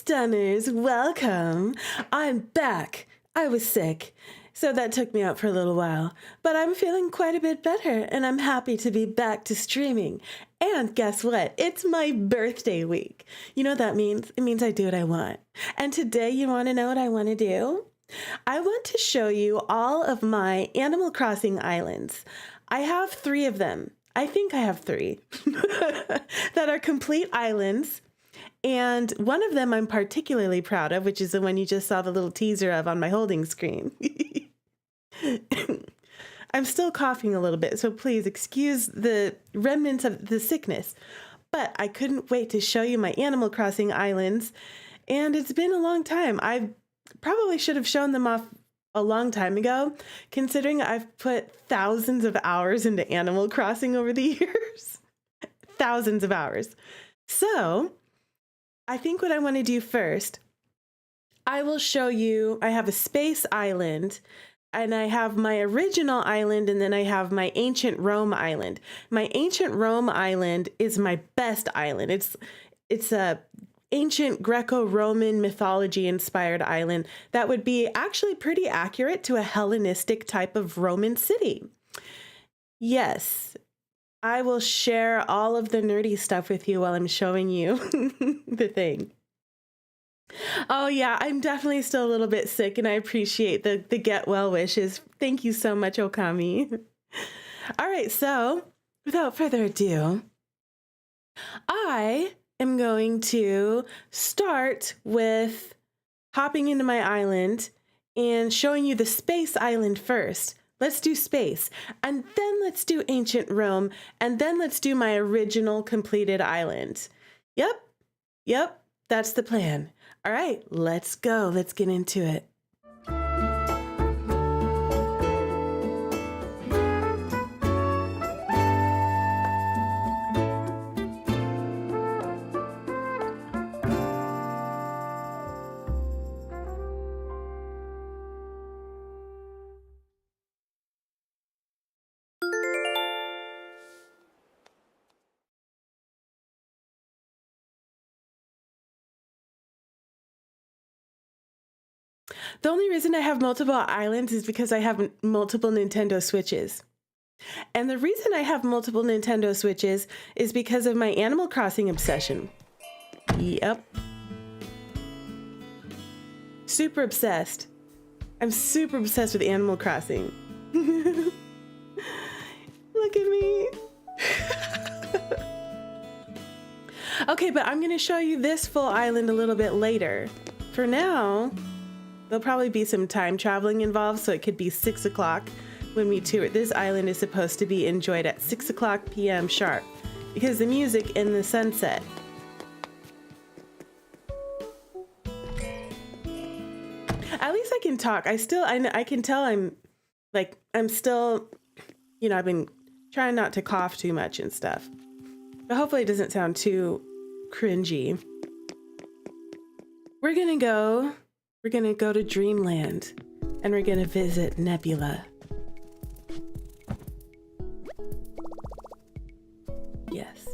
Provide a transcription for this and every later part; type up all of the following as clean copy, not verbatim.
Stunners, welcome. I'm back. I was sick, so that took me out for a little while, but I'm feeling quite a bit better and I'm happy to be back to streaming. And guess what? It's my birthday week. You know what that means? It means I do what I want. And today, you want to know what I want to do? I want to show you all of my Animal Crossing islands. I have 3 of them. I think I have 3 that are complete islands. And one of them I'm particularly proud of, which is the one you just saw the little teaser of on my holding screen. I'm still coughing a little bit, so please excuse the remnants of the sickness. But I couldn't wait to show you my Animal Crossing islands, and it's been a long time. I probably should have shown them off a long time ago, considering I've put thousands of hours into Animal Crossing over the years. Thousands of hours. So I think what I want to do first, I will show you, I have a space island, and I have my original island, and then I have my ancient Rome island. My ancient Rome island is my best island. It's a ancient Greco-Roman mythology inspired island that would be actually pretty accurate to a Hellenistic type of Roman city. Yes, I will share all of the nerdy stuff with you while I'm showing you the thing. Oh yeah, I'm definitely still a little bit sick, and I appreciate the get well wishes. Thank you so much, Okami. All right, so without further ado, I am going to start with hopping into my island and showing you the space island first. Let's do space, and then let's do ancient Rome, and then let's do my original completed island. Yep, that's the plan. All right, let's go. Let's get into it. The only reason I have multiple islands is because I have multiple Nintendo Switches. And the reason I have multiple Nintendo Switches is because of my Animal Crossing obsession. Yep. Super obsessed. I'm super obsessed with Animal Crossing. Look at me. Okay, but I'm going to show you this full island a little bit later. For now, there'll probably be some time traveling involved, so it could be 6 o'clock when we tour. This island is supposed to be enjoyed at 6 o'clock p.m. sharp because the music in the sunset. At least I can talk. I can tell I'm still, I've been trying not to cough too much and stuff. But hopefully it doesn't sound too cringy. We're gonna go to Dreamland, and we're gonna visit Nebula. Yes.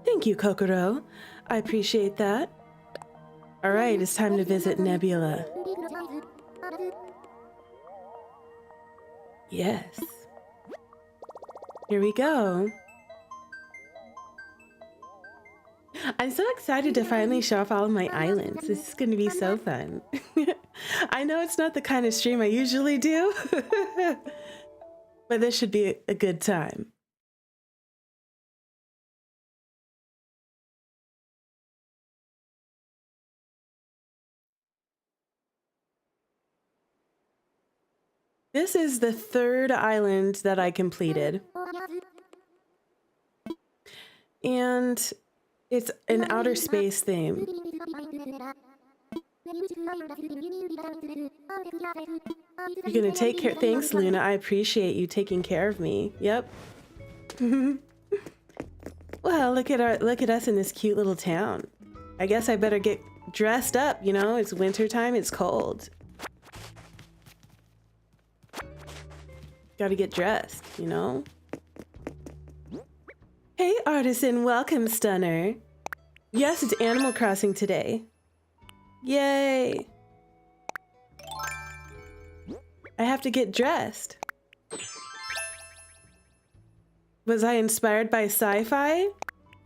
Thank you, Kokoro. I appreciate that. All right, it's time to visit Nebula. Yes. Here we go. I'm so excited to finally show off all of my islands. This is going to be so fun. I know it's not the kind of stream I usually do, but this should be a good time. This is the third island that I completed. And it's an outer space theme. You're gonna take care. Thanks, Luna. I appreciate you taking care of me. Yep. Well, look at us in this cute little town. I guess I better get dressed up, you know? It's winter time, it's cold. Gotta get dressed, you know? Hey, Artisan, welcome, Stunner. Yes, it's Animal Crossing today. Yay! I have to get dressed. Was I inspired by sci-fi?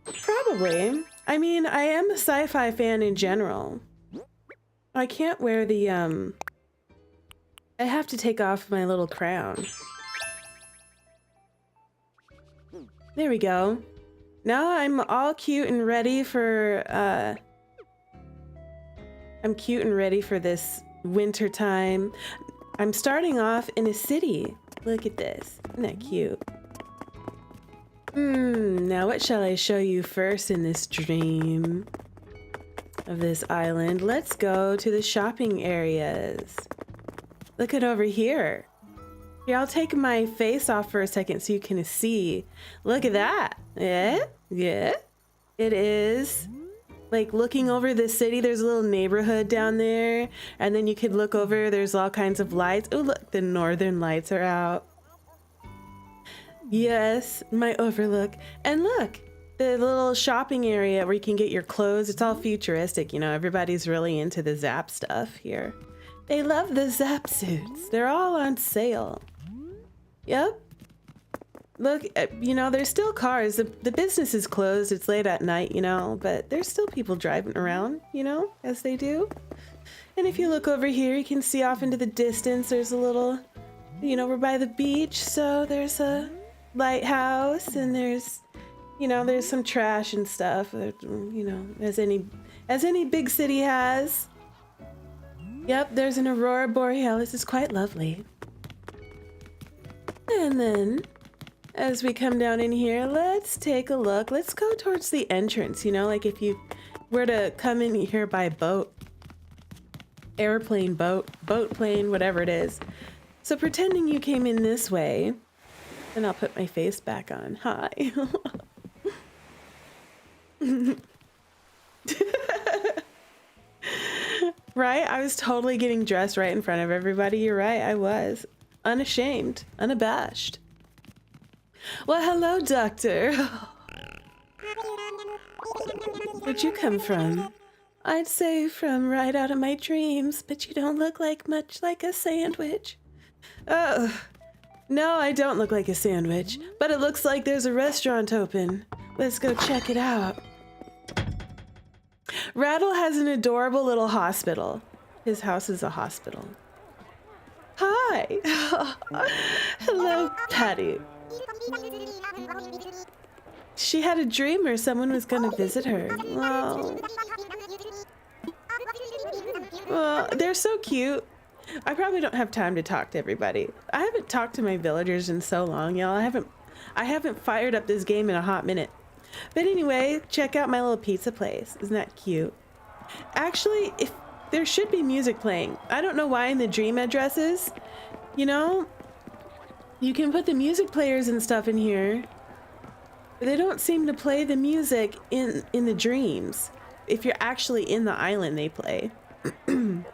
Probably. I mean, I am a sci-fi fan in general. I can't wear the, I have to take off my little crown. There we go. Now I'm all cute and ready for, I'm cute and ready for this winter time. I'm starting off in a city. Look at this. Isn't that cute? Now what shall I show you first in this dream of this island? Let's go to the shopping areas. Look at over here. Here, I'll take my face off for a second so you can see. Look at that. Yeah, yeah. It is like looking over the city. There's a little neighborhood down there. And then you could look over. There's all kinds of lights. Oh, look, the northern lights are out. Yes, my overlook. And look, the little shopping area where you can get your clothes. It's all futuristic. You know, everybody's really into the Zap stuff here. They love the Zap suits. They're all on sale. Yep. Look, you know, there's still cars. The business is closed. It's late at night, you know, but there's still people driving around, you know, as they do. And if you look over here, you can see off into the distance, there's a little, you know, we're by the beach. So there's a lighthouse and there's, you know, there's some trash and stuff, you know, as any big city has. Yep, there's an aurora borealis. It's quite lovely. And then, as we come down in here, let's take a look. Let's go towards the entrance, you know, like if you were to come in here by boat, airplane, boat plane, whatever it is. So pretending you came in this way, and I'll put my face back on. Hi. Right? I was totally getting dressed right in front of everybody. You're right, I was. Unashamed, unabashed. Well, hello, Doctor. Where'd you come from? I'd say from right out of my dreams, but you don't look like much like a sandwich. Oh, no, I don't look like a sandwich, but it looks like there's a restaurant open. Let's go check it out. Raul has an adorable little hospital. His house is a hospital. Hi. Hello, Patty. She had a dream or someone was going to visit her. Oh. Well, they're so cute. I probably don't have time to talk to everybody. I haven't talked to my villagers in so long, y'all. I haven't fired up this game in a hot minute. But anyway, check out my little pizza place. Isn't that cute? Actually, if there should be music playing. I don't know why in the dream addresses, you know, you can put the music players and stuff in here, but they don't seem to play the music in the dreams. If you're actually in the island, they play. But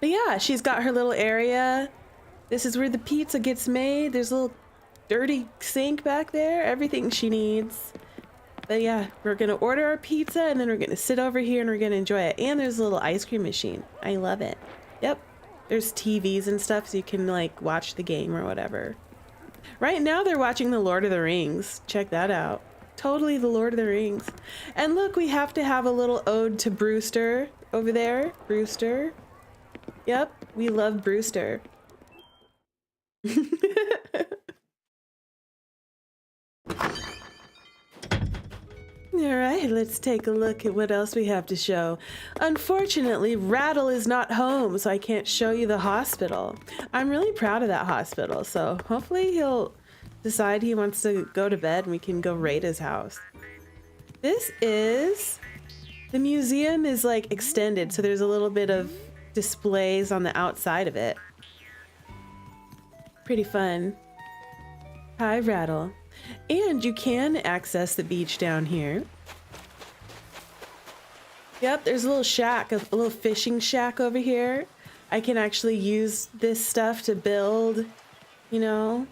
yeah, she's got her little area. This is where the pizza gets made. There's a little dirty sink back there. Everything she needs. But yeah, we're gonna order our pizza and then we're gonna sit over here and we're gonna enjoy it. And there's a little ice cream machine. I love it. Yep. There's TVs and stuff so you can like watch the game or whatever. Right now they're watching The Lord of the Rings. Check that out. Totally The Lord of the Rings. And look, we have to have a little ode to Brewster over there. Brewster. Yep, we love Brewster. All right, let's take a look at what else we have to show. Unfortunately, Rattle is not home, so I can't show you the hospital. I'm really proud of that hospital, so hopefully he'll decide he wants to go to bed and we can go raid his house. This is... the museum is like extended, so there's a little bit of displays on the outside of it. Pretty fun. Hi, Rattle. And you can access the beach down here. Yep, there's a little shack, a little fishing shack over here. I can actually use this stuff to build, you know.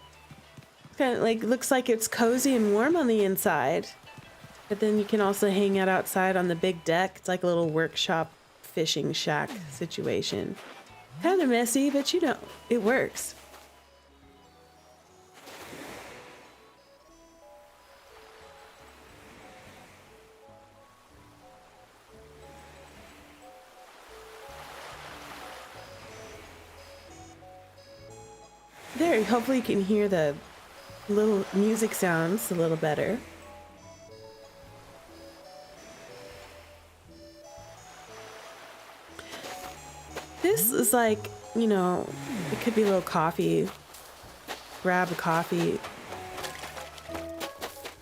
Kind of like, looks like it's cozy and warm on the inside. But then you can also hang out outside on the big deck. It's like a little workshop fishing shack situation. Kind of messy, but you know, it works. There, hopefully you can hear the little music sounds a little better. This is like, you know, it could be a little coffee. Grab a coffee.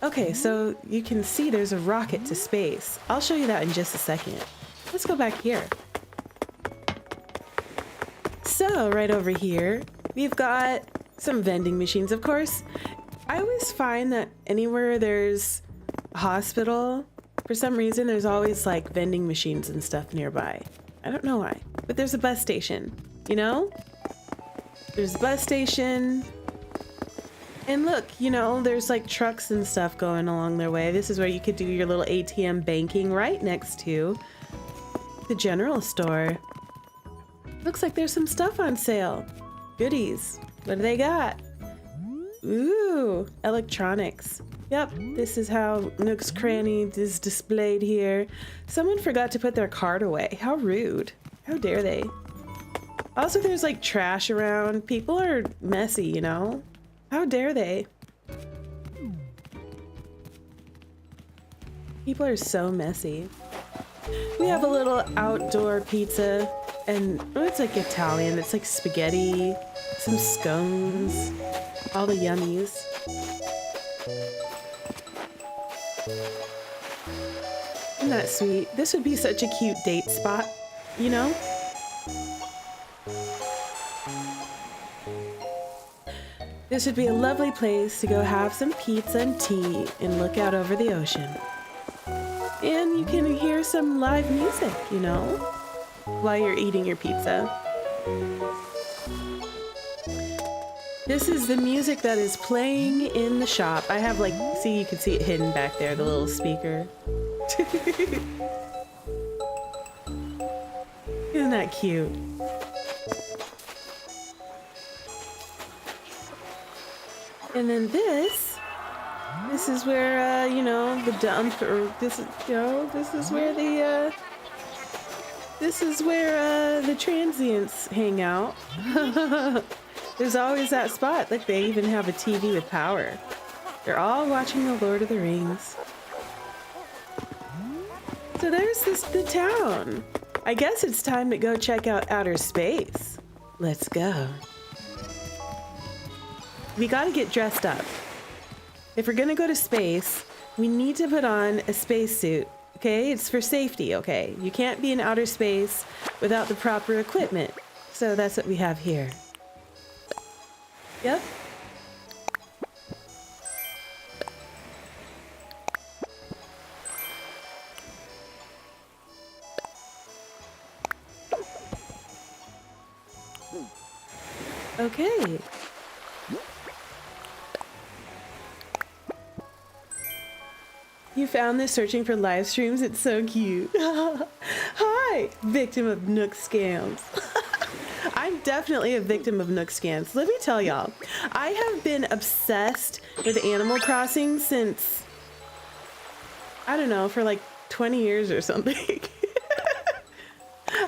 Okay, so you can see there's a rocket to space. I'll show you that in just a second. Let's go back here. So, right over here, we've got some vending machines, of course. I always find that anywhere there's a hospital, for some reason, there's always like vending machines and stuff nearby. I don't know why, but there's a bus station, you know? There's a bus station. And look, you know, there's like trucks and stuff going along their way. This is where you could do your little ATM banking right next to the general store. Looks like there's some stuff on sale. Goodies. What do they got? Ooh, electronics. Yep, this is how Nook's Cranny is displayed here. Someone forgot to put their card away. How rude. How dare they? Also, there's like trash around. People are messy, you know? How dare they? People are so messy. We have a little outdoor pizza, and oh, it's like Italian. It's like spaghetti, some scones, all the yummies. Isn't that sweet? This would be such a cute date spot, you know? This would be a lovely place to go have some pizza and tea and look out over the ocean. And you can hear some live music, you know, while you're eating your pizza. This is the music that is playing in the shop. I have like, see, you can see it hidden back there, the little speaker. Isn't that cute? And then this is where, you know, the dump, or this is, you know, this is where the transients hang out. There's always that spot. Like, they even have a TV with power. They're all watching The Lord of the Rings. So there's the town. I guess it's time to go check out outer space. Let's go. We gotta get dressed up. If we're gonna go to space, we need to put on a spacesuit, okay? It's for safety, okay? You can't be in outer space without the proper equipment. So that's what we have here. Yep. Okay. You found this searching for live streams? It's so cute. Hi, victim of Nook scams. I'm definitely a victim of Nook scans. Let me tell y'all, I have been obsessed with Animal Crossing since, I don't know, for like 20 years or something.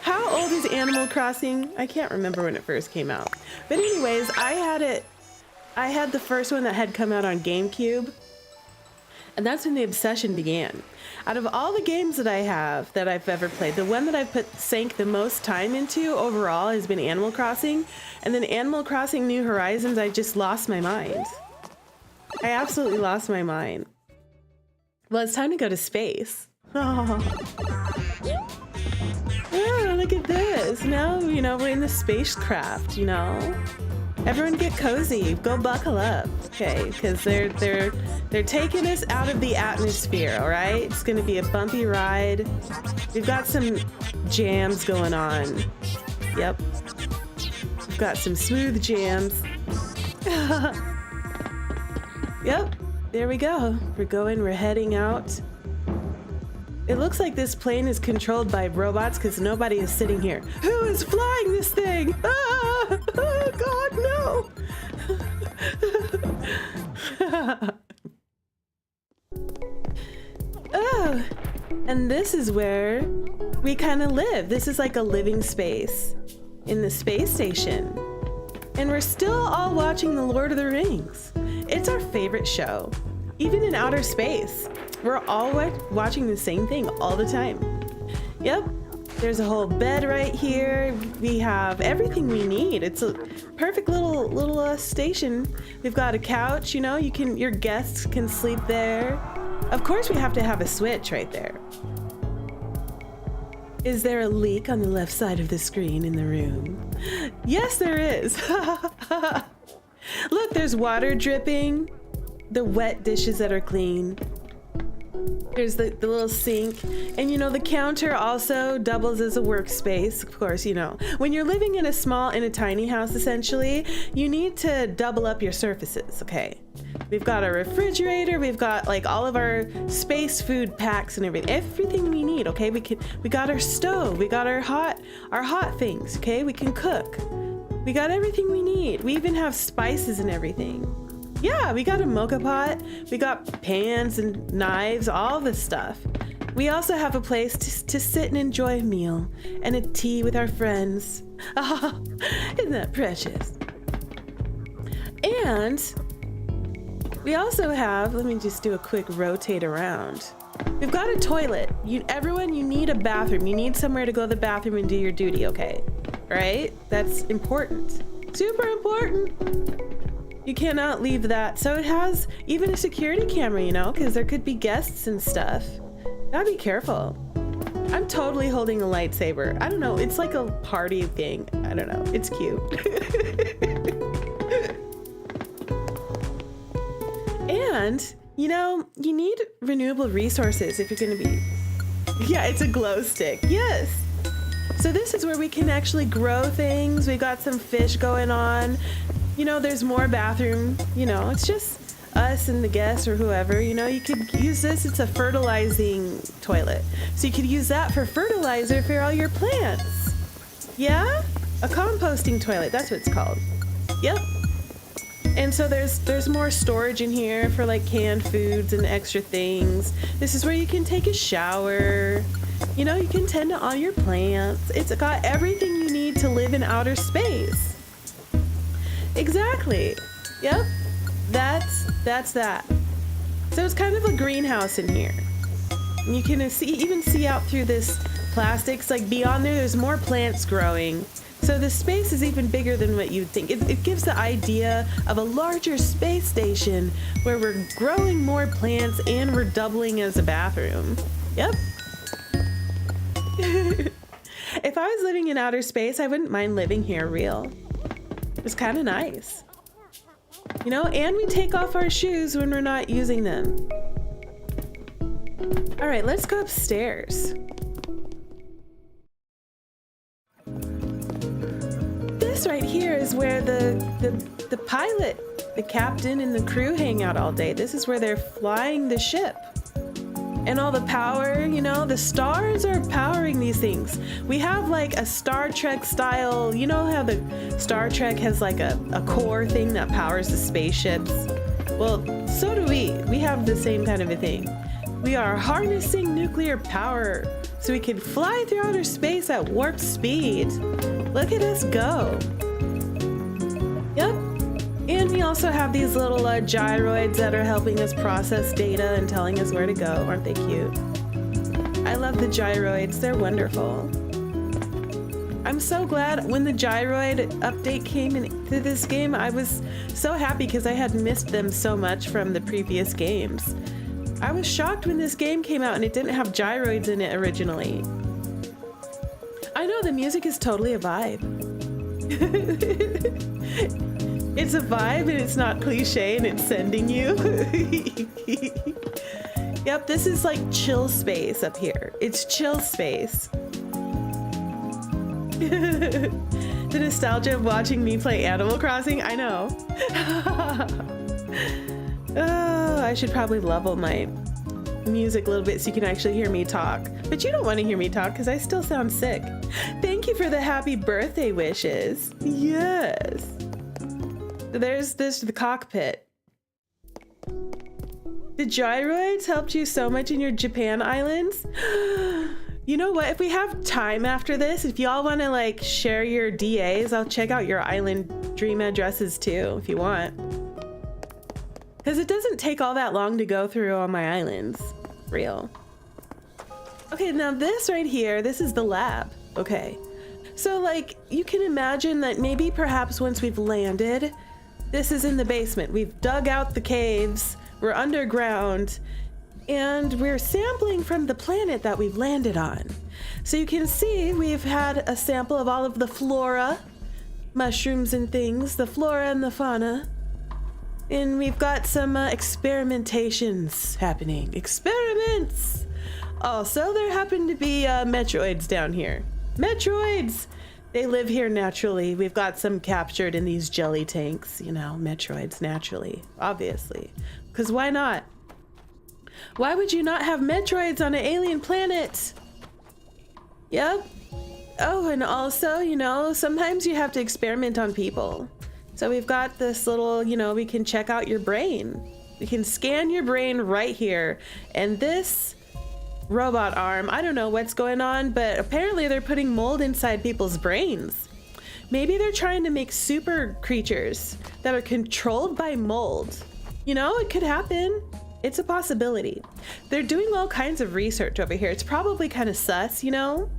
How old is Animal Crossing? I can't remember when it first came out. But anyways, I had the first one that had come out on GameCube. And that's when the obsession began. Out of all the games that I have that I've ever played, the one that I've sank the most time into overall has been Animal Crossing. And then Animal Crossing New Horizons, I just lost my mind. I absolutely lost my mind. Well, it's time to go to space. Oh. Yeah, look at this. Now, you know, we're in the spacecraft, you know. Everyone get cozy, go buckle up, okay? Because they're taking us out of the atmosphere, all right? It's gonna be a bumpy ride. We've got some jams going on. Yep. We've got some smooth jams. Yep, there we go. We're heading out. It looks like this plane is controlled by robots because nobody is sitting here. Who is flying this thing? Ah! Oh, God, no! Oh, and this is where we kind of live. This is like a living space in the space station. And we're still all watching The Lord of the Rings. It's our favorite show, even in outer space. We're all watching the same thing all the time. Yep, there's a whole bed right here. We have everything we need. It's a perfect little station. We've got a couch, you know, your guests can sleep there. Of course we have to have a switch right there. Is there a leak on the left side of the screen in the room? Yes, there is. Look, there's water dripping. The wet dishes that are clean. There's the little sink, and you know, the counter also doubles as a workspace. Of course, you know, when you're living in a tiny house, essentially, you need to double up your surfaces, okay? We've got our refrigerator, we've got like all of our space food packs and everything we need, okay? We got our stove, we got our hot things, okay? We can cook. We got everything we need. We even have spices and everything. Yeah, we got a mocha pot, we got pans and knives, all this stuff. We also have a place to sit and enjoy a meal and a tea with our friends. Ah, isn't that precious? And we also have, let me just do a quick rotate around. We've got a toilet. Everyone, you need a bathroom. You need somewhere to go to the bathroom and do your duty, okay? Right? That's important. Super important. You cannot leave that. So it has even a security camera, you know, because there could be guests and stuff. Gotta be careful. I'm totally holding a lightsaber. I don't know. It's like a party thing. I don't know. It's cute. And, you know, you need renewable resources if you're going to be... Yeah, it's a glow stick. Yes. So this is where we can actually grow things. We got some fish going on. You know, there's more bathroom, you know, it's just us and the guests or whoever, you know, you could use this. It's a fertilizing toilet. So you could use that for fertilizer for all your plants. Yeah? A composting toilet, that's what it's called. Yep. And so there's more storage in here for like canned foods and extra things. This is where you can take a shower. You know, you can tend to all your plants. It's got everything you need to live in outer space. Exactly. Yep. That's that. So it's kind of a greenhouse in here. And you can even see out through this plastics, like beyond there's more plants growing. So the space is even bigger than what you'd think. It gives the idea of a larger space station where we're growing more plants and we're doubling as a bathroom. Yep. If I was living in outer space, I wouldn't mind living here real. It's kind of nice. You know, and we take off our shoes when we're not using them. All right, let's go upstairs. This right here is where the pilot, the captain, and the crew hang out all day. This is where they're flying the ship. and all the power, you know, the stars are powering these things. We have like a Star Trek style, you know how the Star Trek has like a core thing that powers the spaceships? Well, so do we. We have the same kind of a thing. We are harnessing nuclear power so we can fly through outer space at warp speed. Look at us go. Yep. And we also have these little gyroids that are helping us process data and telling us where to go. Aren't they cute? I love the gyroids. They're wonderful. I'm so glad when the gyroid update came into this game, I was so happy because I had missed them so much from the previous games. I was shocked when this game came out and it didn't have gyroids in it originally. I know the music is totally a vibe. It's a vibe and it's not cliche and it's sending you. Yep, this is like chill space up here. It's chill space. The nostalgia of watching me play Animal Crossing, I know. Oh, I should probably level my music a little bit so you can actually hear me talk. But you don't want to hear me talk because I still sound sick. Thank you for the happy birthday wishes. Yes. There's the cockpit. The gyroids helped you so much in your Japan islands. You know what? If we have time after this, if y'all want to like share your DAs, I'll check out your island dream addresses too, if you want. Because it doesn't take all that long to go through all my islands. Real. Okay, now this right here, this is the lab. Okay. So like, you can imagine that maybe perhaps once we've landed, this is in the basement. We've dug out the caves, we're underground, and we're sampling from the planet that we've landed on. So you can see we've had a sample of all of the flora, mushrooms and things, the flora and the fauna. And we've got some experimentations happening. Experiments! Also, there happen to be Metroids down here. Metroids! They live here naturally. We've got some captured in these jelly tanks, you know, Metroids naturally, obviously. Because why not? Why would you not have Metroids on an alien planet? Yep. Oh, and also, you know, sometimes you have to experiment on people. So we've got this little, you know, we can check out your brain. We can scan your brain right here. And this robot arm, I don't know what's going on, but apparently they're putting mold inside people's brains. Maybe they're trying to make super creatures that are controlled by mold. You know, it could happen. It's a possibility. They're doing all kinds of research over here. It's probably kind of sus, you know?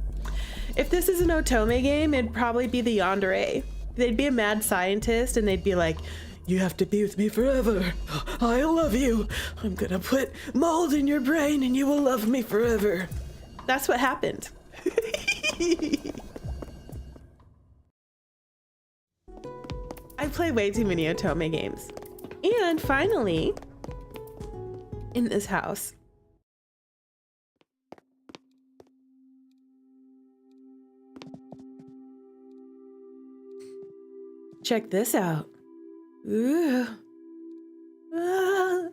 If this is an otome game, it'd probably be the yandere. They'd be a mad scientist and they'd be like, you have to be with me forever. I love you. I'm gonna put mold in your brain and you will love me forever. That's what happened. I play way too many otome games. And finally, in this house, check this out. Ooh. Ah.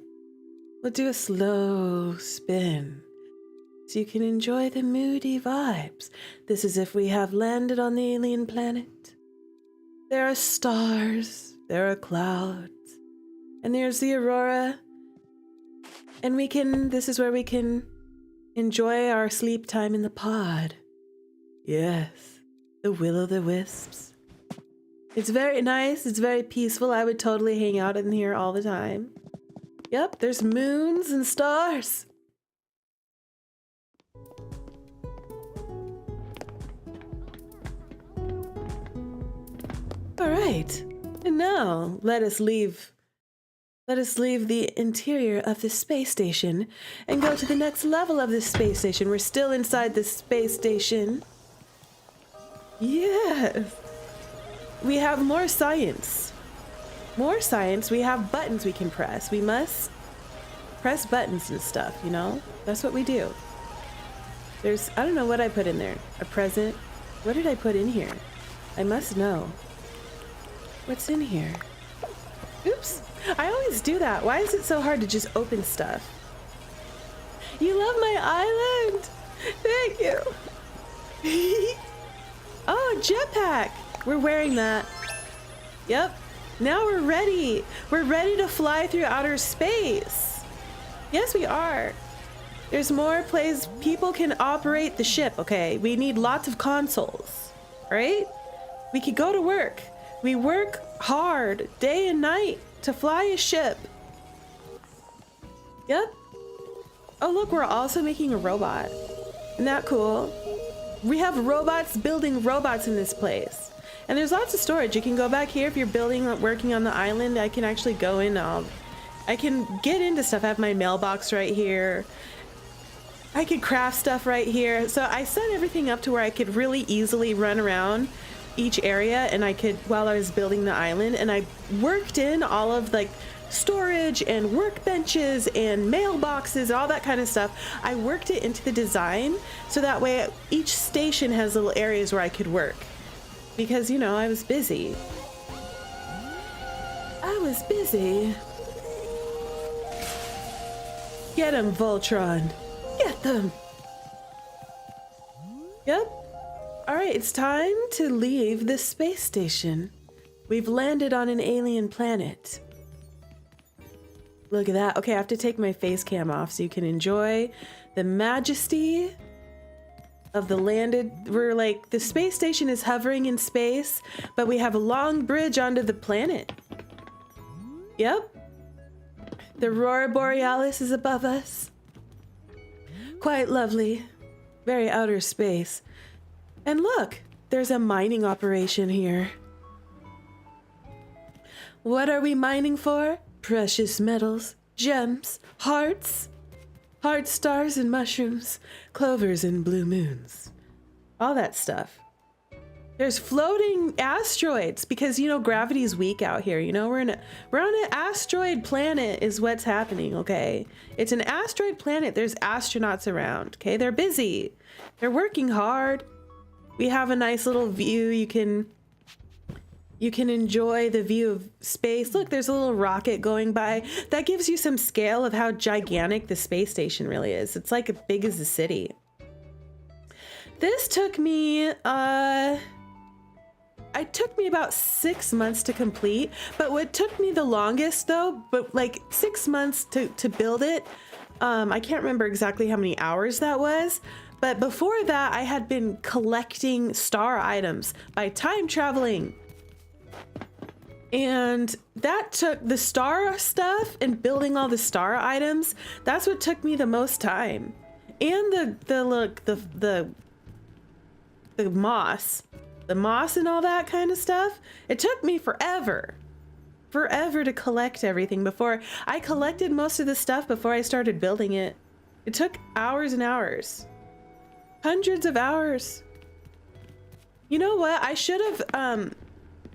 We'll do a slow spin so you can enjoy the moody vibes. This is if we have landed on the alien planet. There are stars, there are clouds, and there's the aurora. And this is where we can enjoy our sleep time in the pod. Yes, the will-o'-the-wisps. It's very nice, it's very peaceful. I would totally hang out in here all the time. Yep, there's moons and stars. All right, and now let us leave the interior of the space station and go to the next level of the space station. We're still inside the space station. Yes. We have more science. More science. We have buttons we can press. We must press buttons and stuff, you know? That's what we do. There's, I don't know what I put in there. A present. What did I put in here? I must know. What's in here? Oops. I always do that. Why is it so hard to just open stuff? You love my island. Thank you. Oh, jetpack. We're wearing that. Yep. Now we're ready. We're ready to fly through outer space. Yes, we are. There's more places people can operate the ship, okay? We need lots of consoles, right? We could go to work. We work hard day and night to fly a ship. Yep. Oh, look, we're also making a robot. Isn't that cool? We have robots building robots in this place. And there's lots of storage. You can go back here if you're working on the island. I can actually go in. I can get into stuff. I have my mailbox right here. I could craft stuff right here. So I set everything up to where I could really easily run around each area, and I could, while I was building the island, and I worked in all of like storage and workbenches and mailboxes, all that kind of stuff. I worked it into the design so that way each station has little areas where I could work, because, you know, I was busy. Get him, Voltron. Get them. Yep. All right, it's time to leave the space station. We've landed on an alien planet. Look at that. Okay, I have to take my face cam off so you can enjoy the majesty of the landed. We're like, the space station is hovering in space, but we have a long bridge onto the planet. Yep. The Aurora Borealis is above us. Quite lovely. Very outer space. And look, there's a mining operation here. What are we mining for? Precious metals, gems, hearts, heart stars and mushrooms, clovers and blue moons. All that stuff. There's floating asteroids because, you know, gravity's weak out here. You know, we're on an asteroid planet is what's happening, okay? It's an asteroid planet. There's astronauts around, okay? They're busy. They're working hard. We have a nice little view. You can enjoy the view of space. Look, there's a little rocket going by. That gives you some scale of how gigantic the space station really is. It's like as big as the city. This took me, it took me about 6 months to complete, but what took me the longest though, but like 6 months to build it, I can't remember exactly how many hours that was, but before that I had been collecting star items by time traveling. And that took the star stuff and building all the star items. That's what took me the most time. And the moss and all that kind of stuff. It took me forever to collect everything. Before I collected most of the stuff before I started building it. It took hours and hours, hundreds of hours. You know what? I should have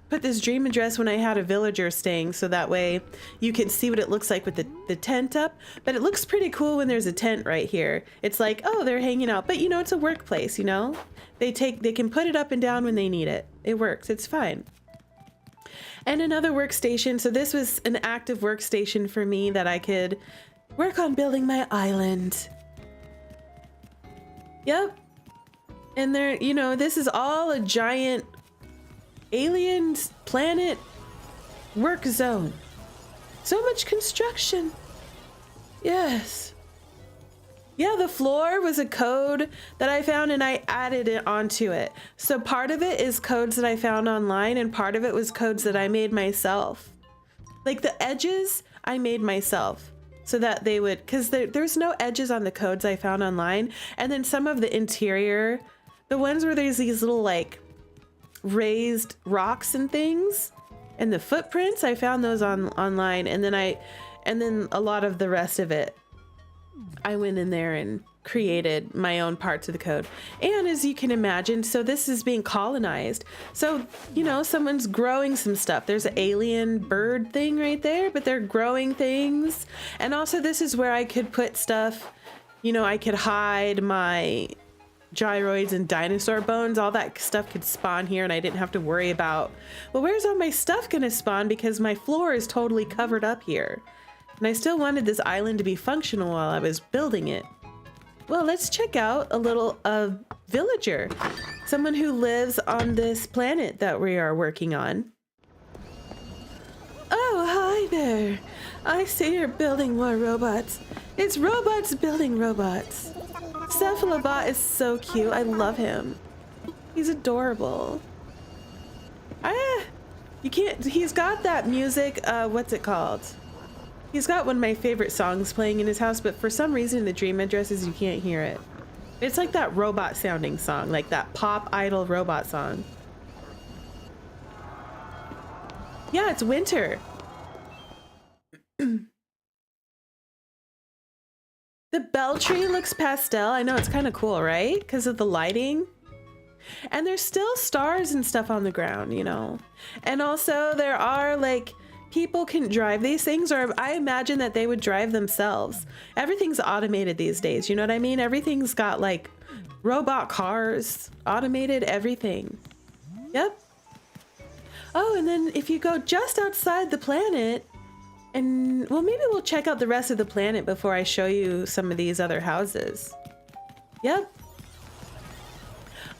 put this dream address when I had a villager staying, so that way you can see what it looks like with the tent up. But it looks pretty cool when there's a tent right here. It's like, oh, they're hanging out, but you know, it's a workplace, you know? They can put it up and down when they need it. It works, it's fine. And another workstation. So this was an active workstation for me that I could work on building my island. Yep. And there, you know, this is all a giant alien planet work zone. So much construction. Yes. Yeah, the floor was a code that I found and I added it onto it. So part of it is codes that I found online and part of it was codes that I made myself. Like the edges I made myself so that they would, because there's no edges on the codes I found online. And then some of the interior, the ones where there's these little like raised rocks and things and the footprints, I found those online. And then a lot of the rest of it, I went in there and created my own parts of the code. And as you can imagine, so this is being colonized. So, you know, someone's growing some stuff. There's an alien bird thing right there, but they're growing things. And also this is where I could put stuff, you know, I could hide my gyroids and dinosaur bones. All that stuff could spawn here and I didn't have to worry about, well, where's all my stuff gonna spawn because my floor is totally covered up here. And I still wanted this island to be functional while I was building it. well, let's check out a little villager. Someone who lives on this planet that we are working on. Oh, hi there. I see you're building more robots. It's robots building robots. Cephalobot is so cute. I love him. He's adorable. You can't, he's got that music, what's it called? He's got one of my favorite songs playing in his house, but for some reason in the dream addresses you can't hear it. It's like that robot sounding song, like that pop idol robot song. Yeah, it's winter. The bell tree looks pastel. I know, it's kind of cool, right? Because of the lighting. And there's still stars and stuff on the ground, you know. And also there are like, people can drive these things, or I imagine that they would drive themselves. Everything's automated these days, you know what I mean? Everything's got like robot cars, automated everything. Yep. Oh, and then if you go just outside the planet, and well, maybe we'll check out the rest of the planet before I show you some of these other houses. Yep.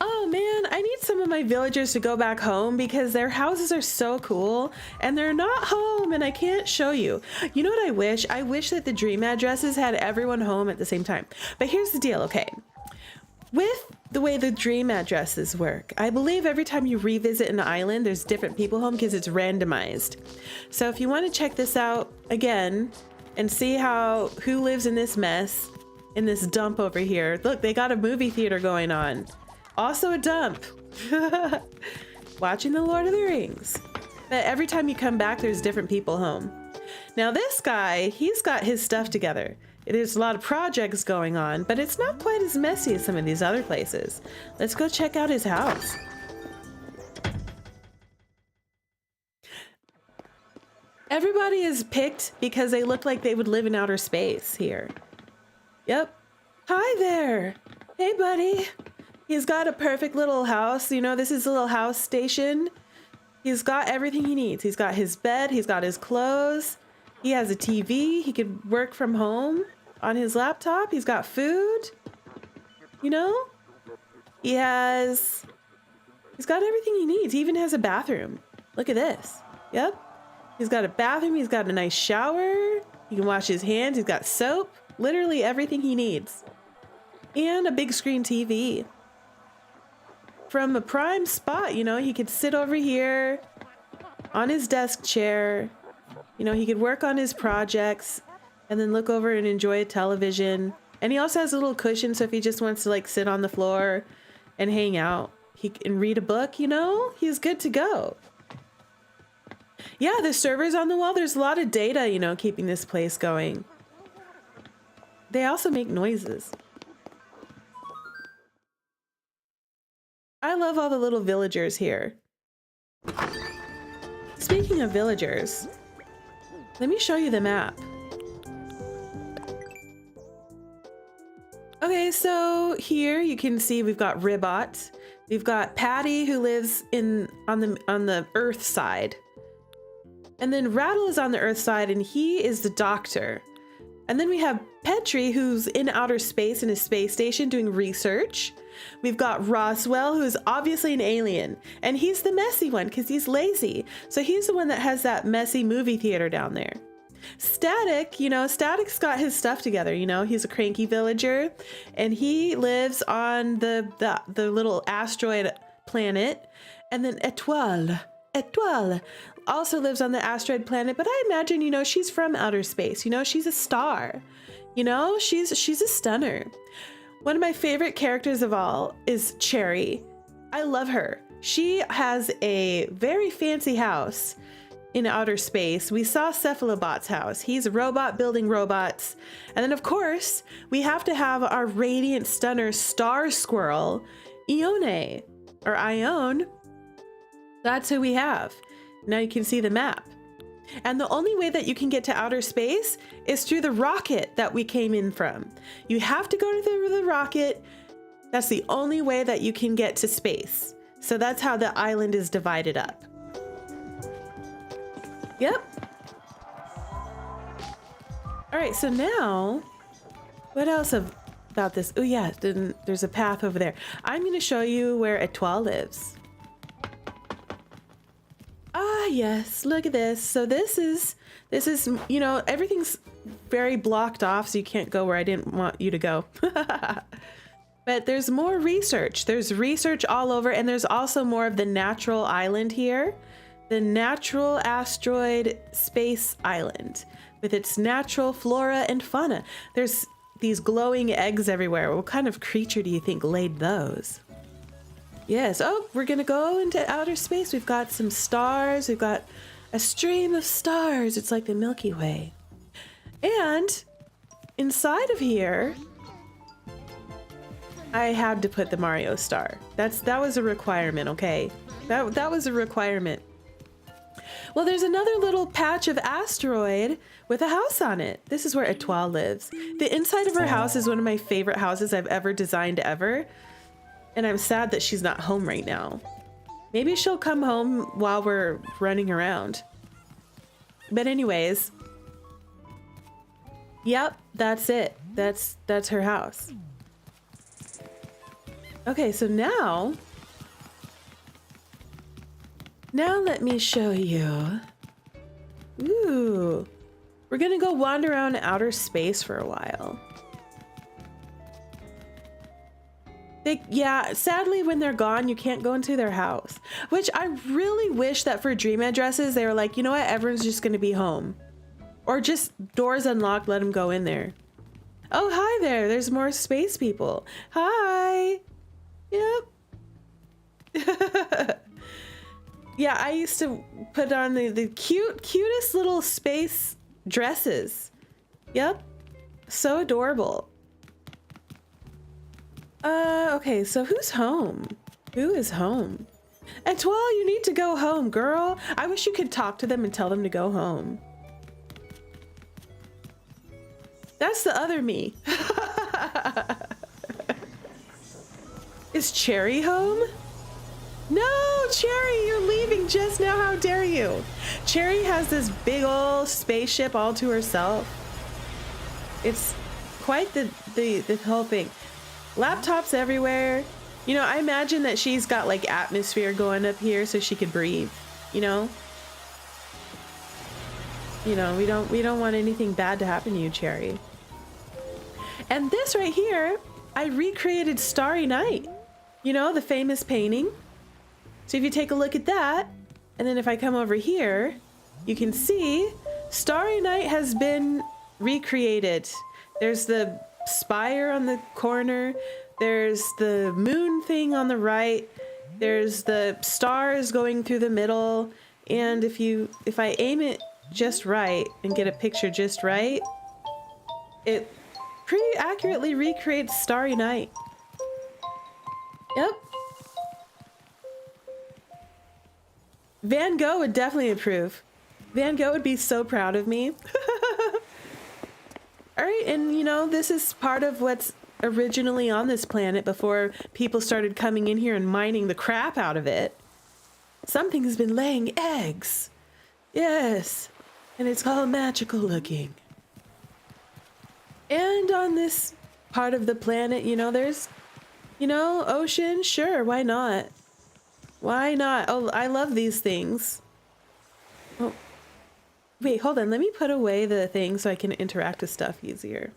Oh man, I need some of my villagers to go back home because their houses are so cool and they're not home and I can't show you. You know what I wish? I wish that the dream addresses had everyone home at the same time. But here's the deal, okay? With the way the dream addresses work, I believe every time you revisit an island, there's different people home because it's randomized. So if you want to check this out again and see who lives in this mess, in this dump over here. Look, they got a movie theater going on. Also a dump. Watching the Lord of the Rings. But every time you come back, there's different people home. Now this guy, he's got his stuff together. There's a lot of projects going on, but it's not quite as messy as some of these other places. Let's go check out his house. Everybody is picked because they look like they would live in outer space here. Yep. Hi there. Hey, buddy. He's got a perfect little house. You know, this is a little house station. He's got everything he needs. He's got his bed. He's got his clothes. He has a TV. He could work from home on his laptop. He's got food. You know? He's got everything he needs. He even has a bathroom. Look at this. Yep. He's got a bathroom. He's got a nice shower. He can wash his hands. He's got soap. Literally everything he needs. And a big screen TV. From a prime spot, you know, he could sit over here on his desk chair. You know, he could work on his projects and then look over and enjoy a television. And he also has a little cushion, so if he just wants to like sit on the floor and hang out, he can read a book, you know, he's good to go. Yeah, the servers on the wall, there's a lot of data, you know, keeping this place going. They also make noises. I love all the little villagers here. Speaking of villagers, let me show you the map. Okay, so here you can see we've got Ribot. We've got Patty who lives on the Earth side. And then Rattle is on the Earth side and he is the doctor. And then we have Petri who's in outer space in a space station doing research. We've got Roswell, who's obviously an alien, and he's the messy one because he's lazy. So he's the one that has that messy movie theater down there. Static, you know, Static's got his stuff together, you know, he's a cranky villager and he lives on the little asteroid planet. And then Etoile also lives on the asteroid planet, but I imagine, you know, she's from outer space, you know, she's a star, you know, she's a stunner. One of my favorite characters of all is Cherry. I love her. She has a very fancy house in outer space. We saw Cephalobot's house. He's a robot building robots. And then of course, we have to have our radiant stunner star squirrel, Ione, or Ione. That's who we have. Now you can see the map. And the only way that you can get to outer space is through the rocket that we came in from. You have to go to the rocket. That's the only way that you can get to space. So that's how the island is divided up. Yep. All right, so now, what else about this. Oh yeah, then there's a path over there. I'm going to show you where Etoile lives. Ah, yes, look at this. So this is, you know, everything's very blocked off, so you can't go where I didn't want you to go. But there's more research. There's research all over, and there's also more of the natural island here. The natural asteroid space island with its natural flora and fauna. There's these glowing eggs everywhere. What kind of creature do you think laid those? Yes. Oh, we're gonna go into outer space. We've got some stars. We've got a stream of stars. It's like the Milky Way. And inside of here, I had to put the Mario star. That was a requirement, okay? That was a requirement. Well, there's another little patch of asteroid with a house on it. This is where Etoile lives. The inside of her house is one of my favorite houses I've ever designed ever. And I'm sad that she's not home right now. Maybe she'll come home while we're running around. But anyways, yep, that's it. That's her house. Okay, so now let me show you. Ooh, we're gonna go wander around outer space for a while. Yeah, sadly, when they're gone, you can't go into their house, which I really wish that for dream addresses, they were like, you know what, everyone's just gonna be home. Or just doors unlocked, let them go in there. Oh, hi there, there's more space people. Hi. Yep. Yeah, I used to put on the cutest little space dresses. Yep. So adorable. Okay, so who's home? Who is home? Etoile, you need to go home, girl. I wish you could talk to them and tell them to go home. That's the other me. Is Cherry home? No, Cherry, you're leaving just now. How dare you? Cherry has this big old spaceship all to herself. It's quite the whole thing. Laptops everywhere. You know, I imagine that she's got like atmosphere going up here so she could breathe, you know? You know, we don't want anything bad to happen to you, Cherry. And this right here, I recreated Starry Night. You know, the famous painting. So if you take a look at that, and then if I come over here, you can see Starry Night has been recreated. There's the spire on the corner, there's the moon thing on the right, there's the stars going through the middle, and if I aim it just right and get a picture just right, it pretty accurately recreates Starry Night. Yep. Van Gogh would definitely approve. Van Gogh would be so proud of me. All right, and you know, this is part of what's originally on this planet before people started coming in here and mining the crap out of it. Something has been laying eggs. Yes, and it's all magical looking. And on this part of the planet, you know, there's, you know, ocean. Sure, why not? Why not? Oh, I love these things. Oh. Wait, hold on. Let me put away the thing so I can interact with stuff easier.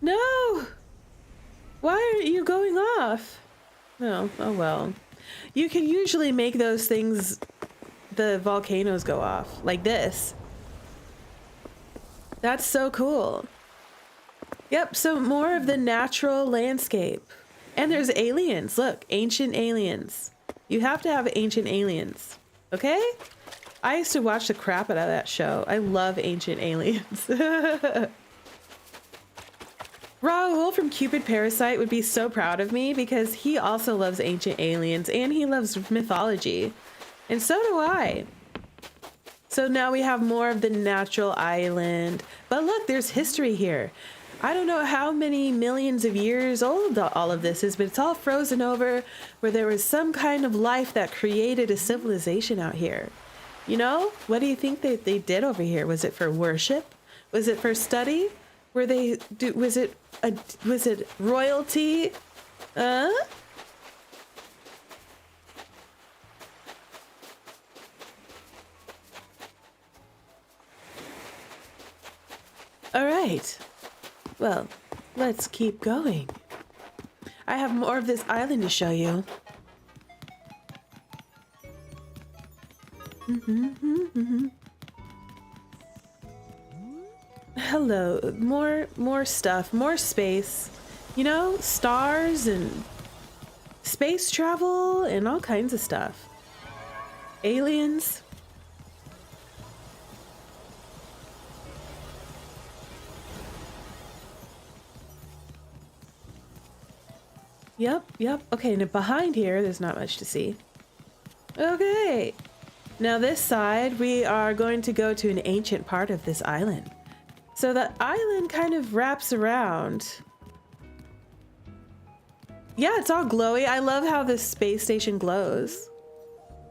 No! Why aren't you going off? Oh, oh well. You can usually make those things, the volcanoes go off, like this. That's so cool. Yep, so more of the natural landscape. And there's aliens. Look, ancient aliens. You have to have ancient aliens, okay? I used to watch the crap out of that show. I love ancient aliens. Raul from Cupid Parasite would be so proud of me because he also loves ancient aliens and he loves mythology. And so do I. So now we have more of the natural island. But look, there's history here. I don't know how many millions of years old all of this is, but it's all frozen over where there was some kind of life that created a civilization out here. You know, what do you think they did over here? Was it for worship? Was it for study? Were they was it royalty? All right. Well, let's keep going. I have more of this island to show you. Hello, more stuff, more space. You know, stars and space travel and all kinds of stuff. Aliens. Yep. Okay, now behind here, there's not much to see. Okay. Now this side, we are going to go to an ancient part of this island. So the island kind of wraps around. Yeah, it's all glowy. I love how this space station glows.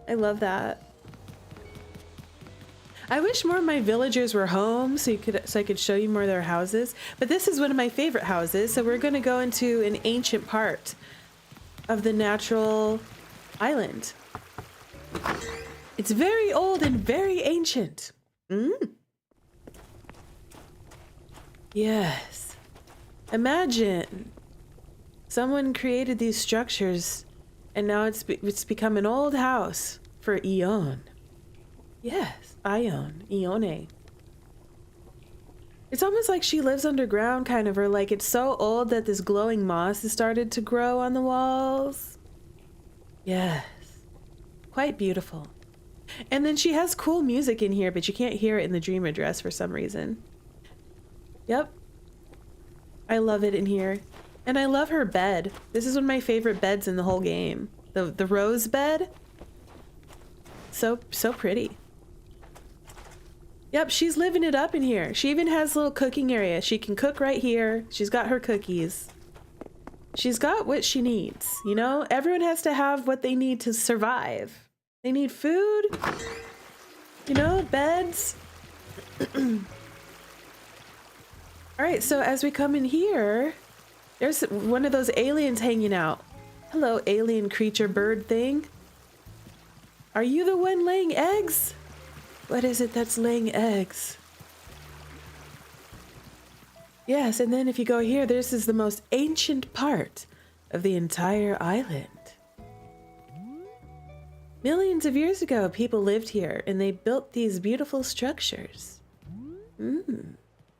I love that. I wish more of my villagers were home so I could show you more of their houses. But this is one of my favorite houses, so we're going to go into an ancient part of the natural island. It's very old and very ancient. Yes. Imagine someone created these structures and now it's become an old house for Eon. Yes, Ione. It's almost like she lives underground, kind of, or like it's so old that this glowing moss has started to grow on the walls. Yes. Quite beautiful. And then she has cool music in here, but you can't hear it in the dream address for some reason. Yep. I love it in here. And I love her bed. This is one of my favorite beds in the whole game. The rose bed. So pretty. Yep, she's living it up in here. She even has a little cooking area. She can cook right here. She's got her cookies. She's got what she needs, you know? Everyone has to have what they need to survive. They need food, you know, beds. All right, so as we come in here, there's one of those aliens hanging out. Hello, alien creature bird thing. Are you the one laying eggs? What is it that's laying eggs? Yes, and then if you go here, this is the most ancient part of the entire island. Millions of years ago, people lived here and they built these beautiful structures.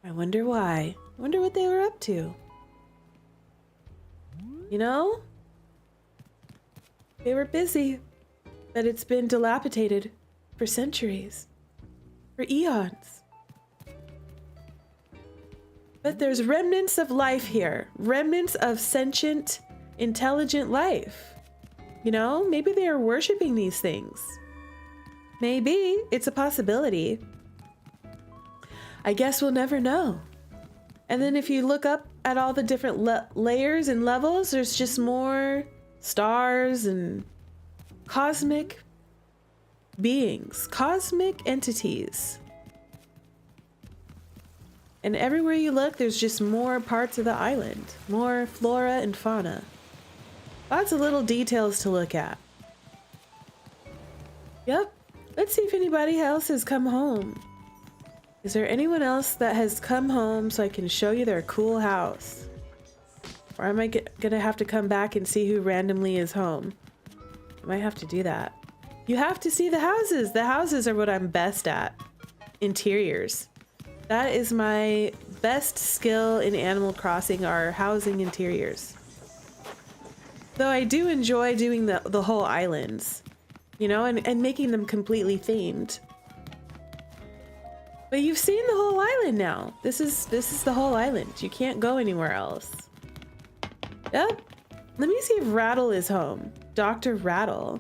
I wonder why. I wonder what they were up to. You know? They were busy, but it's been dilapidated for centuries, for eons. But there's remnants of life here, remnants of sentient, intelligent life. You know, maybe they are worshiping these things. Maybe it's a possibility. I guess we'll never know. And then if you look up at all the different layers and levels, there's just more stars and cosmic beings, cosmic entities. And everywhere you look, there's just more parts of the island, more flora and fauna. Lots of little details to look at. Yep. Let's see if anybody else has come home. Is there anyone else that has come home so I can show you their cool house? Or am I gonna have to come back and see who randomly is home? I might have to do that. You have to see the houses. The houses are what I'm best at. Interiors. That is my best skill in Animal Crossing, are housing interiors. Though I do enjoy doing the whole islands, you know, and making them completely themed. But you've seen the whole island now. This is the whole island. You can't go anywhere else. Yep. Let me see if Rattle is home. Dr. Rattle.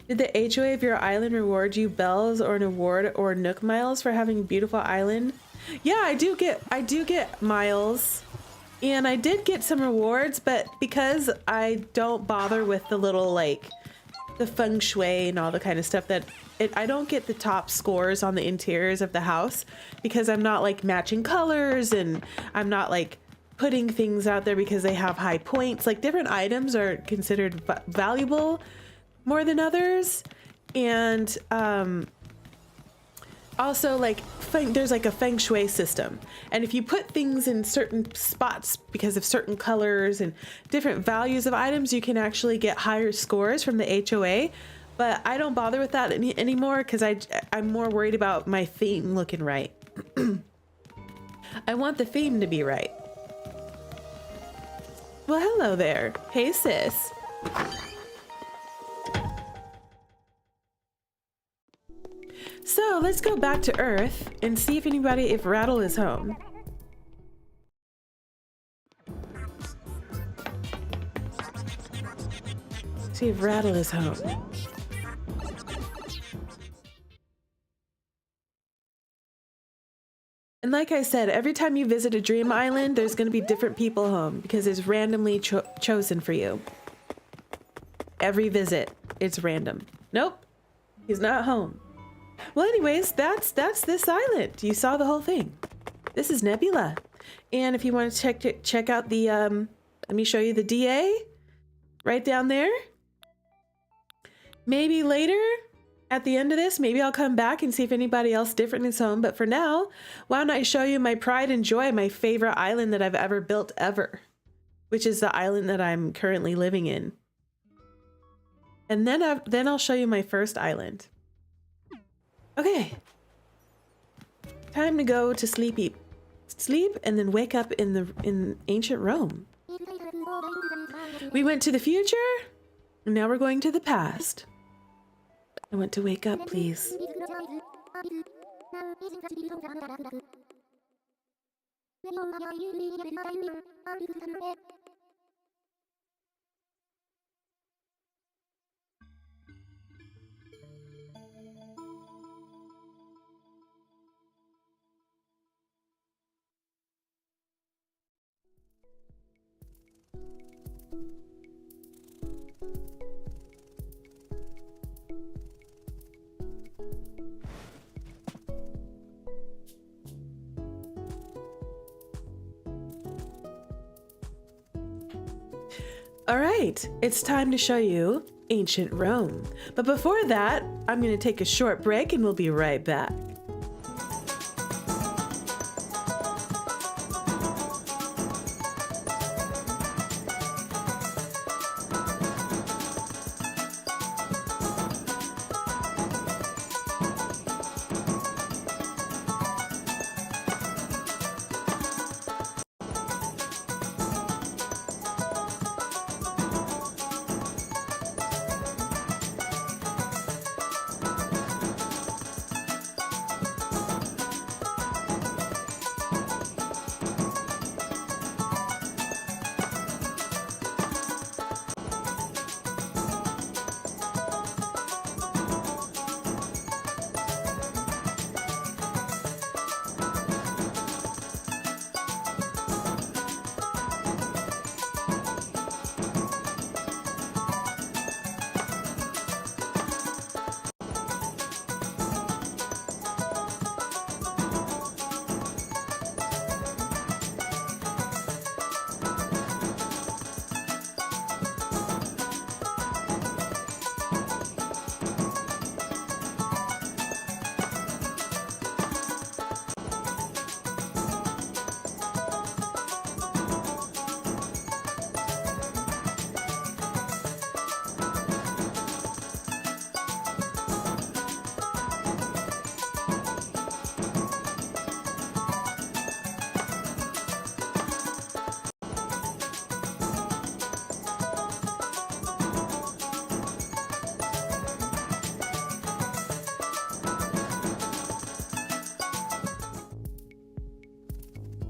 Did the HOA of your island reward you bells or an award or Nook miles for having a beautiful island? Yeah, I do get miles. And I did get some rewards, but because I don't bother with the little like the feng shui and all the kind of stuff that I don't get the top scores on the interiors of the house because I'm not like matching colors and I'm not like putting things out there because they have high points. Like different items are considered valuable more than others. And also like there's like a feng shui system. And if you put things in certain spots because of certain colors and different values of items, you can actually get higher scores from the HOA. But I don't bother with that anymore because I'm more worried about my theme looking right. I want the theme to be right. Well, hello there. Hey, sis. So let's go back to Earth and see if Raul is home. See if Raul is home. And like I said, every time you visit a dream island, there's going to be different people home because it's randomly chosen for you. Every visit, it's random. Nope, he's not home. Well, anyways, that's this island. You saw the whole thing. This is Nebula. And if you want to check out the, let me show you the DA right down there. Maybe later, at the end of this, maybe I'll come back and see if anybody else different is home. But for now, why don't I show you my pride and joy, my favorite island that I've ever built ever, which is the island that I'm currently living in. And then I'll show you my first island. Okay. Time to go to sleep and then wake up in ancient Rome. We went to the future, and now we're going to the past. I want to wake up, please. All right, it's time to show you ancient Rome. But before that, I'm going to take a short break and we'll be right back.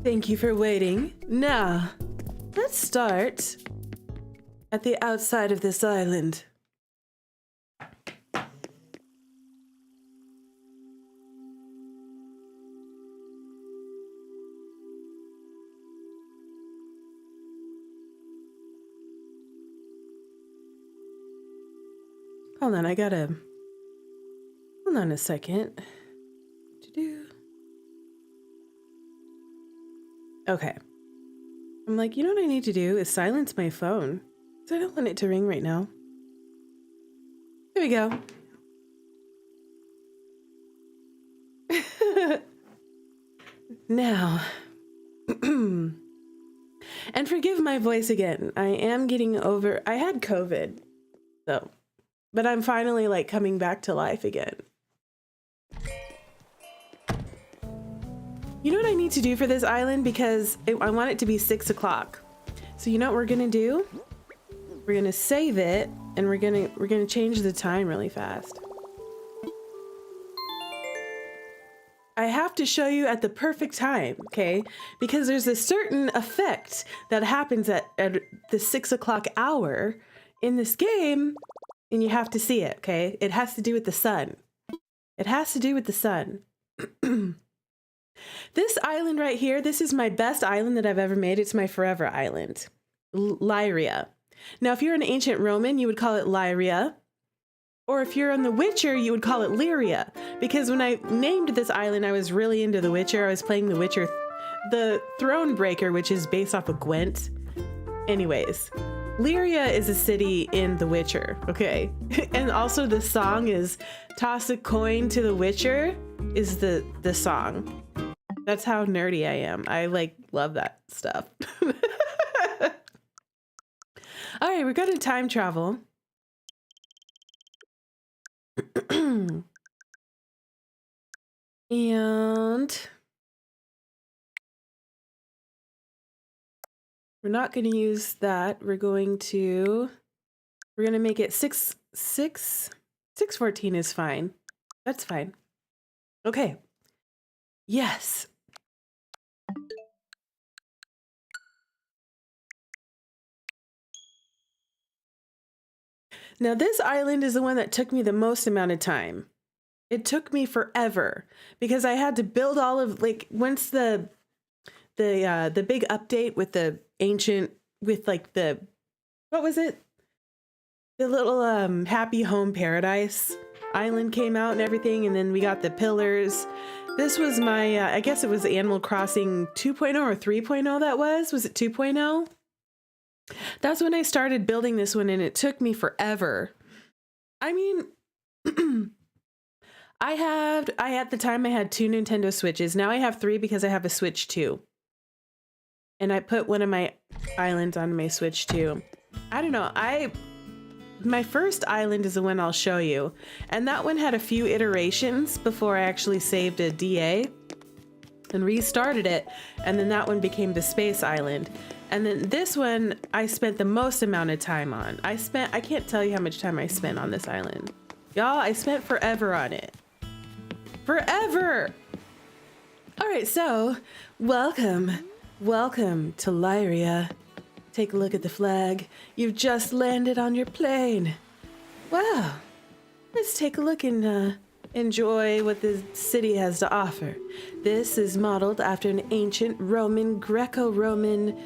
Thank you for waiting. Now, let's start at the outside of this island. Hold on, hold on a second. Okay. I'm like, you know what I need to do is silence my phone. Because I don't want it to ring right now. There we go. Now. And forgive my voice again. I am getting over, I had COVID, though. But I'm finally like coming back to life again. You know what I need to do for this island? Because I want it to be 6 o'clock. So you know what we're gonna do? We're gonna save it and we're gonna change the time really fast. I have to show you at the perfect time, okay? Because there's a certain effect that happens at the 6 o'clock hour in this game, and you have to see it, okay? It has to do with the sun. It has to do with the sun. This island right here, this is my best island that I've ever made. It's my forever island, Lyria. Now, if you're an ancient Roman, you would call it Lyria. Or if you're on The Witcher, you would call it Lyria. Because when I named this island, I was really into The Witcher. I was playing The Witcher, the Thronebreaker, which is based off of Gwent. Anyways, Lyria is a city in The Witcher, okay? And also the song is Toss a Coin to the Witcher is the song. That's how nerdy I am. I like love that stuff. All right, we're going to time travel. And we're not going to use that. We're going to make it 614 is fine. That's fine. Okay. Yes. Now this island is the one that took me the most amount of time. It took me forever because I had to build all of, like, once the big update with the ancient, with like the, what was it? The little Happy Home Paradise island came out and everything, and then we got the pillars. This was my, I guess it was Animal Crossing 2.0 or 3.0 that was? Was it 2.0? That's when I started building this one, and it took me forever. I mean, at the time I had 2 Nintendo Switches. Now I have 3 because I have a Switch 2. And I put one of my islands on my Switch 2. I don't know. My first island is the one I'll show you. And that one had a few iterations before I actually saved a DA and restarted it. And then that one became the Space Island. And then this one I spent the most amount of time on. I can't tell you how much time I spent on this island. Y'all, I spent forever on it. Forever! Alright, so, welcome to Lyria. Take a look at the flag. You've just landed on your plane. Wow. Let's take a look and enjoy what the city has to offer. This is modeled after an ancient Roman, Greco-Roman,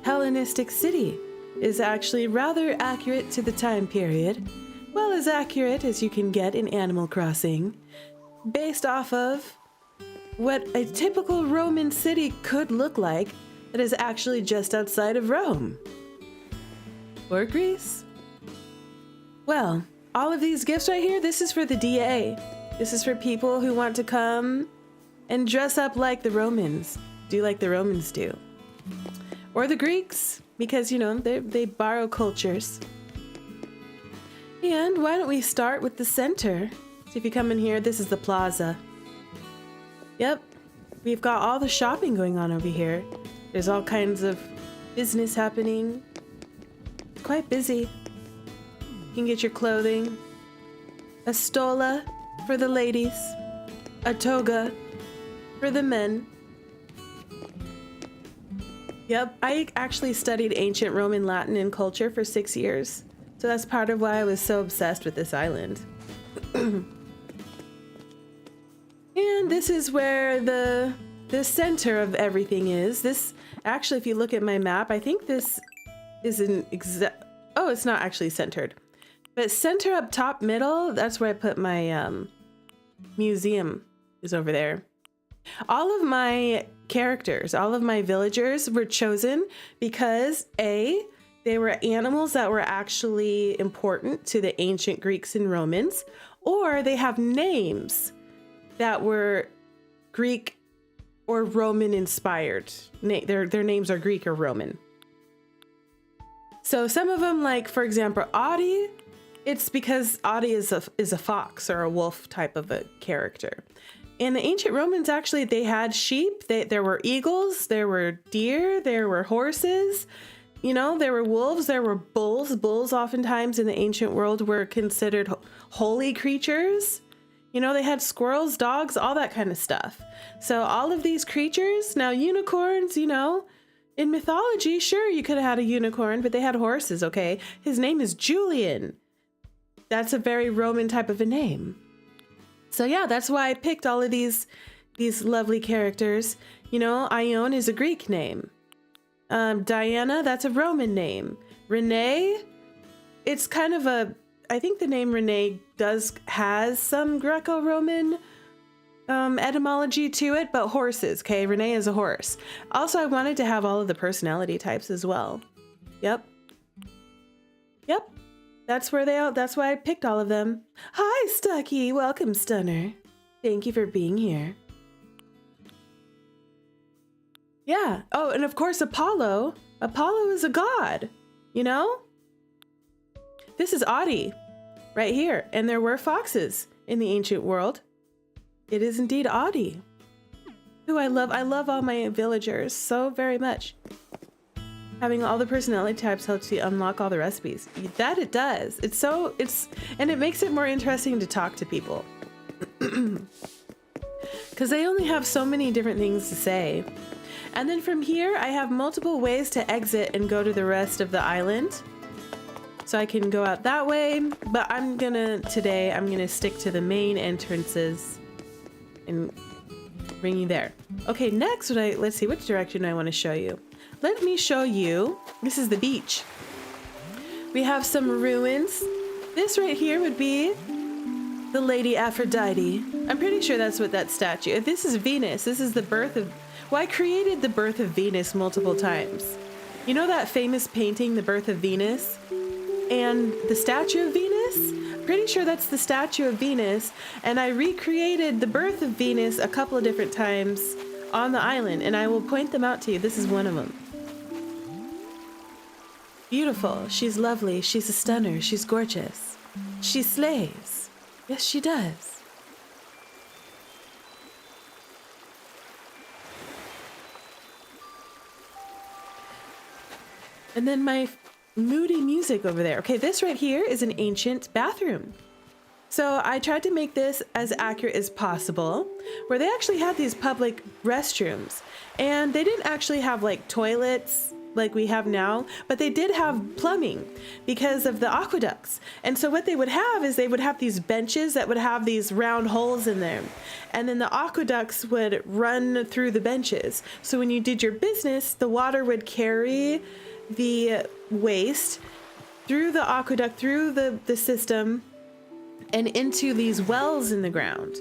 Hellenistic city. Is actually rather accurate to the time period. Well, as accurate as you can get in Animal Crossing. Based off of what a typical Roman city could look like that is actually just outside of Rome. Or Greece. Well, all of these gifts right here, this is for the DA. This is for people who want to come and dress up like the Romans. Do like the Romans do. Or the Greeks, because, you know, they borrow cultures. And why don't we start with the center? So if you come in here, this is the plaza. Yep, we've got all the shopping going on over here. There's all kinds of business happening. Quite busy. You can get your clothing. A stola for the ladies. A toga for the men. Yep, I actually studied ancient Roman Latin and culture for 6 years. So that's part of why I was so obsessed with this island. And this is where the center of everything is. This, actually, if you look at my map, I think this isn't oh, it's not actually centered. But center up top middle, that's where I put my museum, is over there. All of my characters, all of my villagers were chosen because A, they were animals that were actually important to the ancient Greeks and Romans, or they have names that were Greek or Roman inspired. Their names are Greek or Roman. So some of them, like for example, Audi, it's because Audi is a fox or a wolf type of a character. In the ancient Romans, actually, they had sheep. There were eagles, there were deer, there were horses, you know, there were wolves, there were bulls. Bulls oftentimes in the ancient world were considered holy creatures. You know, they had squirrels, dogs, all that kind of stuff. So all of these creatures, now unicorns, you know, in mythology, sure, you could have had a unicorn, but they had horses, okay? His name is Julian. That's a very Roman type of a name. So yeah, that's why I picked all of these lovely characters. You know, Ione is a Greek name. Diana, that's a Roman name. Renee, it's kind of I think the name Renee has some Greco-Roman etymology to it, but horses, okay? Renee is a horse. Also, I wanted to have all of the personality types as well. Yep. That's why I picked all of them. Hi, Stucky. Welcome, Stunner. Thank you for being here. Yeah. Oh, and of course, Apollo. Apollo is a god, you know? This is Audi right here. And there were foxes in the ancient world. It is indeed Audi, who I love. I love all my villagers so very much. Having all the personality types helps you unlock all the recipes. That it does. And it makes it more interesting to talk to people. Because they only have so many different things to say. And then from here, I have multiple ways to exit and go to the rest of the island. So I can go out that way, but today I'm gonna stick to the main entrances and bring you there. Okay, next, let's see, which direction I wanna show you. Let me show you, this is the beach. We have some ruins. This right here would be the Lady Aphrodite. I'm pretty sure that's what that statue, this is Venus. This is the birth of, well, I created the birth of Venus multiple times. You know that famous painting, The Birth of Venus? And the statue of Venus? Pretty sure that's the statue of Venus. And I recreated the birth of Venus a couple of different times on the island, and I will point them out to you. This is one of them. Beautiful. She's lovely. She's a stunner. She's gorgeous. She slays. Yes, she does. And then my moody music over there. Okay, this right here is an ancient bathroom. So I tried to make this as accurate as possible, where they actually had these public restrooms, and they didn't actually have like toilets like we have now, but they did have plumbing because of the aqueducts. And so what they would have is they would have these benches that would have these round holes in them, and then the aqueducts would run through the benches. So when you did your business, the water would carry the waste through the aqueduct, through the system, and into these wells in the ground.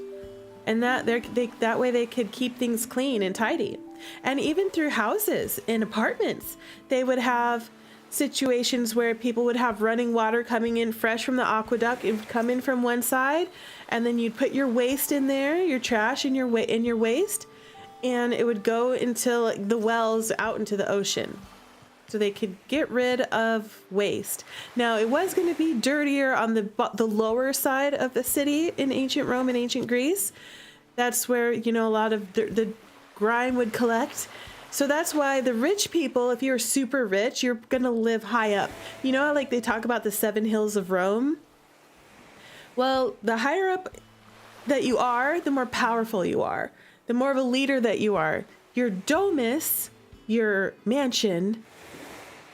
And that way they could keep things clean and tidy. And even through houses and apartments, they would have situations where people would have running water coming in fresh from the aqueduct. It would come in from one side, and then you'd put your waste in there, your trash and your waste, and it would go into the wells out into the ocean. So they could get rid of waste. Now, it was going to be dirtier on the lower side of the city in ancient Rome and ancient Greece. That's where, you know, a lot of the grime would collect. So that's why the rich people, if you're super rich, you're going to live high up. You know how like they talk about the 7 hills of Rome? Well, the higher up that you are, the more powerful you are. The more of a leader that you are. Your domus, your mansion,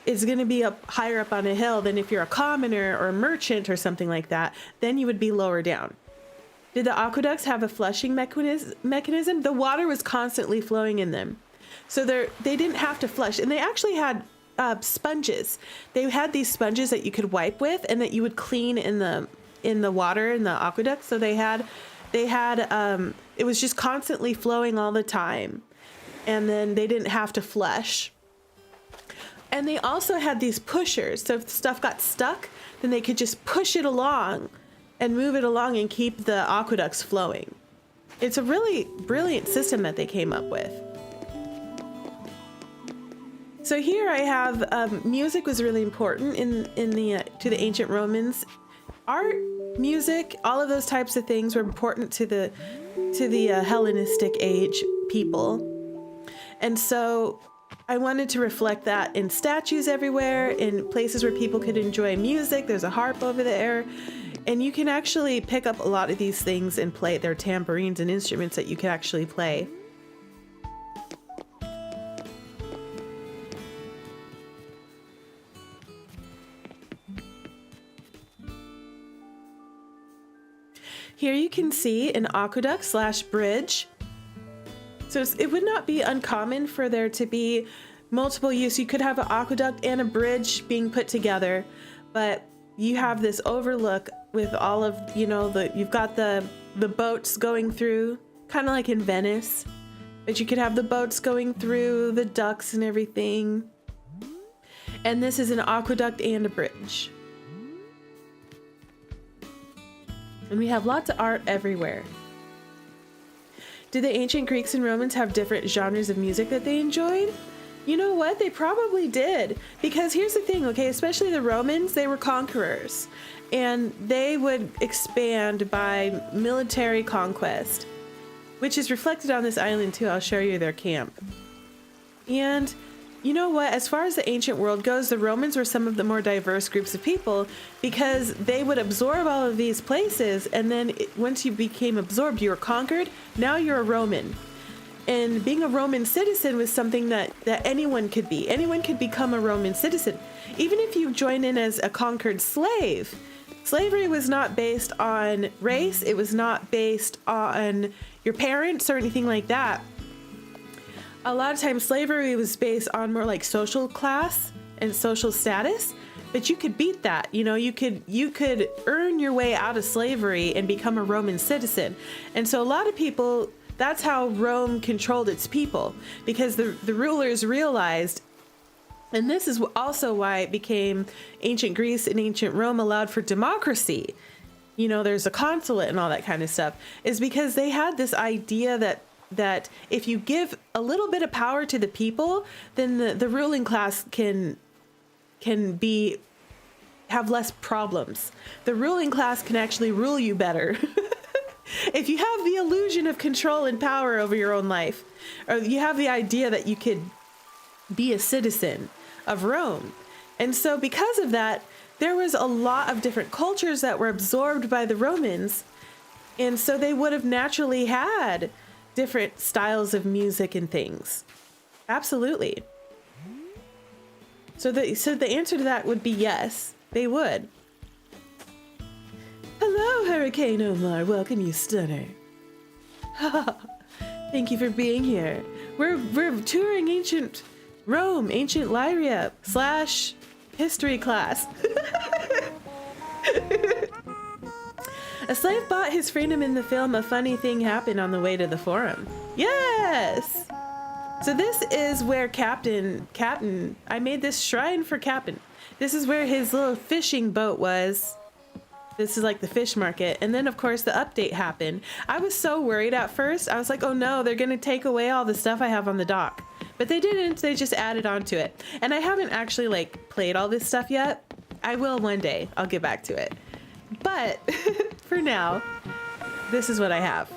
is going to be up higher up on a hill than if you're a commoner or a merchant or something like that. Then you would be lower down. Did the aqueducts have a flushing mechanism? The water was constantly flowing in them. So they didn't have to flush. And they actually had sponges. They had these sponges that you could wipe with and that you would clean in the water in the aqueduct. So they had it was just constantly flowing all the time, and then they didn't have to flush. And they also had these pushers, so if stuff got stuck, then they could just push it along and move it along and keep the aqueducts flowing. It's a really brilliant system that they came up with. So here I have music was really important to the ancient Romans. Art, music, all of those types of things were important to the Hellenistic age people. And so I wanted to reflect that in statues everywhere, in places where people could enjoy music. There's a harp over there, and you can actually pick up a lot of these things and play. They're tambourines and instruments that you can actually play. Here you can see an aqueduct / bridge. So it would not be uncommon for there to be multiple use. You could have an aqueduct and a bridge being put together, but you have this overlook with all of, you've got the boats going through, kind of like in Venice, but you could have the boats going through, the ducks and everything. And this is an aqueduct and a bridge. And we have lots of art everywhere. Did the ancient Greeks and Romans have different genres of music that they enjoyed? You know what? They probably did. Because here's the thing, okay? Especially the Romans, they were conquerors. And they would expand by military conquest, which is reflected on this island too. I'll show you their camp. And you know what? As far as the ancient world goes, the Romans were some of the more diverse groups of people because they would absorb all of these places. And then once you became absorbed, you were conquered. Now you're a Roman. And being a Roman citizen was something that anyone could be. Anyone could become a Roman citizen. Even if you join in as a conquered slave. Slavery was not based on race. It was not based on your parents or anything like that. A lot of times slavery was based on more like social class and social status, but you could beat that. You could earn your way out of slavery and become a Roman citizen. And so a lot of people, that's how Rome controlled its people, because the rulers realized, and this is also why it became ancient Greece and ancient Rome allowed for democracy. There's a consulate and all that kind of stuff, is because they had this idea that if you give a little bit of power to the people, then the ruling class can have less problems. The ruling class can actually rule you better. If you have the illusion of control and power over your own life, or you have the idea that you could be a citizen of Rome. And so because of that, there was a lot of different cultures that were absorbed by the Romans. And so they would have naturally had different styles of music and things. Absolutely. So the answer to that would be yes, they would. Hello, Hurricane Omar. Welcome, you stunner. Thank you for being here. We're touring ancient Rome, ancient Lyria / history class. A slave bought his freedom in the film. A funny thing happened on the way to the forum. Yes! So this is where Captain, I made this shrine for Captain. This is where his little fishing boat was. This is like the fish market. And then of course the update happened. I was so worried at first. I was like, oh no, they're gonna take away all the stuff I have on the dock. But they didn't, they just added on to it. And I haven't actually played all this stuff yet. I will one day, I'll get back to it. But for now, this is what I have.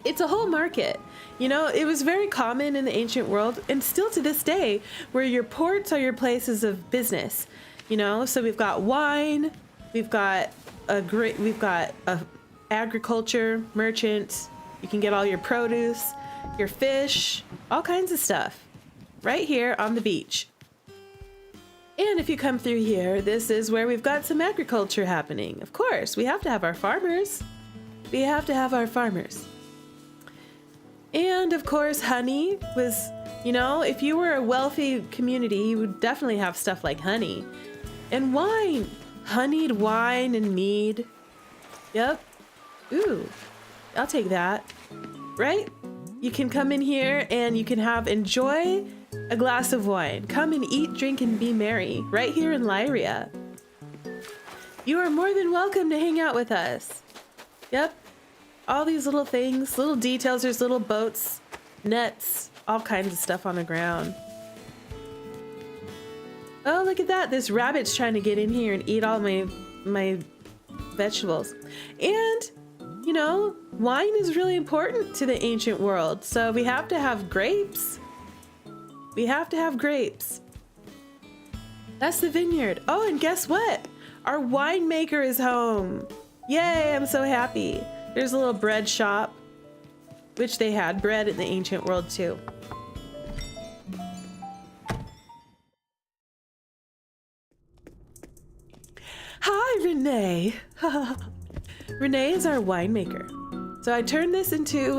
It's a whole market. It was very common in the ancient world, and still to this day, where your ports are your places of business. So we've got wine, we've got agriculture, merchants. You can get all your produce, your fish, all kinds of stuff right here on the beach. And if you come through here, this is where we've got some agriculture happening. Of course, we have to have our farmers. And of course, honey was You know, if you were a wealthy community, you would definitely have stuff like honey and wine. Honeyed wine and mead. Yep. Ooh, I'll take that. Right? You can come in here and you can enjoy a glass of wine. Come and eat, drink, and be merry. Right here in Lyria. You are more than welcome to hang out with us. Yep. All these little things, little details. There's little boats, nets, all kinds of stuff on the ground. Oh, look at that. This rabbit's trying to get in here and eat all my vegetables. And, you know, wine is really important to the ancient world. So we have to have grapes. We have to have grapes. That's the vineyard. Oh, and guess what? Our winemaker is home. Yay, I'm so happy. There's a little bread shop, which they had bread in the ancient world too. Hi, Renee. Renee is our winemaker. So I turned this into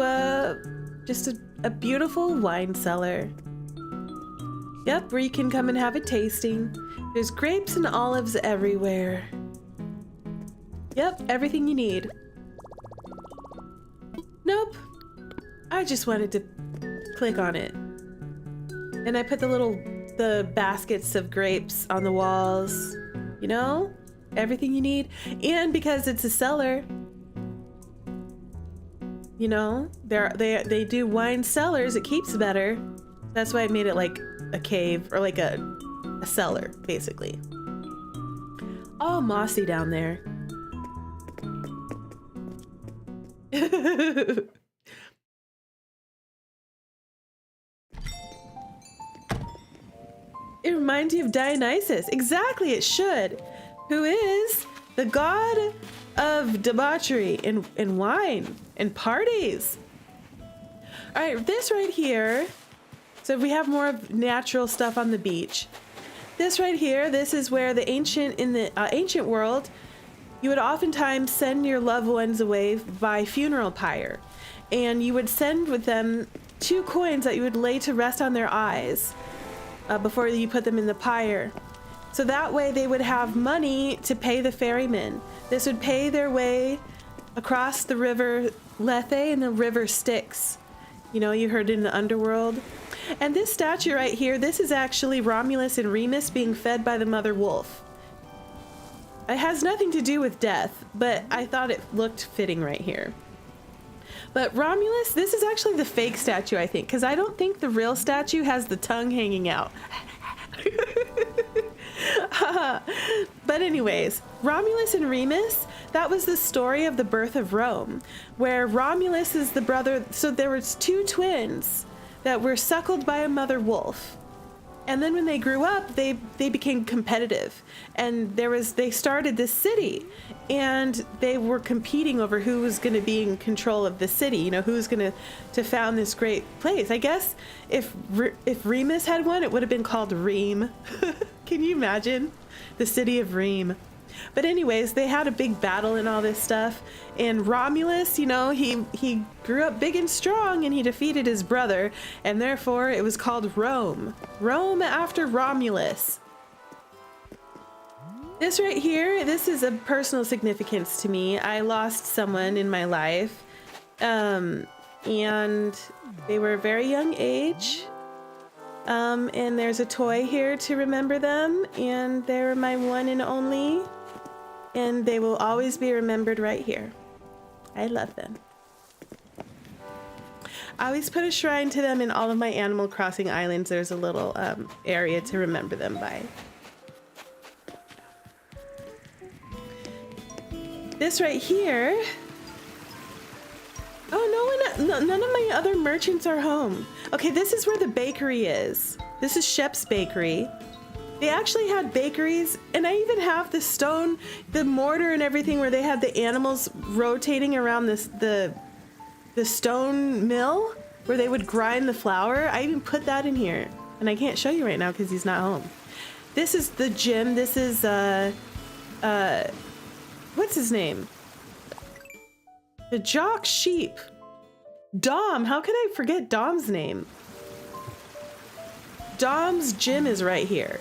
just a beautiful wine cellar. Yep, where you can come and have a tasting. There's grapes and olives everywhere. Yep, everything you need. Nope. I just wanted to click on it. And I put the baskets of grapes on the walls. You know? Everything you need. And because it's a cellar, you know, they do wine cellars, it keeps better. That's why I made it like a cave or like a cellar, basically. All mossy down there. It reminds you of Dionysus. Exactly, it should. Who is the god of debauchery and wine and parties. All right, this right here. So we have more of natural stuff on the beach. This right here, this is where in the ancient world, you would oftentimes send your loved ones away by funeral pyre. And you would send with them 2 coins that you would lay to rest on their eyes before you put them in the pyre. So that way they would have money to pay the ferrymen. This would pay their way across the river Lethe and the river Styx. You know, you heard in the underworld. And this statue right here, this is actually Romulus and Remus being fed by the mother wolf. It has nothing to do with death, but I thought it looked fitting right here. But Romulus, this is actually the fake statue, I think, because I don't think the real statue has the tongue hanging out. But anyways, Romulus and Remus, that was the story of the birth of Rome, where Romulus is the brother. So there was 2 twins that were suckled by a mother wolf. And then when they grew up, they became competitive, and they started this city, and they were competing over who was going to be in control of the city. You know, who's going to found this great place. I guess if Remus had one, it would have been called Reem. Can you imagine the city of Reem? But anyways, they had a big battle and all this stuff. And Romulus, you know, he grew up big and strong, and he defeated his brother, and therefore it was called Rome. Rome after Romulus. This right here, this is a personal significance to me. I lost someone in my life, and they were a very young age. And there's a toy here to remember them, and they're my one and only. And they will always be remembered right here. I love them. I always put a shrine to them in all of my Animal Crossing islands. There's a little area to remember them by. This right here. Oh, none of my other merchants are home. Okay, this is where the bakery is. This is Shep's Bakery. They actually had bakeries, and I even have the mortar and everything where they had the animals rotating around the stone mill where they would grind the flour. I even put that in here, and I can't show you right now because he's not home. This is the gym. This is what's his name? The jock sheep. Dom. How could I forget Dom's name? Dom's gym is right here.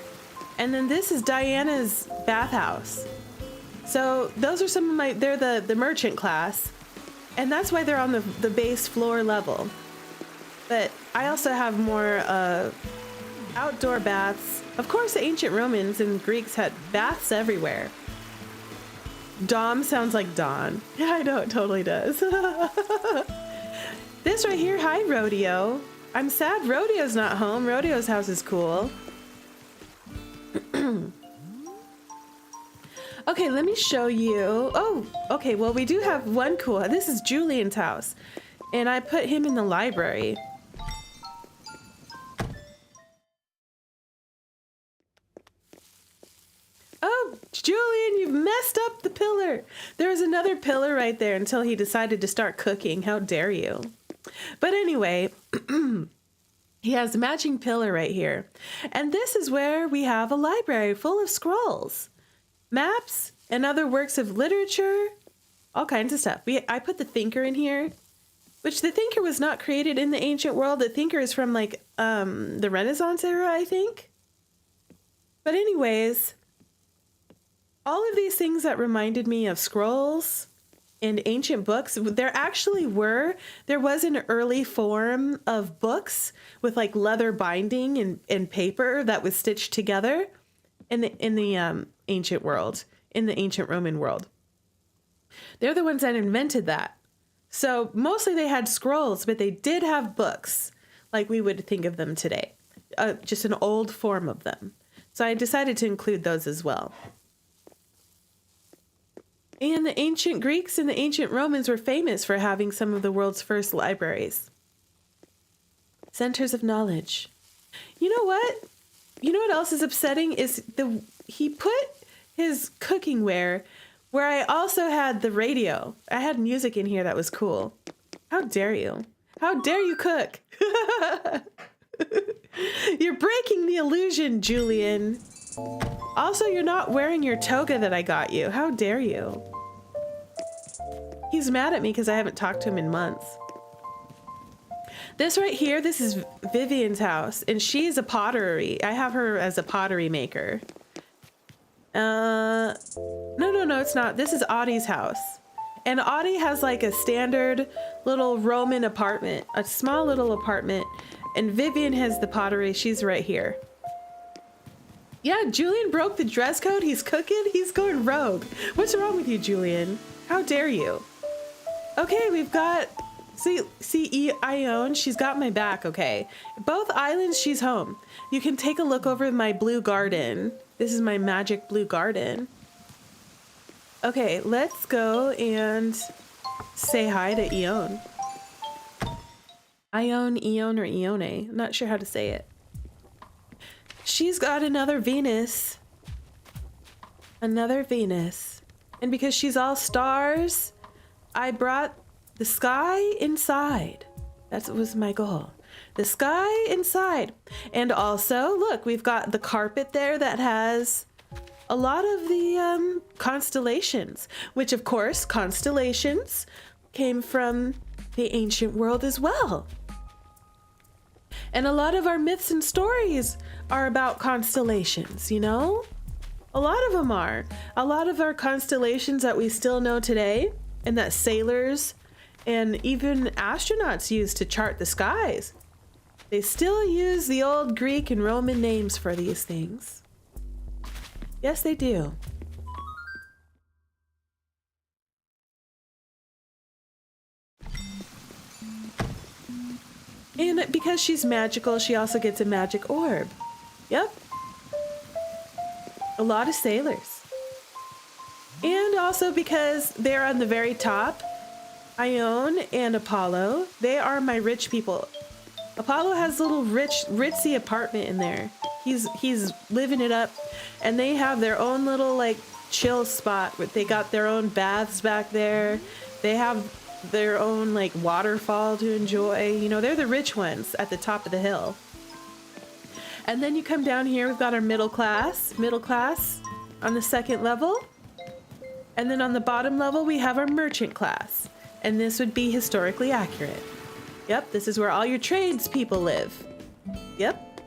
And then this is Diana's bathhouse. So those are some of my, they're the merchant class. And that's why they're on the base floor level. But I also have more outdoor baths. Of course, the ancient Romans and Greeks had baths everywhere. Dom sounds like Dawn. Yeah, I know, it totally does. This right here, hi Rodeo. I'm sad Rodeo's not home. Rodeo's house is cool. Okay, let me show you. Oh, okay, well we do have one cool. This is Julian's house. And I put him in the library. Oh, Julian, you've messed up the pillar. There was another pillar right there until he decided to start cooking. How dare you? But anyway, he has a matching pillar right here. And this is where we have a library full of scrolls, maps, and other works of literature, all kinds of stuff. I put the Thinker in here, which the Thinker was not created in the ancient world. The Thinker is from like the Renaissance era, I think. But anyways, all of these things that reminded me of scrolls and ancient books, there was an early form of books with like leather binding and paper that was stitched together in the ancient world, in the ancient Roman world. They're the ones that invented that. So mostly they had scrolls, but they did have books like we would think of them today, just an old form of them. So I decided to include those as well. And the ancient Greeks and the ancient Romans were famous for having some of the world's first libraries. Centers of knowledge. You know what? You know what else is upsetting is he put his cooking ware where I also had the radio. I had music in here that was cool. How dare you? How dare you cook? You're breaking the illusion, Julian. Also, you're not wearing your toga that I got you. How dare you? He's mad at me because I haven't talked to him in months. This right here, this is Vivian's house, and she's a pottery. I have her as a pottery maker. No, it's not. This is Audie's house. And Audie has like a standard little Roman apartment, a small little apartment. And Vivian has the pottery. She's right here. Yeah, Julian broke the dress code. He's cooking. He's going rogue. What's wrong with you, Julian? How dare you? Okay, we've got, see Ione, she's got my back, okay. Both islands, she's home. You can take a look over my blue garden. This is my magic blue garden. Okay, let's go and say hi to Ione. Ione, or Ione. I'm not sure how to say it. She's got another Venus. Another Venus. And because she's all stars, I brought the sky inside. That was my goal. The sky inside. And also, look, we've got the carpet there that has a lot of the constellations, which of course, constellations came from the ancient world as well. And a lot of our myths and stories are about constellations, you know? A lot of them are. A lot of our constellations that we still know today and that sailors and even astronauts use to chart the skies. They still use the old Greek and Roman names for these things. Yes, they do. And because she's magical, she also gets a magic orb. Yep. A lot of sailors. And also because they're on the very top, Ione and Apollo, they are my rich people. Apollo has a little ritzy apartment in there. He's living it up, and they have their own little like chill spot. They got their own baths back there. They have their own like waterfall to enjoy. You know, they're the rich ones at the top of the hill. And then you come down here, we've got our middle class on the second level. And then on the bottom level, we have our merchant class. And this would be historically accurate. Yep, this is where all your tradespeople live. Yep.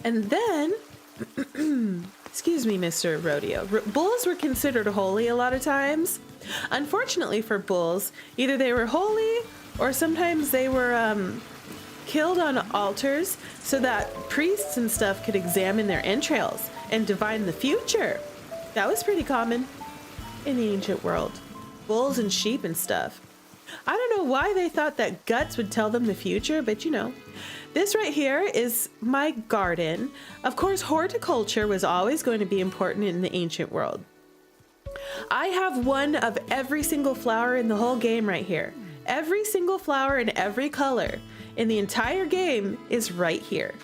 And then, excuse me, Mr. Rodeo, bulls were considered holy a lot of times. Unfortunately for bulls, either they were holy or sometimes they were killed on altars so that priests and stuff could examine their entrails and divine the future. That was pretty common in the ancient world. Bulls and sheep and stuff. I don't know why they thought that guts would tell them the future, but you know. This right here is my garden. Of course, horticulture was always going to be important in the ancient world. I have one of every single flower in the whole game right here. Every single flower in every color in the entire game is right here.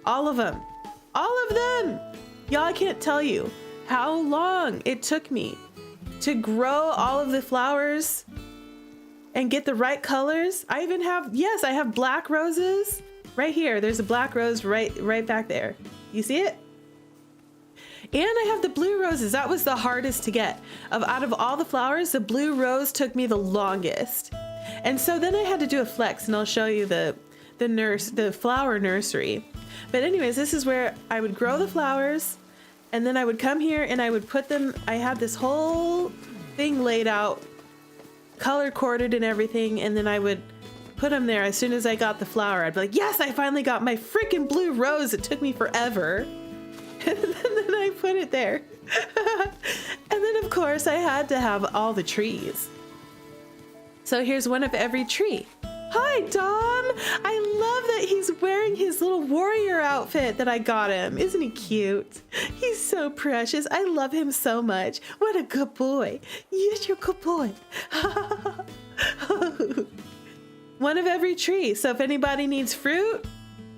All of them. All of them! Y'all, I can't tell you how long it took me to grow all of the flowers and get the right colors. I even have, yes, I have black roses right here. There's a black rose right back there. You see it? And I have the blue roses. That was the hardest to get. Out of all the flowers, the blue rose took me the longest. And so then I had to do a flex, and I'll show you the flower nursery. But anyways, this is where I would grow the flowers, and then I would come here and I would put them, I had this whole thing laid out, color corded and everything, and then I would put them there. As soon as I got the flower, I'd be like, yes, I finally got my freaking blue rose. It took me forever. And then I put it there. And then of course I had to have all the trees. So here's one of every tree. Hi, Dom. I love that he's wearing his little warrior outfit that I got him. Isn't he cute? He's so precious. I love him so much. What a good boy. Yes, you're a good boy. One of every tree. So if anybody needs fruit,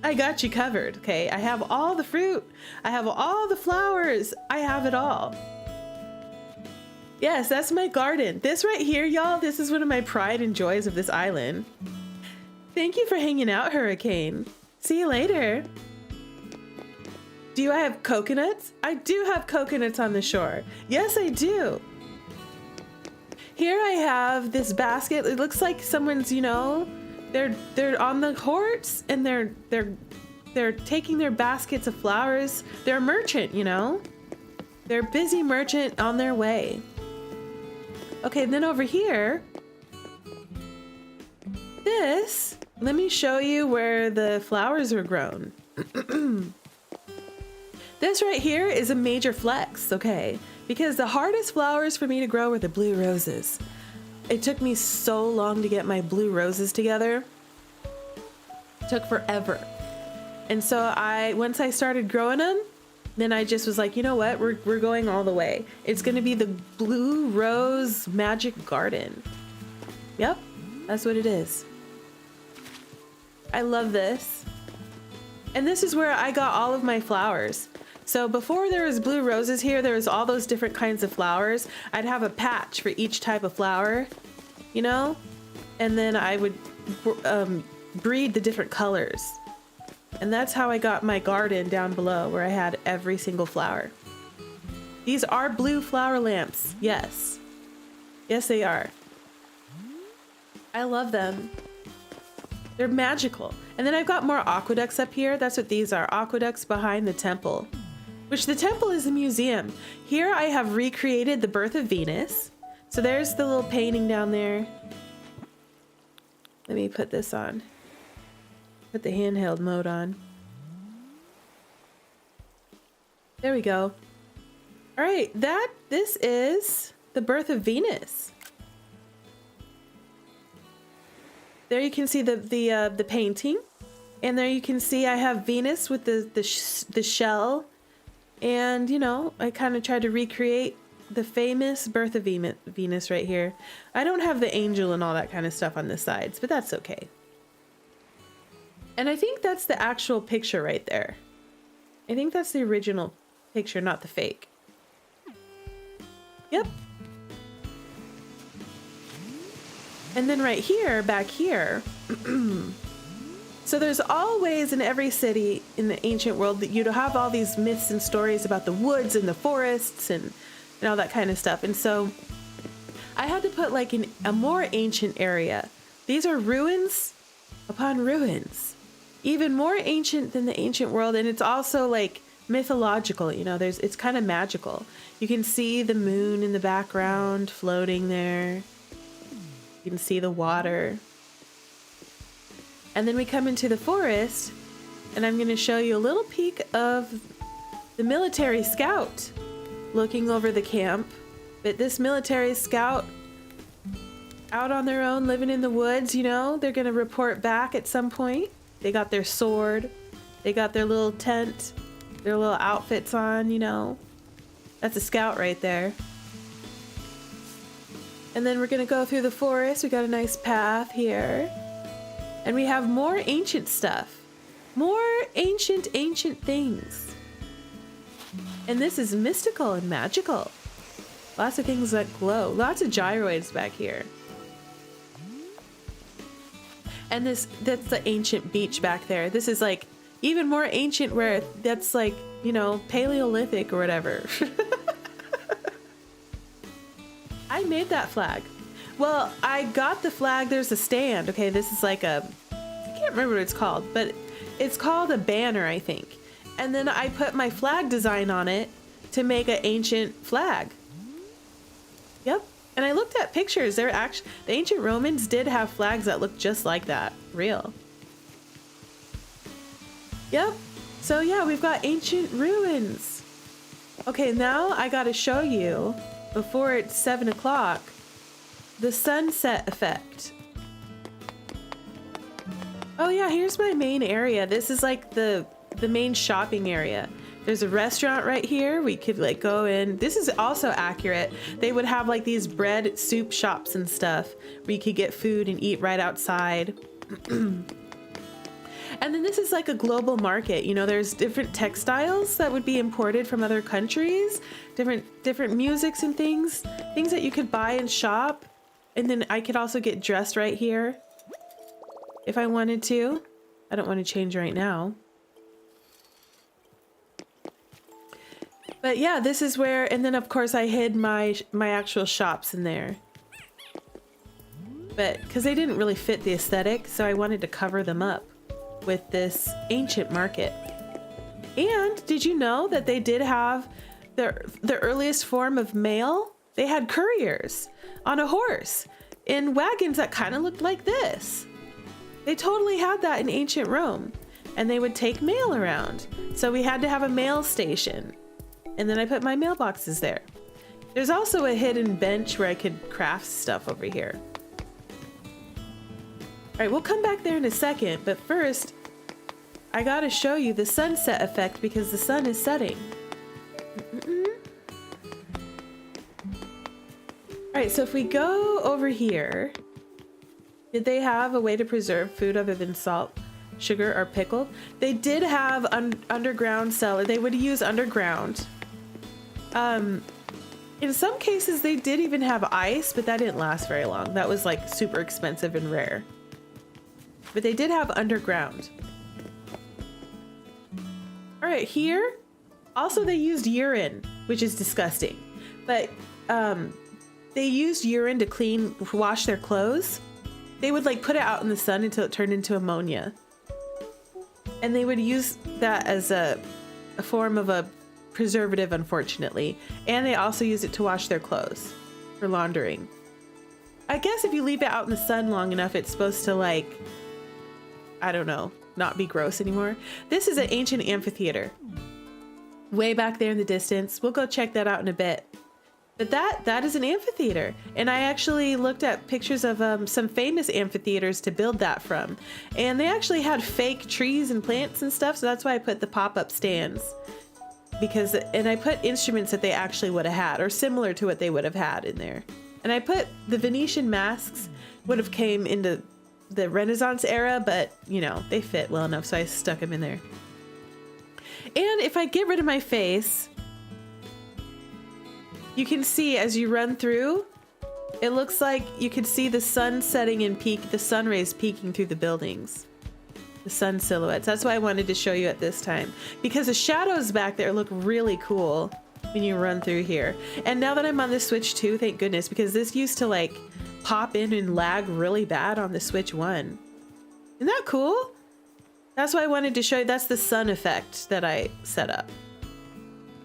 I got you covered, okay? I have all the fruit. I have all the flowers. I have it all. Yes, that's my garden. This right here, y'all, this is one of my pride and joys of this island. Thank you for hanging out, Hurricane. See you later. Do I have coconuts? I do have coconuts on the shore. Yes, I do. Here I have this basket. It looks like someone's, you know, they're on the horse and they're taking their baskets of flowers. They're a merchant, you know. They're a busy merchant on their way. Okay, then over here, let me show you where the flowers are grown. This right here is a major flex, okay? Because the hardest flowers for me to grow were the blue roses. It took me so long to get my blue roses together. It took forever. And so once I started growing them, then I just was like, you know what? We're going all the way. It's gonna be the blue rose magic garden. Yep, that's what it is. I love this. And this is where I got all of my flowers. So before there was blue roses here, there was all those different kinds of flowers. I'd have a patch for each type of flower, you know? And then I would breed the different colors. And that's how I got my garden down below, where I had every single flower. These are blue flower lamps. Yes. Yes, they are. I love them. They're magical. And then I've got more aqueducts up here. That's what these are. Aqueducts behind the temple, which the temple is a museum. Here I have recreated the birth of Venus. So there's the little painting down there. Let me put this on. Put the handheld mode on. There we go. All right, this is the birth of Venus. There you can see the painting, and there you can see I have Venus with the shell, and you know I kind of tried to recreate the famous birth of Venus right here. I don't have the angel and all that kind of stuff on the sides, but that's okay. And I think that's the actual picture right there. I think that's the original picture, not the fake. Yep. And then right here, back here, so there's always in every city in the ancient world that you'd have all these myths and stories about the woods and the forests and all that kind of stuff. And so I had to put like a more ancient area. These are ruins upon ruins. even more ancient than the ancient world. And it's also like mythological, you know, it's kind of magical. You can see the moon in the background floating there. You can see the water. And then we come into the forest, and I'm going to show you a little peek of the military scout looking over the camp. But this military scout, out on their own, living in the woods, you know, they're going to report back at some point. They got their sword, they got their little tent, their little outfits on, you know. That's a scout right there. And then we're going to go through the forest. We got a nice path here. And we have more ancient stuff. More ancient things. And this is mystical and magical. Lots of things that glow. Lots of gyroids back here. And that's the ancient beach back there. This is like even more ancient, where that's like, you know, Paleolithic or whatever. I made that flag. Well, I got the flag. There's a stand. Okay, this is like I can't remember what it's called, but it's called a banner, I think. And then I put my flag design on it to make an ancient flag. Yep. And I looked at pictures. The ancient Romans did have flags that looked just like that. Real. Yep. So yeah, we've got ancient ruins. Okay, now I gotta show you, before it's 7 o'clock, the sunset effect. Oh yeah, here's my main area. This is like the main shopping area. There's a restaurant right here. We could like go in. This is also accurate. They would have like these bread soup shops and stuff where you could get food and eat right outside. And then this is like a global market. You know, there's different textiles that would be imported from other countries, different musics and things that you could buy and shop. And then I could also get dressed right here if I wanted to. I don't want to change right now. But yeah, this is where, and then of course I hid my actual shops in there. But because they didn't really fit the aesthetic, so I wanted to cover them up with this ancient market. And did you know that they did have the earliest form of mail? They had couriers on a horse in wagons that kind of looked like this. They totally had that in ancient Rome, and they would take mail around. So we had to have a mail station. And then I put my mailboxes there. There's also a hidden bench where I could craft stuff over here. All right, we'll come back there in a second, but first, I gotta show you the sunset effect because the sun is setting. All right, so if we go over here, did they have a way to preserve food other than salt, sugar, or pickle? They did have underground cellar. They would use underground. In some cases, they did even have ice, but that didn't last very long. That was like super expensive and rare. But they did have underground. All right, here, also they used urine, which is disgusting. But they used urine to wash their clothes. They would like put it out in the sun until it turned into ammonia. And they would use that as a form of a preservative, unfortunately. And they also use it to wash their clothes for laundering. I guess if you leave it out in the sun long enough, it's supposed to like, I don't know, not be gross anymore. This is an ancient amphitheater. Way back there in the distance. We'll go check that out in a bit. But that is an amphitheater. And I actually looked at pictures of some famous amphitheaters to build that from. And they actually had fake trees and plants and stuff. So that's why I put the pop-up stands. And I put instruments that they actually would have had, or similar to what they would have had in there. And I put the Venetian masks would have came into the Renaissance era, but you know, they fit well enough. So I stuck them in there. And if I get rid of my face, you can see as you run through, it looks like you can see the sun setting and the sun rays peeking through the buildings. The sun silhouettes. That's why I wanted to show you at this time. Because the shadows back there look really cool when you run through here. And now that I'm on the Switch 2, thank goodness, because this used to like pop in and lag really bad on the Switch 1. Isn't that cool? That's why I wanted to show you. That's the sun effect that I set up.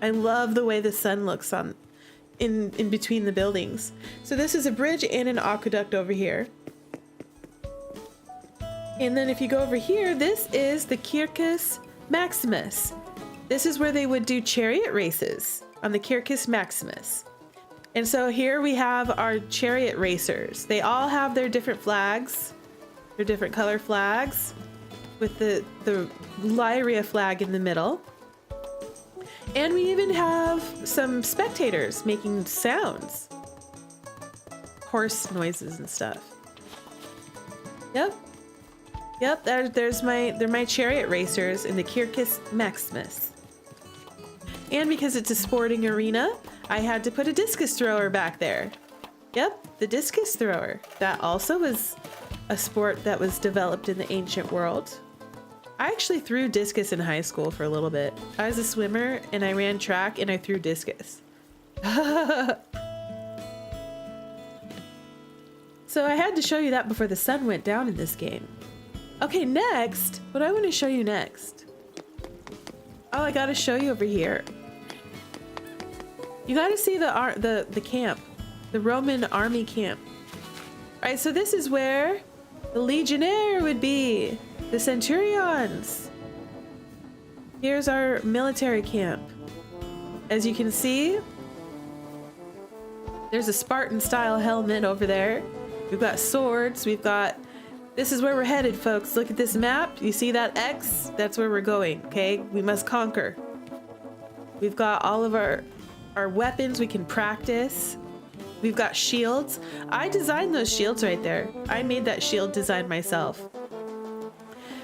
I love the way the sun looks on in between the buildings. So this is a bridge and an aqueduct over here. And then if you go over here, this is the Circus Maximus. This is where they would do chariot races on the Circus Maximus. And so here we have our chariot racers. They all have their different flags, their different color flags, with the Lyria flag in the middle. And we even have some spectators making sounds. Horse noises and stuff. Yep. Yep, they're my chariot racers in the Circus Maximus. And because it's a sporting arena, I had to put a discus thrower back there. Yep, the discus thrower. That also was a sport that was developed in the ancient world. I actually threw discus in high school for a little bit. I was a swimmer and I ran track and I threw discus. So I had to show you that before the sun went down in this game. Okay, next, what I want to show you next. Oh, I gotta show you over here. You gotta see the camp, the Roman army camp. All right, so this is where the legionnaire would be, the centurions. Here's our military camp. As you can see, there's a Spartan style helmet over there. We've got swords, this is where we're headed, folks. Look at this map. You see that X? That's where we're going, okay? We must conquer. We've got all of our weapons we can practice. We've got shields. I designed those shields right there. I made that shield design myself.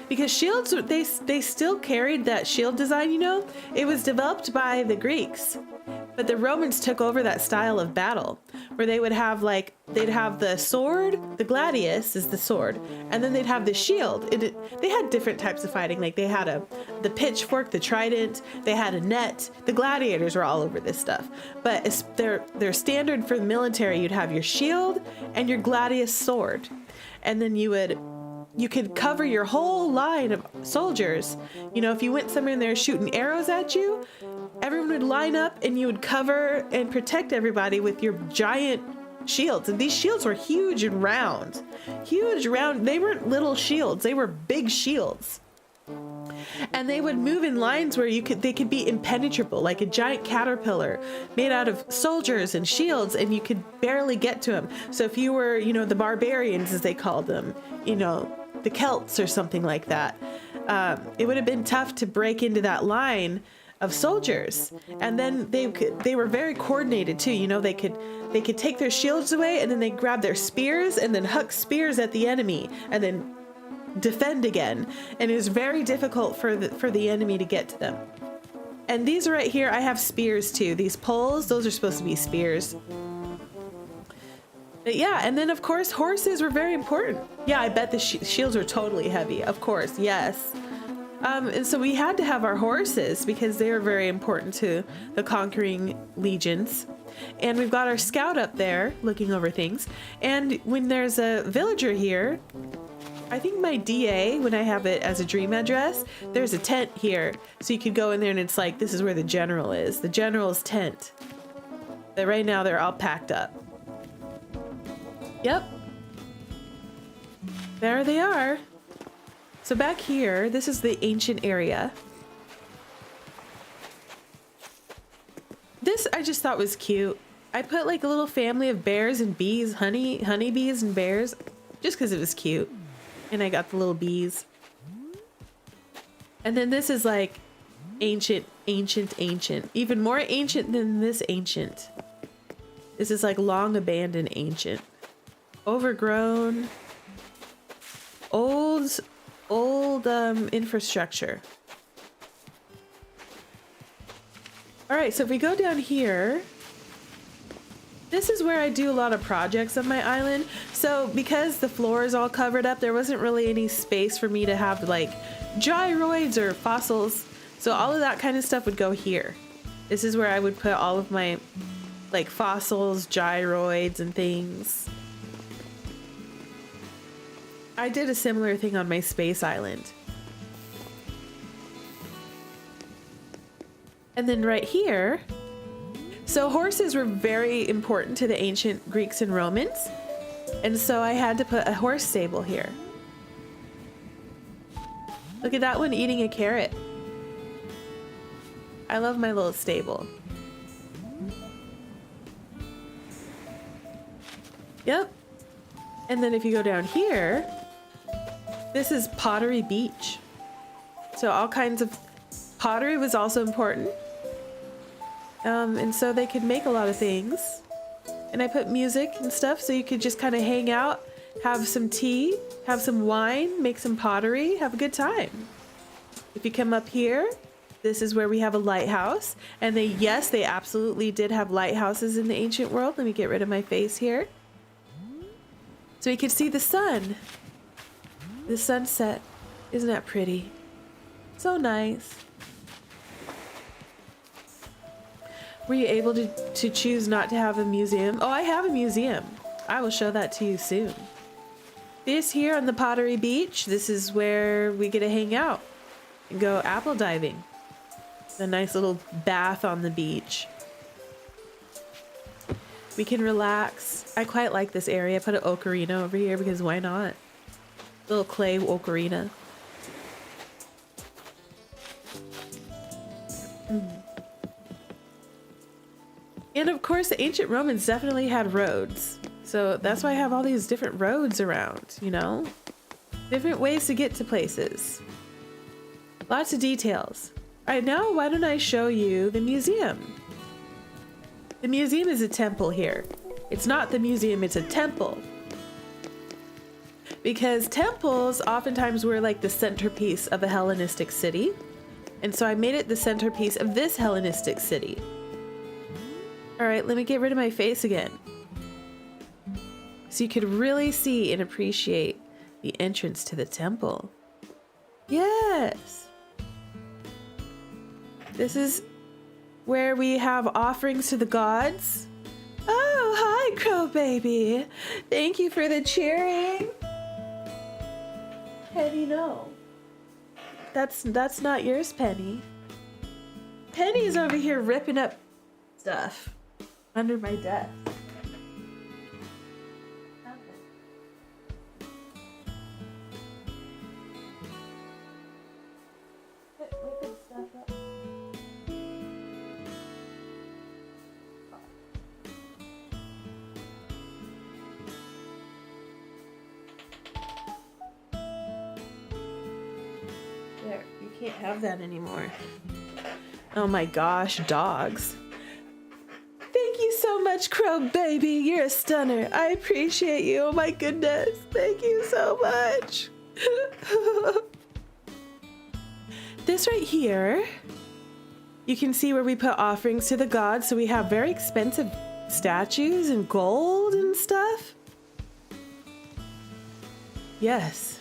Because shields, they still carried that shield design, you know? It was developed by the Greeks. But the Romans took over that style of battle where they would have they'd have the sword, the gladius is the sword, and then they'd have the shield. They had different types of fighting. Like they had the pitchfork, the trident, they had a net. The gladiators were all over this stuff. But it's their standard for the military, you'd have your shield and your gladius sword. And then you could cover your whole line of soldiers. You know, if you went somewhere and they were shooting arrows at you, everyone would line up and you would cover and protect everybody with your giant shields. And these shields were huge and round. Huge, round. They weren't little shields. They were big shields. And they would move in lines where they could be impenetrable, like a giant caterpillar made out of soldiers and shields, and you could barely get to them. So if you were, you know, the barbarians, as they called them, you know, the Celts or something like that, it would have been tough to break into that line of soldiers. And then they were very coordinated too. You know, they could take their shields away and then they grab their spears and then huck spears at the enemy and then defend again. And it was very difficult for the enemy to get to them. And these right here, I have spears too. These poles, those are supposed to be spears. But yeah, and then of course horses were very important. Yeah, I bet the shields were totally heavy. Of course, yes. And so we had to have our horses because they were very important to the conquering legions. And we've got our scout up there looking over things. And when there's a villager here, I think my DA, when I have it as a dream address, there's a tent here. So you could go in there and it's like, this is where the general is. The general's tent. But right now they're all packed up. Yep. There they are. So back here, this is the ancient area. This I just thought was cute. I put like a little family of bears and bees, honeybees and bears, just because it was cute. And I got the little bees. And then this is like ancient. Even more ancient than this ancient. This is like long abandoned ancient. Overgrown. Old infrastructure. All right, so if we go down here, this is where I do a lot of projects on my island. So because the floor is all covered up, there wasn't really any space for me to have like gyroids or fossils. So all of that kind of stuff would go here. This is where I would put all of my like fossils, gyroids, and things. I did a similar thing on my space island. And then right here, so horses were very important to the ancient Greeks and Romans. And so I had to put a horse stable here. Look at that one eating a carrot. I love my little stable. Yep. And then if you go down here, this is Pottery Beach. So all kinds of pottery was also important. And so they could make a lot of things. And I put music and stuff so you could just kind of hang out, have some tea, have some wine, make some pottery, have a good time. If you come up here, this is where we have a lighthouse. And yes, they absolutely did have lighthouses in the ancient world. Let me get rid of my face here. So you can see the sun. The sunset. Isn't that pretty? So nice. Were you able to choose not to have a museum? Oh, I have a museum. I will show that to you soon. This here on the Pottery Beach, this is where we get to hang out and go apple diving. A nice little bath on the beach. We can relax. I quite like this area. Put an ocarina over here because why not? Little clay ocarina. And of course, the ancient Romans definitely had roads. So that's why I have all these different roads around, you know? Different ways to get to places. Lots of details. All right, now why don't I show you the museum? The museum is a temple here. It's not the museum, it's a temple. Because temples oftentimes were like the centerpiece of a Hellenistic city. And so I made it the centerpiece of this Hellenistic city. All right, let me get rid of my face again. So you could really see and appreciate the entrance to the temple. Yes. This is where we have offerings to the gods. Oh, hi, Crow Baby. Thank you for the cheering. Penny, no. That's not yours, Penny. Penny's over here ripping up stuff under my desk. Ripping stuff up. There, you can't have that anymore. Oh my gosh, dogs. Thank you so much, Crow Baby. You're a stunner. I appreciate you. Oh my goodness. Thank you so much. This right here, you can see where we put offerings to the gods. So we have very expensive statues and gold and stuff. Yes.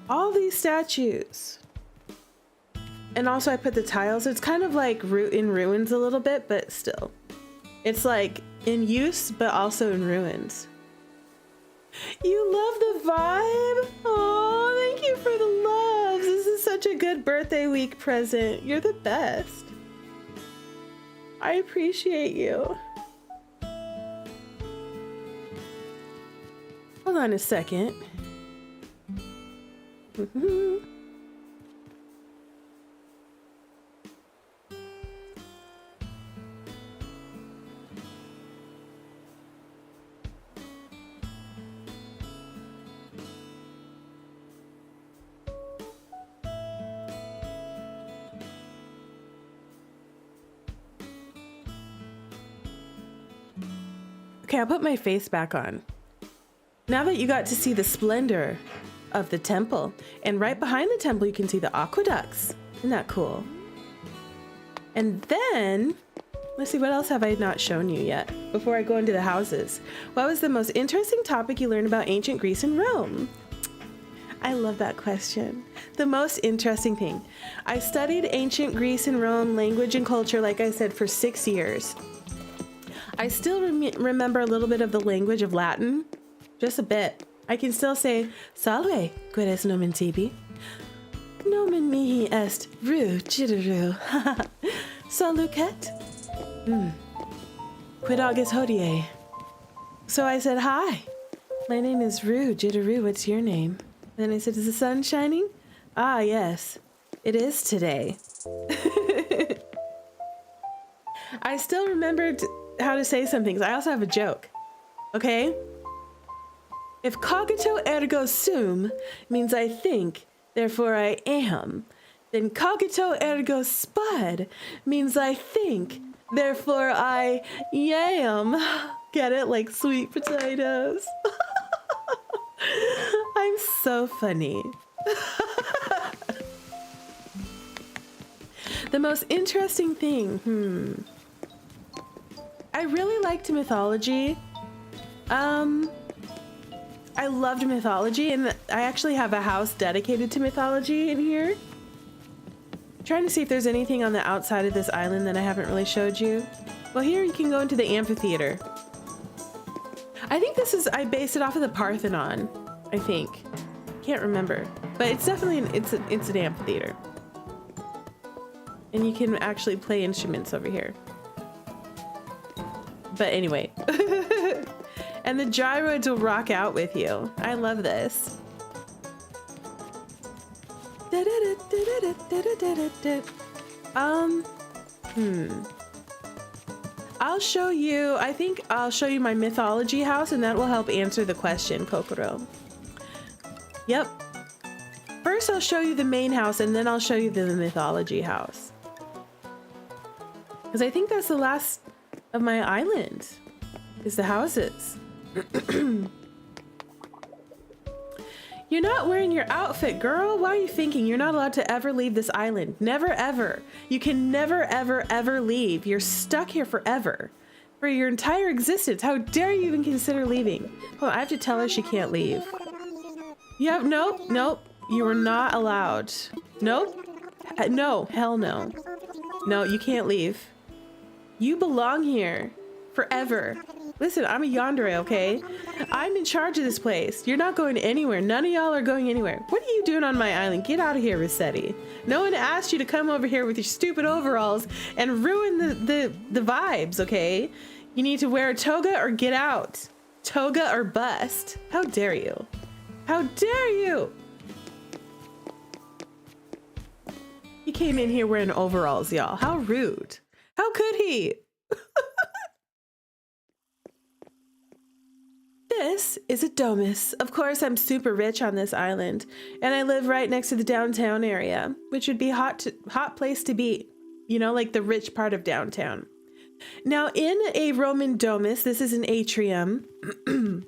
All these statues. And also I put the tiles. It's kind of like in ruins a little bit, but still. It's like in use, but also in ruins. You love the vibe? Oh, thank you for the loves. This is such a good birthday week present. You're the best. I appreciate you. Hold on a second. Okay, I'll put my face back on. Now that you got to see the splendor of the temple, and right behind the temple you can see the aqueducts. Isn't that cool? And then, let's see, what else have I not shown you yet before I go into the houses? What was the most interesting topic you learned about ancient Greece and Rome? I love that question. The most interesting thing. I studied ancient Greece and Rome language and culture, like I said, for 6 years. I still remember a little bit of the language of Latin, just a bit. I can still say, Salve, queres nomen tibi? Nomen mihi est Ru, Jitterrue. Saluket. Quid august hodie. So I said, hi, my name is Jitterrue, what's your name? And then I said, is the sun shining? Ah, yes, it is today. I still remembered how to say some things. I also have a joke, okay? If cogito ergo sum means I think, therefore I am, then cogito ergo spud means I think, therefore I yam. Get it? Like sweet potatoes. I'm so funny. The most interesting thing, I really liked mythology. I loved mythology, and I actually have a house dedicated to mythology in here. Trying to see if there's anything on the outside of this island that I haven't really showed you. Well, here you can go into the amphitheater. I think I based it off of the Parthenon, I think. Can't remember, but it's definitely it's an amphitheater. And you can actually play instruments over here. But anyway. And the gyroids will rock out with you. I love this. I'll show you, I think I'll show you my mythology house, and that will help answer the question, Kokoro. Yep. First I'll show you the main house, and then I'll show you the mythology house. Because I think that's the last of my island, is the houses. You're not wearing your outfit, girl. Why are you thinking? You're not allowed to ever leave this island. Never, ever. You can never, ever, ever leave. You're stuck here forever. For your entire existence. How dare you even consider leaving? Hold on, I have to tell her she can't leave. Yep, nope, nope. You are not allowed. Nope. No, hell no. No, you can't leave. You belong here. Forever. Listen, I'm a yandere, okay? I'm in charge of this place. You're not going anywhere. None of y'all are going anywhere. What are you doing on my island? Get out of here, Rossetti. No one asked you to come over here with your stupid overalls and ruin the vibes, okay? You need to wear a toga or get out. Toga or bust. How dare you? How dare you? He came in here wearing overalls, y'all. How rude. How could he? This is a domus. Of course, I'm super rich on this island, and I live right next to the downtown area, which would be hot place to be. You know, like the rich part of downtown. Now, in a Roman domus, this is an atrium, and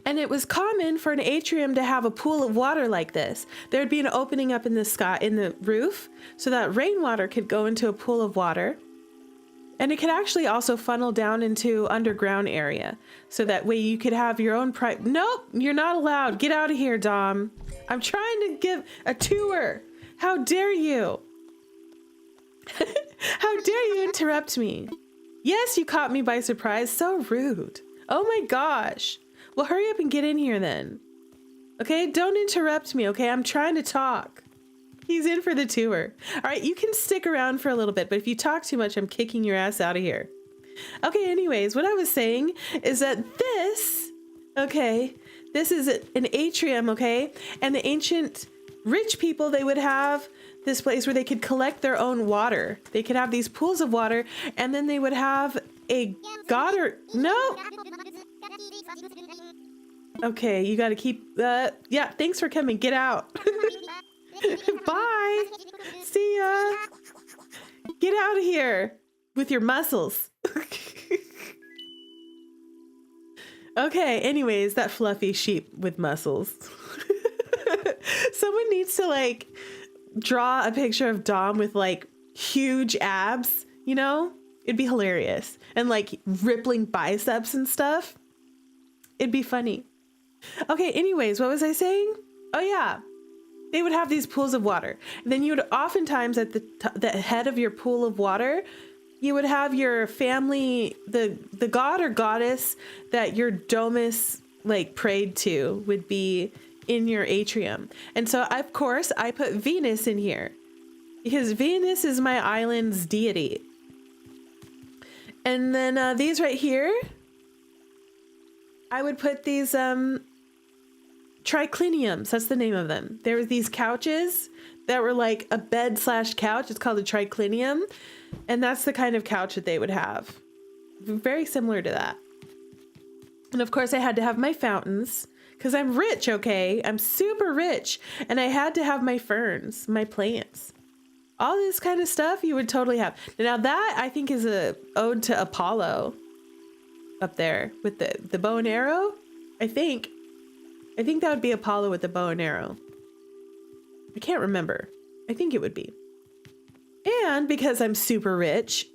it was common for an atrium to have a pool of water like this. There'd be an opening up in the sky, in the roof, so that rainwater could go into a pool of water. And it could actually also funnel down into underground area. So that way you could have your own Nope, you're not allowed. Get out of here, Dom. I'm trying to give a tour. How dare you? How dare you interrupt me? Yes, you caught me by surprise. So rude. Oh my gosh. Well, hurry up and get in here then. Okay, don't interrupt me, okay? I'm trying to talk. He's in for the tour. All right, you can stick around for a little bit, but if you talk too much, I'm kicking your ass out of here. Okay, anyways, what I was saying is that this is an atrium, okay? And the ancient rich people, they would have this place where they could collect their own water. They could have these pools of water, and then they would have a god or... No! Okay, you gotta keep... yeah, thanks for coming. Get out. Bye. See ya. Get out of here with your muscles. Okay, anyways, that fluffy sheep with muscles. Someone needs to like draw a picture of Dom with like huge abs, you know? It'd be hilarious. And like rippling biceps and stuff. It'd be funny. Okay, anyways, what was I saying? Oh yeah. They would have these pools of water. And then you would oftentimes at the head of your pool of water, you would have your family, the god or goddess that your domus like prayed to would be in your atrium. And so of course I put Venus in here. because Venus is my island's deity. And then these right here, I would put these tricliniums. That's the name of them. There were these couches that were like a bed slash couch. It's called a triclinium. And that's the kind of couch that they would have. Very similar to that. And of course I had to have my fountains because I'm rich, okay? I'm super rich. And I had to have my ferns, my plants. All this kind of stuff you would totally have. Now that I think is a ode to Apollo up there with the bow and arrow. I think that would be Apollo with the bow and arrow. I can't remember. I think it would be. And because I'm super rich,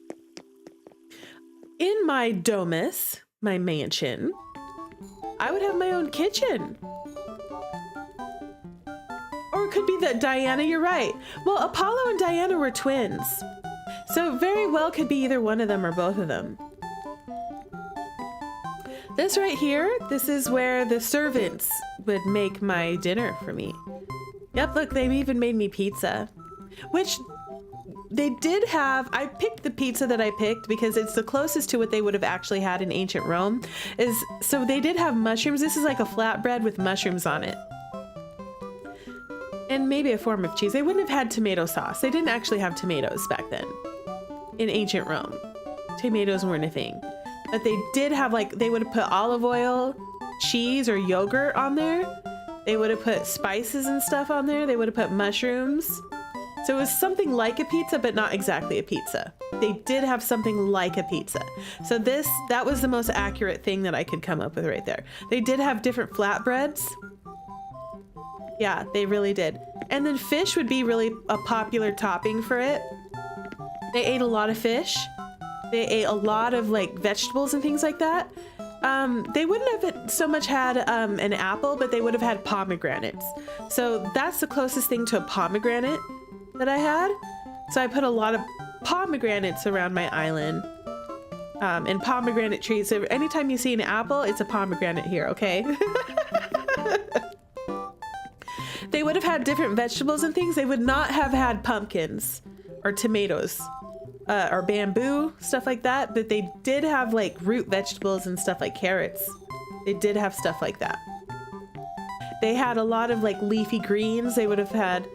in my domus, my mansion, I would have my own kitchen. Or it could be that Diana, you're right. Well, Apollo and Diana were twins. So very well could be either one of them or both of them. This right here, this is where the servants would make my dinner for me. Yep, look, they even made me pizza. Which they did have. I picked the pizza that I picked because it's the closest to what they would have actually had in ancient Rome. So they did have mushrooms. This is like a flatbread with mushrooms on it. And maybe a form of cheese. They wouldn't have had tomato sauce. They didn't actually have tomatoes back then in ancient Rome. Tomatoes weren't a thing. But they did have, like, they would have put olive oil, cheese, or yogurt on there. They would have put spices and stuff on there. They would have put mushrooms. So it was something like a pizza, but not exactly a pizza. They did have something like a pizza. So that was the most accurate thing that I could come up with right there. They did have different flatbreads. Yeah, they really did. And then fish would be really a popular topping for it. They ate a lot of fish. They ate a lot of like vegetables and things like that. They wouldn't have so much had an apple, but they would have had pomegranates. So that's the closest thing to a pomegranate that I had. So I put a lot of pomegranates around my island and pomegranate trees. So anytime you see an apple, it's a pomegranate here, okay? They would have had different vegetables and things. They would not have had pumpkins or tomatoes. Or bamboo, stuff like that, but they did have like root vegetables and stuff like carrots. They did have stuff like that. They had a lot of like leafy greens. They would have had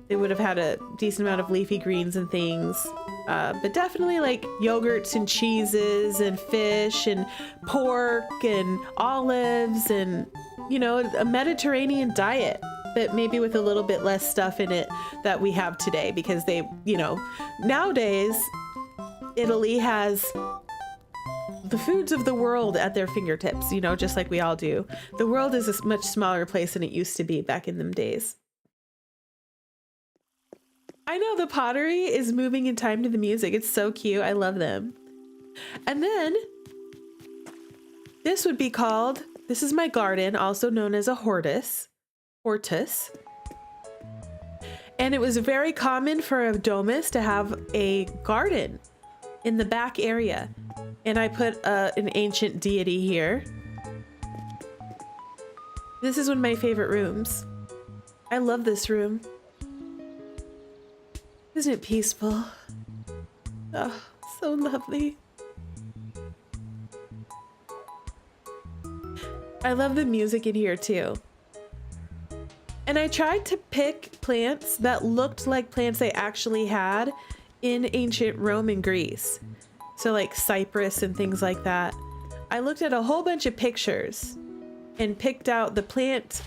a decent amount of leafy greens and things. But definitely like yogurts and cheeses and fish and pork and olives and, you know, a Mediterranean diet, but maybe with a little bit less stuff in it that we have today because they, you know, nowadays Italy has the foods of the world at their fingertips, you know, just like we all do. The world is a much smaller place than it used to be back in them days. I know the pottery is moving in time to the music. It's so cute. I love them. And then this would be called, this is my garden, also known as a hortus. And it was very common for a domus to have a garden in the back area. And I put an ancient deity here. This is one of my favorite rooms. I love this room. Isn't it peaceful? Oh, so lovely. I love the music in here too. And I tried to pick plants that looked like plants they actually had in ancient Rome and Greece. So like cypress and things like that. I looked at a whole bunch of pictures and picked out the plant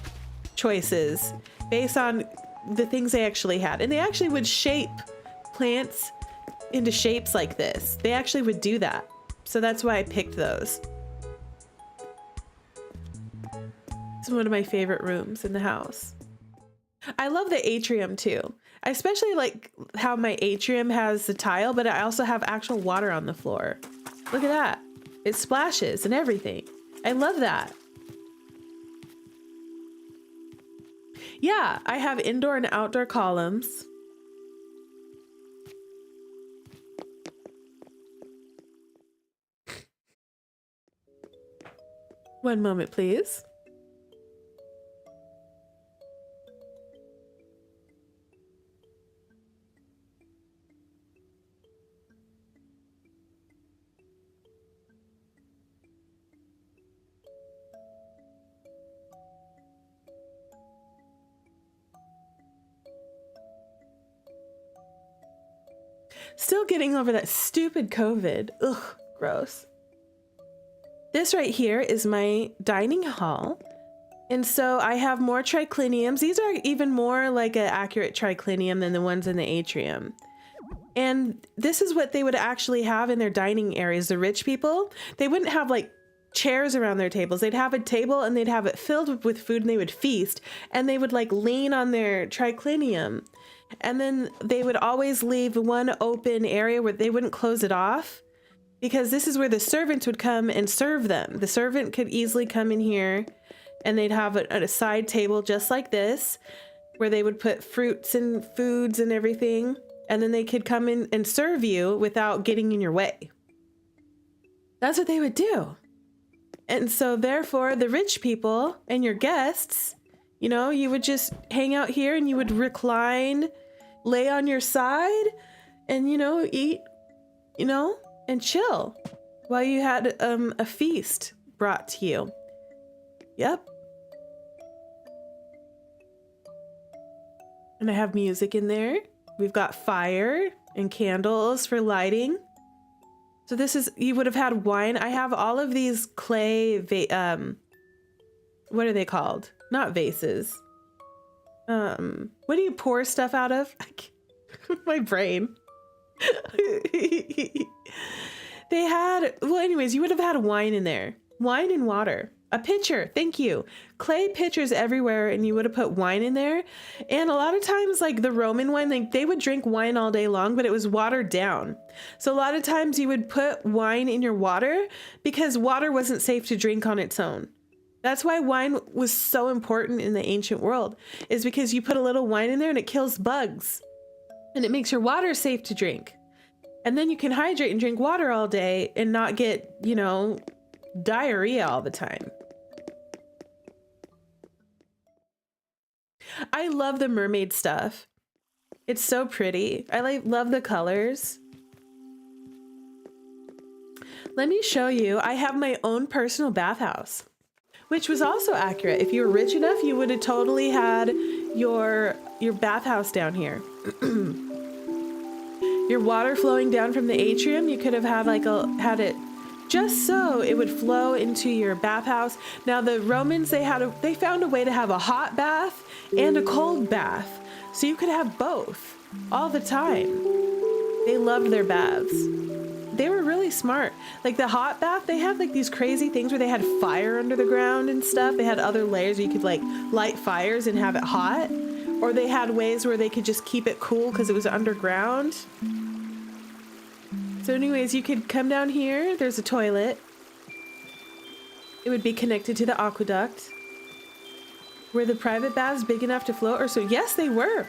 choices based on the things they actually had. And they actually would shape plants into shapes like this. They actually would do that. So that's why I picked those. It's one of my favorite rooms in the house. I love the atrium too. I especially like how my atrium has the tile, but I also have actual water on the floor. Look at that. It splashes and everything. I love that. Yeah, I have indoor and outdoor columns. One moment, please. Still getting over that stupid COVID. Ugh, gross. This right here is my dining hall. And so I have more tricliniums. These are even more like an accurate triclinium than the ones in the atrium. And this is what they would actually have in their dining areas. The rich people, they wouldn't have like chairs around their tables. They'd have a table and they'd have it filled with food and they would feast and they would like lean on their triclinium. And then they would always leave one open area where they wouldn't close it off because this is where the servants would come and serve them. The servant could easily come in here and they'd have a side table just like this where they would put fruits and foods and everything. And then they could come in and serve you without getting in your way. That's what they would do. And so therefore the rich people and your guests, you know, you would just hang out here and you would recline, lay on your side and, you know, eat, you know, and chill while you had a feast brought to you. Yep. And I have music in there. We've got fire and candles for lighting. So this is, you would have had wine. I have all of these clay, what are they called? Not vases. What do you pour stuff out of? My brain. They had, well, anyways, you would have had wine in there. Wine and water. A pitcher, thank you. Clay pitchers everywhere, and you would have put wine in there. And a lot of times, like the Roman wine, like they would drink wine all day long, but it was watered down. So a lot of times you would put wine in your water because water wasn't safe to drink on its own. That's why wine was so important in the ancient world, is because you put a little wine in there and it kills bugs. And it makes your water safe to drink. And then you can hydrate and drink water all day and not get, you know, diarrhea all the time. I love the mermaid stuff. It's so pretty. I love the colors. Let me show you. I have my own personal bathhouse, which was also accurate. If you were rich enough, you would have totally had your bathhouse down here. Your water flowing down from the atrium, you could have had had it just so it would flow into your bathhouse. Now the Romans, they found a way to have a hot bath and a cold bath. So you could have both all the time. They loved their baths. They were really smart. Like the hot bath, they had like these crazy things where they had fire under the ground and stuff. They had other layers where you could like light fires and have it hot. Or they had ways where they could just keep it cool because it was underground. So anyways, you could come down here. There's a toilet. It would be connected to the aqueduct. Were the private baths big enough to float? Or so? Yes, they were.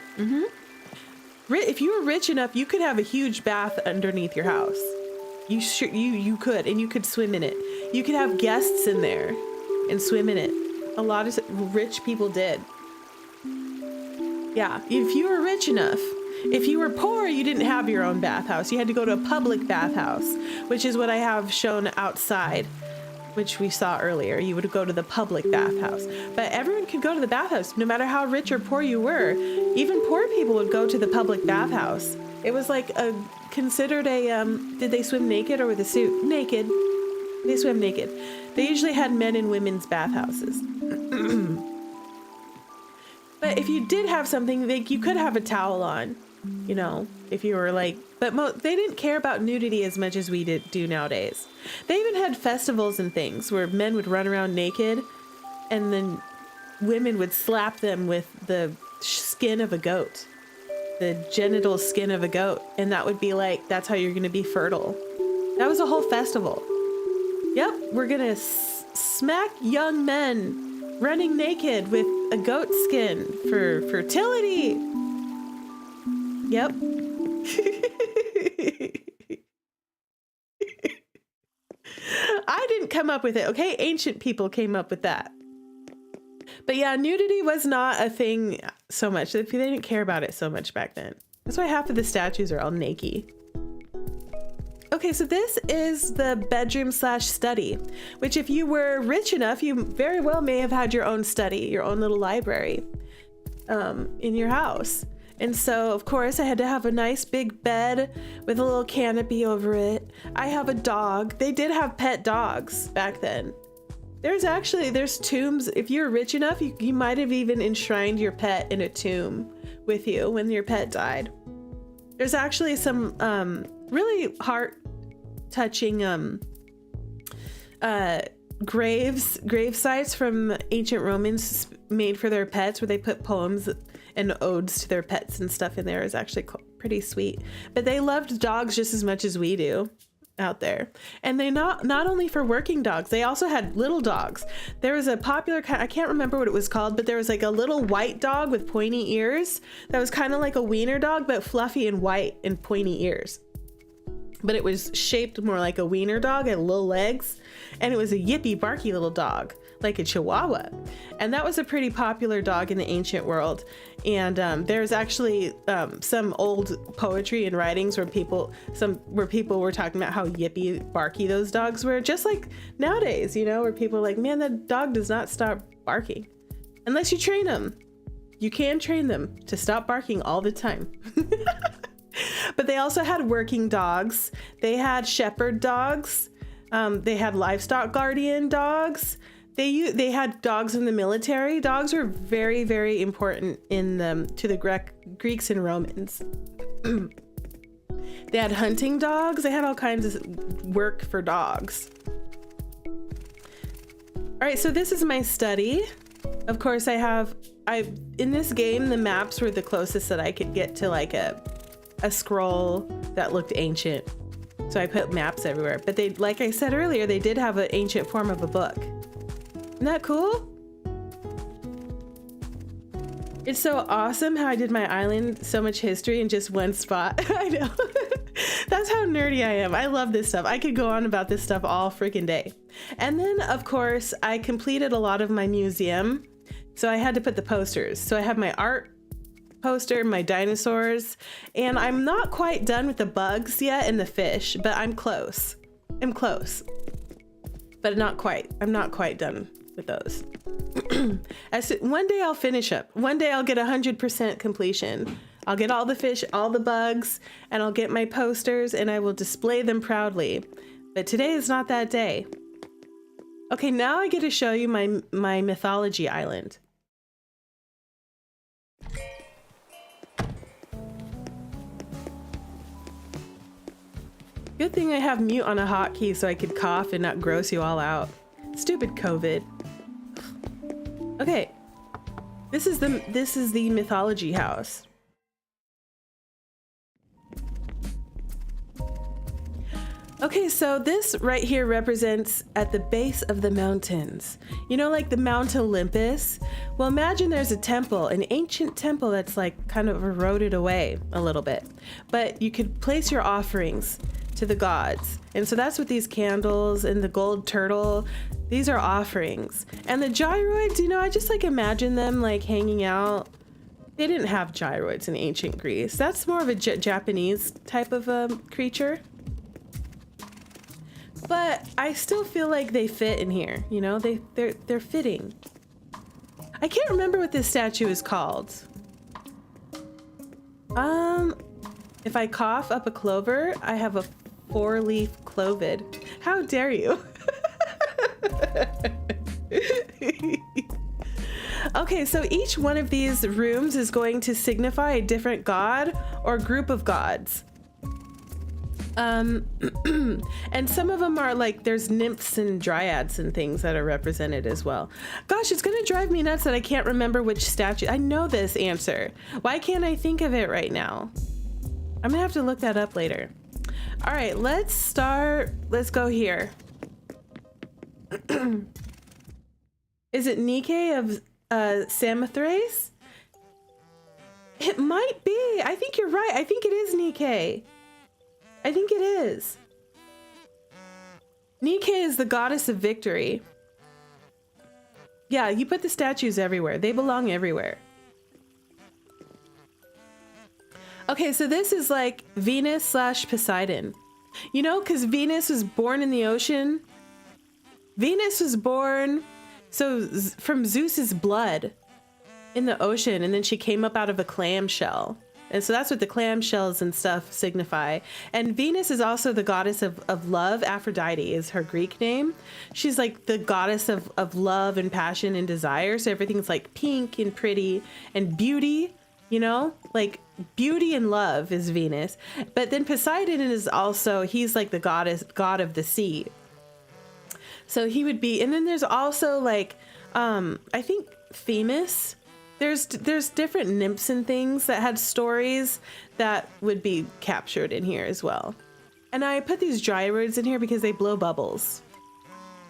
If you were rich enough, you could have a huge bath underneath your house. You could, and you could swim in it. You could have guests in there and swim in it. A lot of rich people did. Yeah, if you were rich enough. If you were poor, you didn't have your own bathhouse. You had to go to a public bathhouse, which is what I have shown outside, which we saw earlier. You would go to the public bathhouse. But everyone could go to the bathhouse, no matter how rich or poor you were. Even poor people would go to the public bathhouse. It was like considered a, did they swim naked or with a suit? Naked. They swim naked. They usually had men and women's bathhouses. But if you did have something, like you could have a towel on, you know, if you were like, but they didn't care about nudity as much as we do nowadays. They even had festivals and things where men would run around naked and then women would slap them with the skin of a goat, the genital skin of a goat. And that would be like, that's how you're going to be fertile. That was a whole festival. Yep. We're going to smack young men running naked with a goat skin for fertility. Yep. I didn't come up with it, okay? Ancient people came up with that. But yeah, nudity was not a thing so much. They didn't care about it so much back then. That's why half of the statues are all naked. Okay, so this is the bedroom / study, which if you were rich enough, you very well may have had your own study, your own little library in your house. And so, of course, I had to have a nice big bed with a little canopy over it. I have a dog. They did have pet dogs back then. There's tombs. If you're rich enough, you might have even enshrined your pet in a tomb with you when your pet died. There's actually some really heart-touching grave sites from ancient Romans made for their pets, where they put poems and odes to their pets and stuff in there. Is actually pretty sweet. But they loved dogs just as much as we do out there. And they not only for working dogs, they also had little dogs. There was a popular kind, I can't remember what it was called, but there was like a little white dog with pointy ears that was kind of like a wiener dog, but fluffy and white and pointy ears. But it was shaped more like a wiener dog, had little legs, and it was a yippy barky little dog, like a Chihuahua. And that was a pretty popular dog in the ancient world. And there's actually some old poetry and writings where people were talking about how yippy barky those dogs were, just like nowadays, you know, where people are like, man, that dog does not stop barking unless you train them. You can train them to stop barking all the time. But they also had working dogs. They had shepherd dogs. They had livestock guardian dogs. They had dogs in the military. Dogs were very, very important to the Greeks and Romans. They had hunting dogs. They had all kinds of work for dogs. All right, so this is my study. Of course, in this game, the maps were the closest that I could get to like a scroll that looked ancient. So I put maps everywhere. But they, like I said earlier, they did have an ancient form of a book. Isn't that cool? It's so awesome how I did my island, so much history in just one spot. I know. That's how nerdy I am. I love this stuff. I could go on about this stuff all freaking day. And then, of course, I completed a lot of my museum. So I had to put the posters. So I have my art poster, my dinosaurs, and I'm not quite done with the bugs yet and the fish, but I'm close. I'm close, but not quite. I'm not quite done with those. One day I'll finish up. One day I'll get 100% completion. I'll get all the fish, all the bugs, and I'll get my posters and I will display them proudly. But today is not that day. Okay, now I get to show you my mythology island. Good thing I have mute on a hotkey so I could cough and not gross you all out. Stupid COVID. Okay, this is the mythology house. Okay, so this right here represents at the base of the mountains. You know, like the Mount Olympus? Well, imagine there's a temple, an ancient temple that's like kind of eroded away a little bit. But you could place your offerings to the gods. And so that's what these candles and the gold turtle, these are offerings. And the gyroids, you know, I just like imagine them like hanging out. They didn't have gyroids in ancient Greece. That's more of a Japanese type of creature. But I still feel like they fit in here, you know, they're fitting. I can't remember what this statue is called. If I cough up a clover, I have a 4-leaf clovid. How dare you? Okay, so each one of these rooms is going to signify a different god or group of gods. And some of them are like, there's nymphs and dryads and things that are represented as well. Gosh, it's gonna drive me nuts that I can't remember which statue. I know this answer. Why can't I think of it right now? I'm gonna have to look that up later. All right, let's start. Let's go here. Is it Nike of Samothrace? It might be. I think you're right. I think it is Nike. I think it is. Nike is the goddess of victory. Yeah, you put the statues everywhere. They belong everywhere. Okay, so this is like Venus / Poseidon. You know, because Venus was born in the ocean. Venus was born from Zeus's blood in the ocean, and then she came up out of a clam shell. And so that's what the clamshells and stuff signify. And Venus is also the goddess of love. Aphrodite is her Greek name. She's like the goddess of love and passion and desire. So everything's like pink and pretty and beauty, you know, like beauty and love is Venus. But then Poseidon is also, he's like the god of the sea. So he would be, and then there's also like, I think Themis. There's different nymphs and things that had stories that would be captured in here as well. And I put these gyroids in here because they blow bubbles.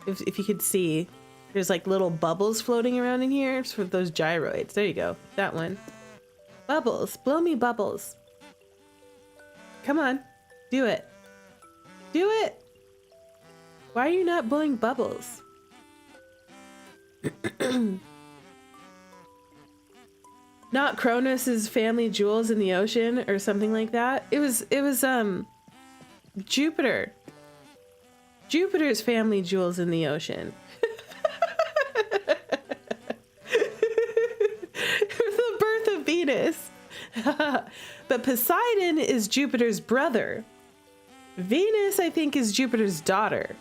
If you could see, there's like little bubbles floating around in here. It's for those gyroids. There you go. That one. Bubbles. Blow me bubbles. Come on. Do it. Do it. Why are you not blowing bubbles? Not Cronus's family jewels in the ocean or something like that. It was Jupiter. Jupiter's family jewels in the ocean. The birth of Venus. But Poseidon is Jupiter's brother. Venus, I think, is Jupiter's daughter.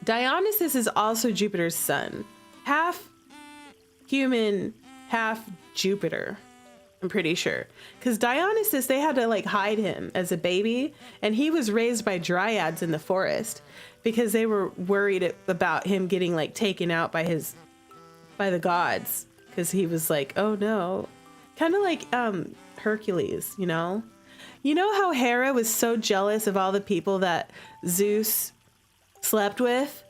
Dionysus is also Jupiter's son. Half human, half Jupiter, I'm pretty sure. Because Dionysus, they had to like hide him as a baby, and he was raised by dryads in the forest because they were worried about him getting like taken out by the gods, because he was like, oh no. Kind of like Hercules, you know? You know how Hera was so jealous of all the people that Zeus slept with?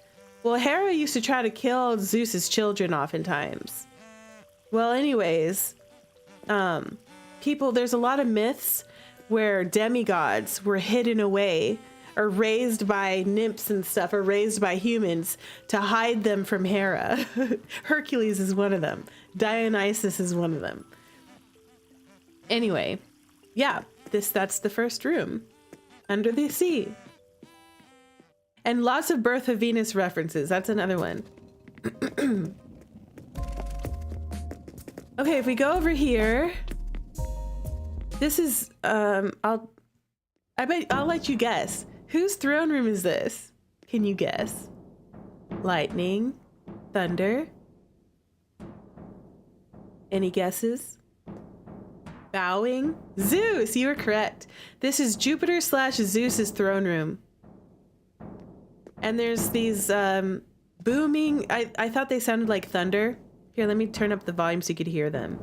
Well, Hera used to try to kill Zeus's children oftentimes. Well, anyways, there's a lot of myths where demigods were hidden away or raised by nymphs and stuff, or raised by humans to hide them from Hera. Hercules is one of them. Dionysus is one of them. Anyway, yeah, that's the first room, under the sea. And lots of Birth of Venus references. That's another one. Okay, if we go over here, this is, I'll let you guess. Whose throne room is this? Can you guess? Lightning, thunder. Any guesses? Bowing? Zeus, you were correct. This is Jupiter / Zeus's throne room. And there's these booming, I thought they sounded like thunder. Here, let me turn up the volume so you could hear them.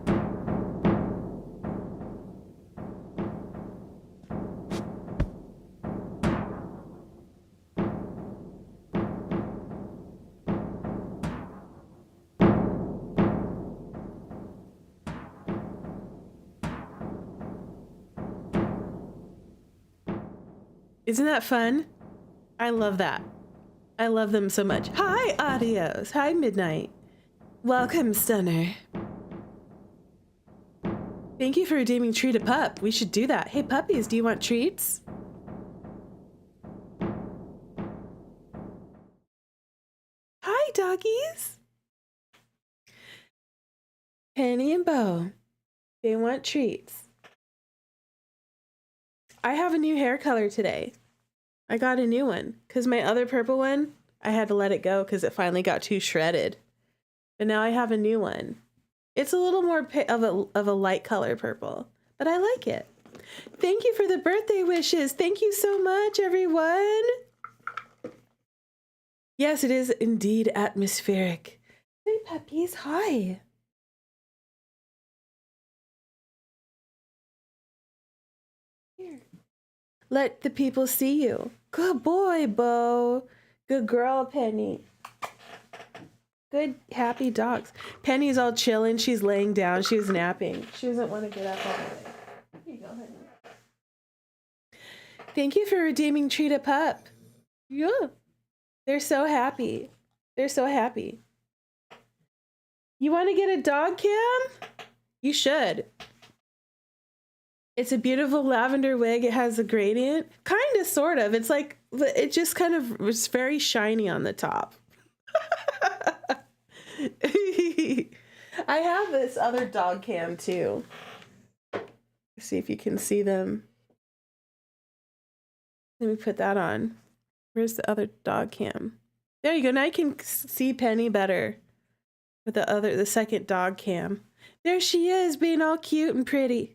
Isn't that fun? I love that. I love them so much. Hi, Adios. Hi, Midnight. Welcome, Stunner. Thank you for redeeming Treat a Pup. We should do that. Hey, puppies, do you want treats? Hi, doggies. Penny and Bo. They want treats. I have a new hair color today. I got a new one because my other purple one, I had to let it go because it finally got too shredded. But now I have a new one. It's a little more of a light color purple, but I like it. Thank you for the birthday wishes. Thank you so much, everyone. Yes, it is indeed atmospheric. Hey, puppies, hi. Here. Let the people see you. Good boy, Bo. Good girl, Penny. Good, happy dogs. Penny's all chilling. She's laying down. She's napping. She doesn't want to get up all the way. Here you go, honey. Thank you for redeeming Treat a Pup. Yeah. They're so happy. They're so happy. You want to get a dog cam? You should. It's a beautiful lavender wig. It has a gradient. Kind of, sort of. It's like, it just kind of was very shiny on the top. I have this other dog cam too. See if you can see them. Let me put that on. Where's the other dog cam? There you go. Now you can see Penny better with the second dog cam. There she is, being all cute and pretty.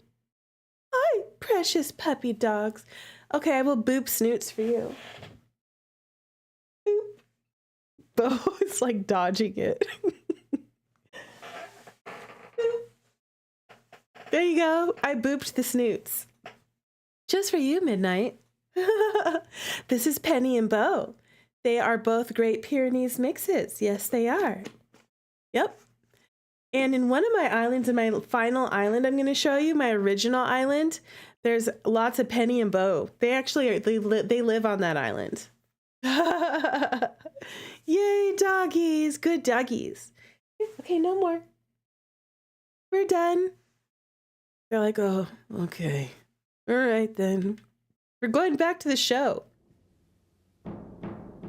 Hi, precious puppy dogs. Okay, I will boop snoots for you. Boop. Bo is like dodging it. There you go. I booped the snoots. Just for you, Midnight. This is Penny and Bo. They are both Great Pyrenees mixes. Yes, they are. Yep. And in one of my islands, in my final island I'm going to show you, my original island, there's lots of Penny and Bo. They actually they live on that island. Yay, doggies. Good doggies. Okay, no more. We're done. They're like, oh, okay. All right, then. We're going back to the show.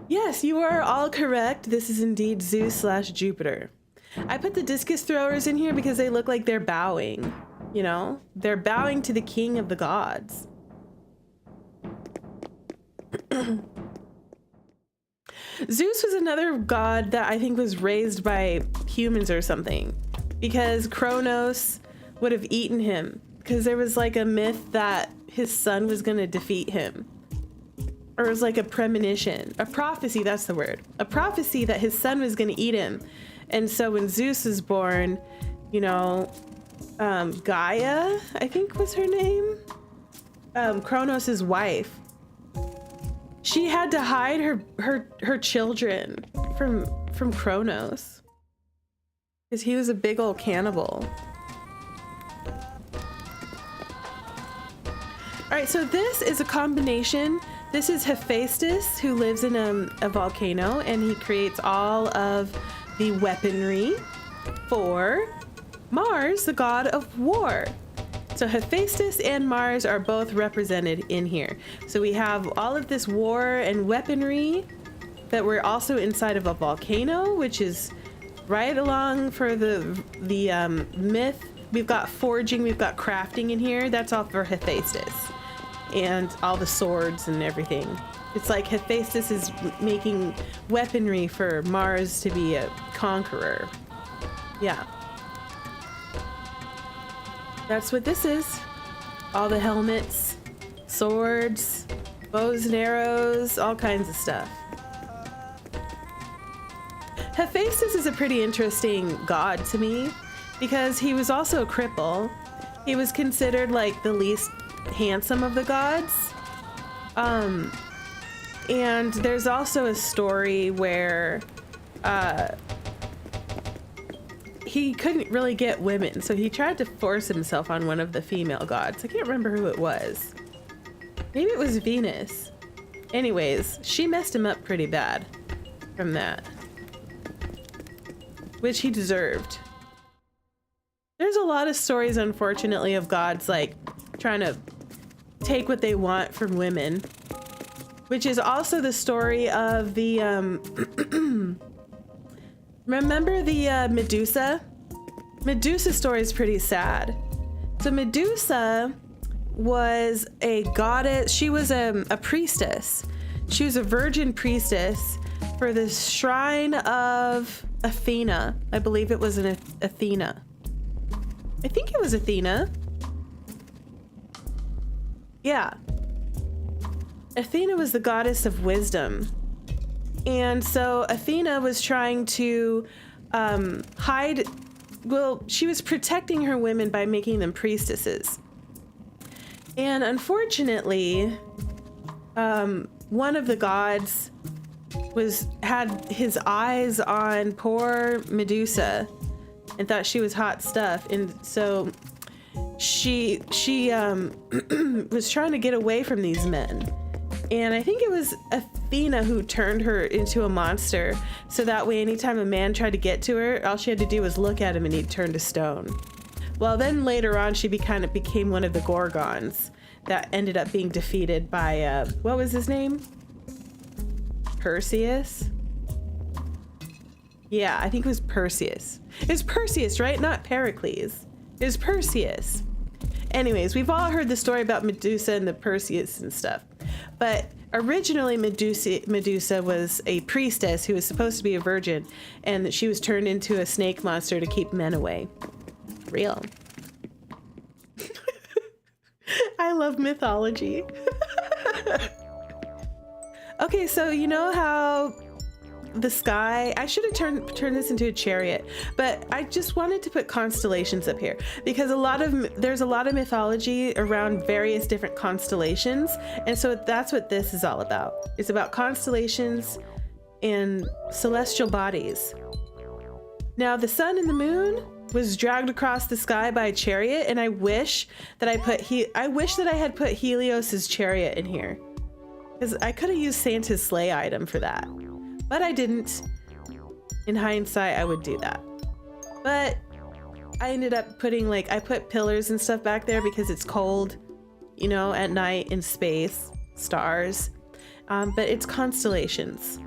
Yes, you are all correct. This is indeed Zeus/Jupiter. I put the discus throwers in here because they look like they're bowing. You know? They're bowing to the king of the gods. Zeus was another god that I think was raised by humans or something, because Kronos would have eaten him, because there was like a myth that his son was going to defeat him. Or it was like a premonition, a prophecy, that's the word. A prophecy that his son was going to eat him. And so when Zeus was born, you know, Gaia, I think was her name, Kronos' wife, she had to hide her children from Kronos, because he was a big old cannibal. All right, so this is a combination. This is Hephaestus, who lives in a volcano, and he creates all of the weaponry for Mars, the god of war. So Hephaestus and Mars are both represented in here. So we have all of this war and weaponry, that we're also inside of a volcano, which is right along for the myth. We've got forging, we've got crafting in here. That's all for Hephaestus. And all the swords and everything. It's like Hephaestus is making weaponry for Mars to be a conqueror. Yeah. That's what this is. All the helmets, swords, bows and arrows, all kinds of stuff. Hephaestus is a pretty interesting god to me, because he was also a cripple. He was considered like the least handsome of the gods. And there's also a story where he couldn't really get women, so he tried to force himself on one of the female gods. I can't remember who it was. Maybe it was Venus. Anyways, she messed him up pretty bad from that, which he deserved. There's a lot of stories, unfortunately, of gods like trying to take what they want from women, which is also the story of the remember the Medusa? Medusa's story is pretty sad. So Medusa was a goddess. She was a priestess. She was a virgin priestess for the shrine of Athena. I believe it was an Athena. I think it was Athena. Yeah. Athena was the goddess of wisdom. And so Athena was trying to hide, well, she was protecting her women by making them priestesses. And unfortunately, one of the gods had his eyes on poor Medusa and thought she was hot stuff. And so she was trying to get away from these men. And I think it was Athena who turned her into a monster, so that way anytime a man tried to get to her, all she had to do was look at him and he'd turn to stone. Well, then later on, she kind of became one of the Gorgons that ended up being defeated by, what was his name? Perseus? Yeah, I think it was Perseus. It was Perseus, right? Not Pericles. It was Perseus. Anyways, we've all heard the story about Medusa and the Perseus and stuff. But originally Medusa was a priestess who was supposed to be a virgin, and she was turned into a snake monster to keep men away. Real. I love mythology. Okay, so you know how the sky, I should have turned this into a chariot, but I just wanted to put constellations up here because there's a lot of mythology around various different constellations, and so that's what this is all about. It's about constellations and celestial bodies. Now, the sun and the moon was dragged across the sky by a chariot, and I wish that I had put Helios's chariot in here, because I could have used Santa's sleigh item for that. But I didn't. In hindsight, I would do that. But I ended up putting, I put pillars and stuff back there because it's cold, you know, at night in space, stars. But it's constellations.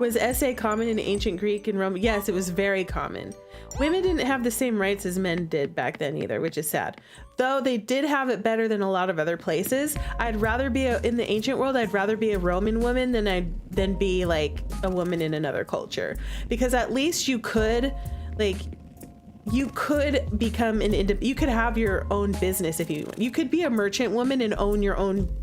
Was SA common in ancient Greek and Rome? Yes, it was very common. Women didn't have the same rights as men did back then either, which is sad. Though they did have it better than a lot of other places. In the ancient world, I'd rather be a Roman woman than be like a woman in another culture. Because at least you could become you could have your own business if you could be a merchant woman and own your own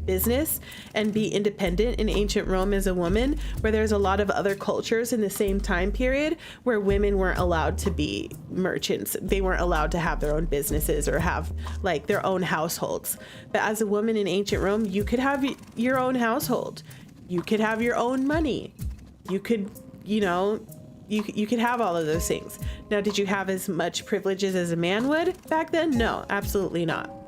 business and be independent in ancient Rome as a woman, where there's a lot of other cultures in the same time period where women weren't allowed to be merchants. They weren't allowed to have their own businesses or have their own households. But as a woman in ancient Rome, you could have your own household. You could have your own money. You could, you could have all of those things. Now, did you have as much privileges as a man would back then? No, absolutely not.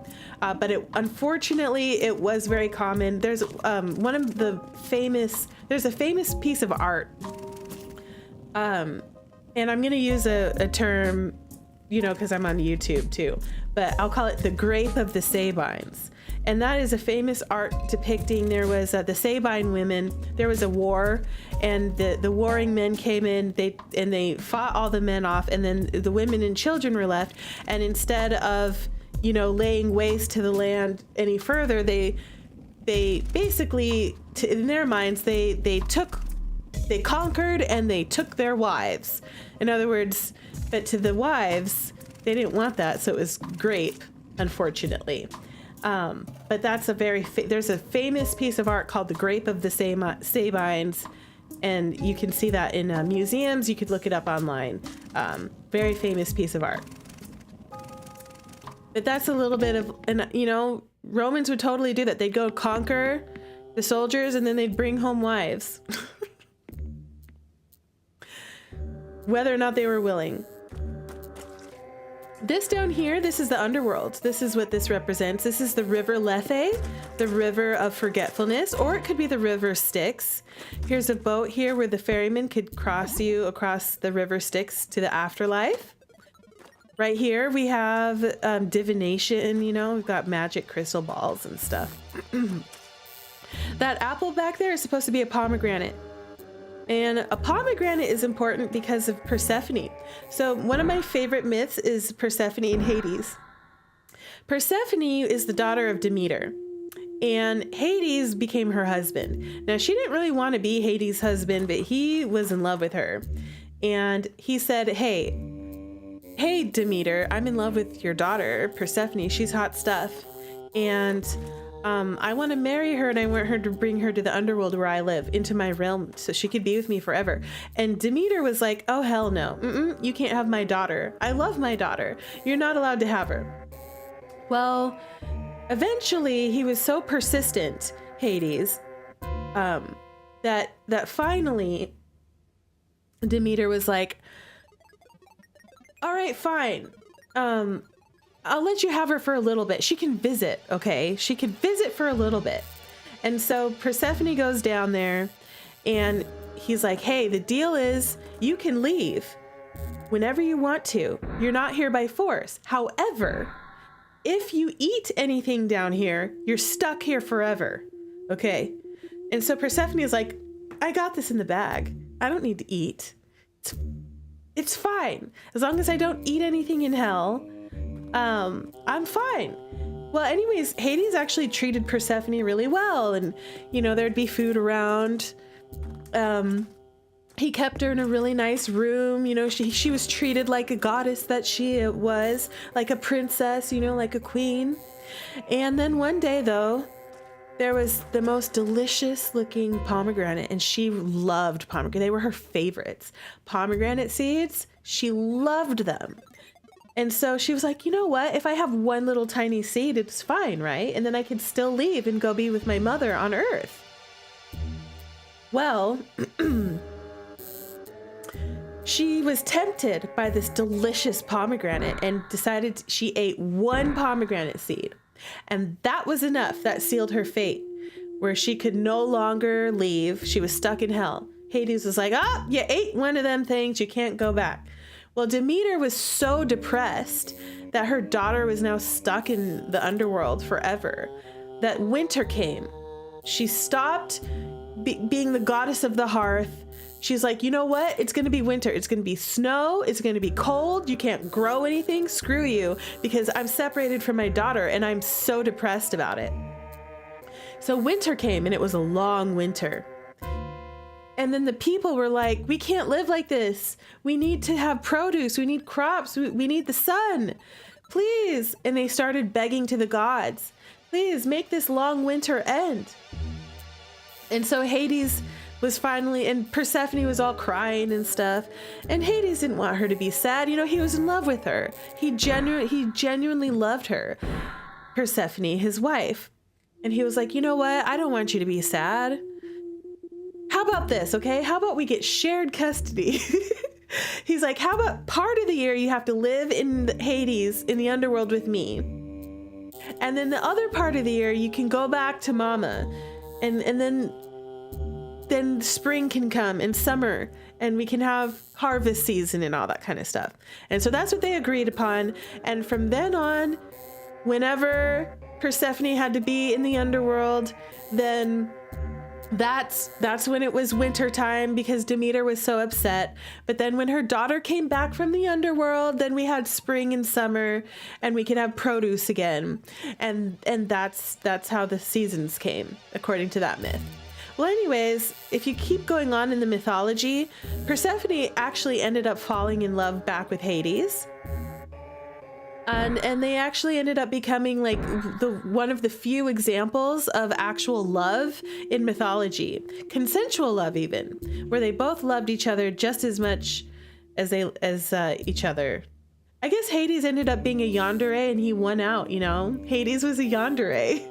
But unfortunately, it was very common. There's there's a famous piece of art. And I'm going to use a term, because I'm on YouTube too, but I'll call it the Grape of the Sabines. And that is a famous art depicting, there was the Sabine women, there was a war, and the warring men came in, they fought all the men off, and then the women and children were left, and instead of laying waste to the land any further, they basically, in their minds, they conquered and they took their wives. In other words, but to the wives, they didn't want that, so it was grape, unfortunately. But that's there's a famous piece of art called the Grape of the Sabines, and you can see that in museums. You could look it up online. Very famous piece of art. But that's a little bit of, Romans would totally do that. They'd go conquer the soldiers and then they'd bring home wives. Whether or not they were willing. This down here, this is the underworld. This is what this represents. This is the river Lethe, the river of forgetfulness, or it could be the river Styx. Here's a boat here where the ferryman could cross you across the river Styx to the afterlife. Right here, we have divination, we've got magic crystal balls and stuff. That apple back there is supposed to be a pomegranate. And a pomegranate is important because of Persephone. So one of my favorite myths is Persephone and Hades. Persephone is the daughter of Demeter, and Hades became her husband. Now, she didn't really want to be Hades' husband, but he was in love with her. And he said, Hey, Demeter, I'm in love with your daughter, Persephone. She's hot stuff. And I want to marry her, and I want her to bring her to the underworld where I live, into my realm, so she could be with me forever. And Demeter was like, oh, hell no. You can't have my daughter. I love my daughter. You're not allowed to have her. Well, eventually he was so persistent, Hades, that finally Demeter was like, all right, fine. I'll let you have her for a little bit. She can visit, okay? She can visit for a little bit. And so Persephone goes down there, and he's like, hey, the deal is you can leave whenever you want to. You're not here by force. However, if you eat anything down here, you're stuck here forever, okay? And so Persephone is like, I got this in the bag. I don't need to eat. It's fine. As long as I don't eat anything in hell, I'm fine. Well, anyways, Hades actually treated Persephone really well, and, there'd be food around. He kept her in a really nice room. She was treated like a goddess that she was, like a princess, like a queen. And then one day, though, there was the most delicious looking pomegranate, and she loved pomegranate. They were her favorites. Pomegranate seeds, she loved them. And so she was like, you know what? If I have one little tiny seed, it's fine, right? And then I could still leave and go be with my mother on Earth. Well, she was tempted by this delicious pomegranate and decided she ate one pomegranate seed. And that was enough. That sealed her fate, where she could no longer leave. She was stuck in hell. Hades was like, you ate one of them things. You can't go back. Well, Demeter was so depressed that her daughter was now stuck in the underworld forever, that winter came. She stopped being the goddess of the hearth. She's like, you know what? It's going to be winter. It's going to be snow. It's going to be cold. You can't grow anything. Screw you, because I'm separated from my daughter and I'm so depressed about it. So winter came, and it was a long winter. And then the people were like, we can't live like this. We need to have produce. We need crops. We need the sun. Please. And they started begging to the gods, please make this long winter end. And so Hades was finally, and Persephone was all crying and stuff. And Hades didn't want her to be sad. He was in love with her. He genuinely loved her, Persephone, his wife. And he was like, you know what? I don't want you to be sad. How about this, okay? How about we get shared custody? He's like, how about part of the year you have to live in Hades, in the underworld with me. And then the other part of the year you can go back to mama. And then spring can come and summer, and we can have harvest season and all that kind of stuff. And so that's what they agreed upon. And from then on, whenever Persephone had to be in the underworld, then that's when it was winter time, because Demeter was so upset. But then when her daughter came back from the underworld, then we had spring and summer, and we could have produce again. And that's how the seasons came, according to that myth. Well, anyways, if you keep going on in the mythology, Persephone actually ended up falling in love back with Hades. And they actually ended up becoming like one of the few examples of actual love in mythology, consensual love even, where they both loved each other just as much as each other. I guess Hades ended up being a yandere, and he won out. Hades was a yandere,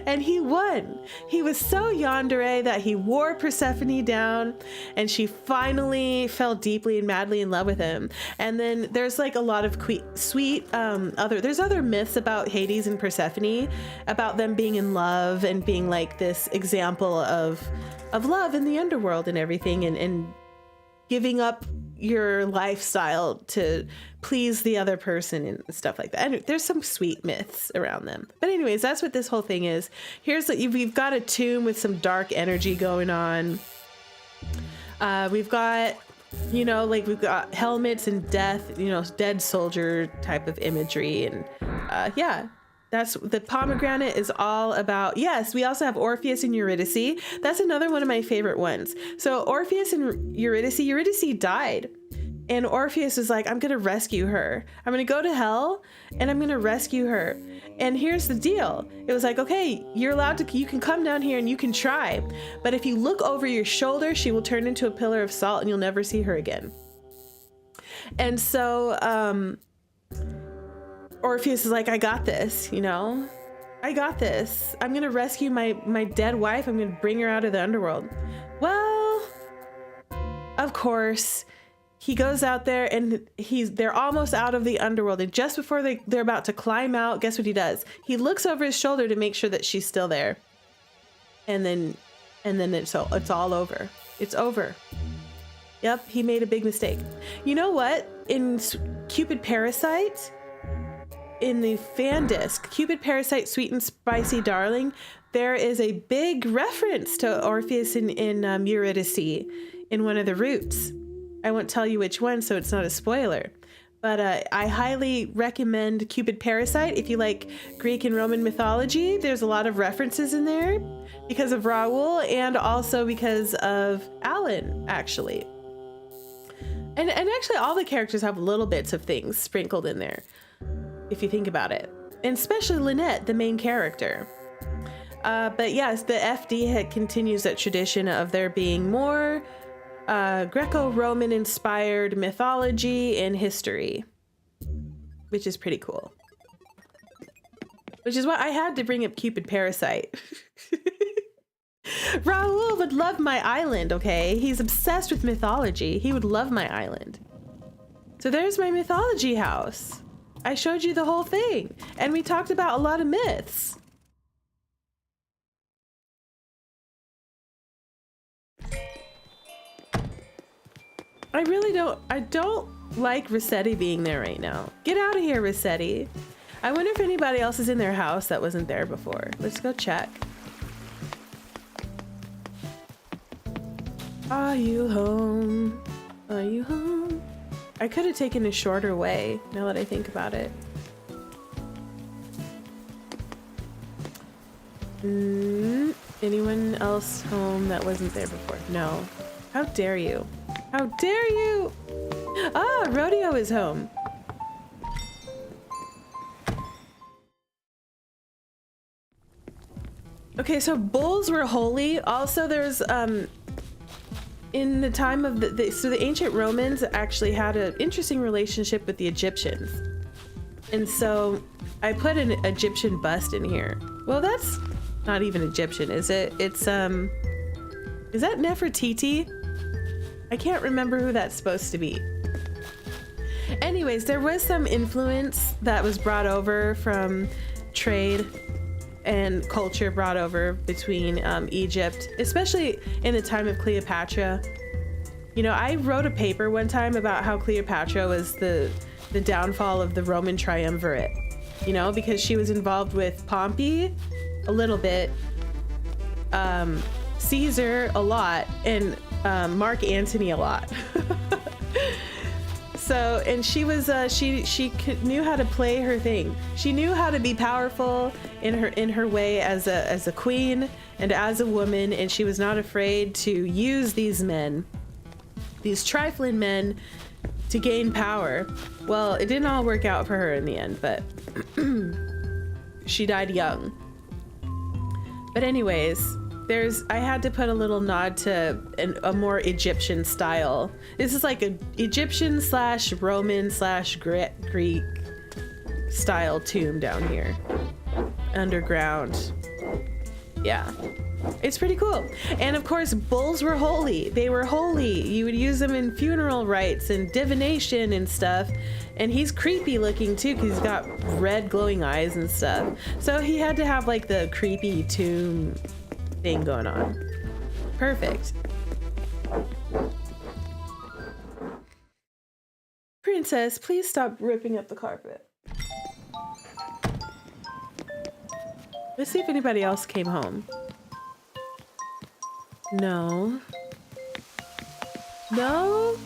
and he won. He was so yandere that he wore Persephone down, and she finally fell deeply and madly in love with him. And then there's like a lot of sweet there's other myths about Hades and Persephone, about them being in love and being like this example of love in the underworld and everything, and giving up your lifestyle to please the other person and stuff like that. And there's some sweet myths around them. But anyways, that's what this whole thing is. We've got a tomb with some dark energy going on. We've got, we've got helmets and death, dead soldier type of imagery. And that's the pomegranate is all about. Yes, we also have Orpheus and Eurydice. That's another one of my favorite ones. So Orpheus and Eurydice died. And Orpheus is like, I'm going to rescue her. I'm going to go to hell and I'm going to rescue her. And here's the deal. It was like, okay, you can come down here and you can try. But if you look over your shoulder, she will turn into a pillar of salt and you'll never see her again. And so, Orpheus is like, I got this, I got this. I'm going to rescue my dead wife. I'm going to bring her out of the underworld. Well, of course, he goes out there and they're almost out of the underworld. And just before they're about to climb out, guess what he does? He looks over his shoulder to make sure that she's still there. And then it's all over. It's over. Yep, he made a big mistake. You know what? In Cupid Parasite, in the fan disc, Cupid Parasite, Sweet and Spicy Darling, there is a big reference to Orpheus and Eurydice in one of the roots. I won't tell you which one, so it's not a spoiler. But I highly recommend Cupid Parasite if you like Greek and Roman mythology. There's a lot of references in there because of Raul and also because of Alan, actually. And actually all the characters have little bits of things sprinkled in there, if you think about it. And especially Lynette, the main character. But yes, the FD continues that tradition of there being more Greco-Roman inspired mythology and history, which is pretty cool. Which is why I had to bring up Cupid Parasite. Raul would love my island, okay? He's obsessed with mythology. He would love my island. So there's my mythology house. I showed you the whole thing, and we talked about a lot of myths. I don't like Rossetti being there right now. Get out of here, Rossetti. I wonder if anybody else is in their house that wasn't there before. Let's go check. Are you home? Are you home? I could have taken a shorter way, now that I think about it. Anyone else home that wasn't there before? No. How dare you? How dare you? Ah, Rodeo is home. Okay, so bulls were holy. Also, there's in the time of the ancient Romans actually had an interesting relationship with the Egyptians, and so I put an Egyptian bust in here. Well, that's not even Egyptian, is it? It's is that Nefertiti? I can't remember who that's supposed to be. Anyways, there was some influence that was brought over from trade and culture brought over between Egypt, especially in the time of Cleopatra. You know, I wrote a paper one time about how Cleopatra was the downfall of the Roman triumvirate, you know, because she was involved with Pompey a little bit, Caesar a lot, and Mark Antony a lot. So, and she was knew how to play her thing. She knew how to be powerful in her way as a queen and as a woman, and she was not afraid to use these men, these trifling men, to gain power. Well, it didn't all work out for her in the end, but she died young. But anyways, I had to put a little nod to a more Egyptian style. This is like a Egyptian / Roman / Greek style tomb down here. Underground. Yeah. It's pretty cool. And of course, bulls were holy. They were holy. You would use them in funeral rites and divination and stuff. And he's creepy looking too, because he's got red glowing eyes and stuff. So he had to have like the creepy tomb thing going on. Perfect. Princess, please stop ripping up the carpet. Let's see if anybody else came home. No. No?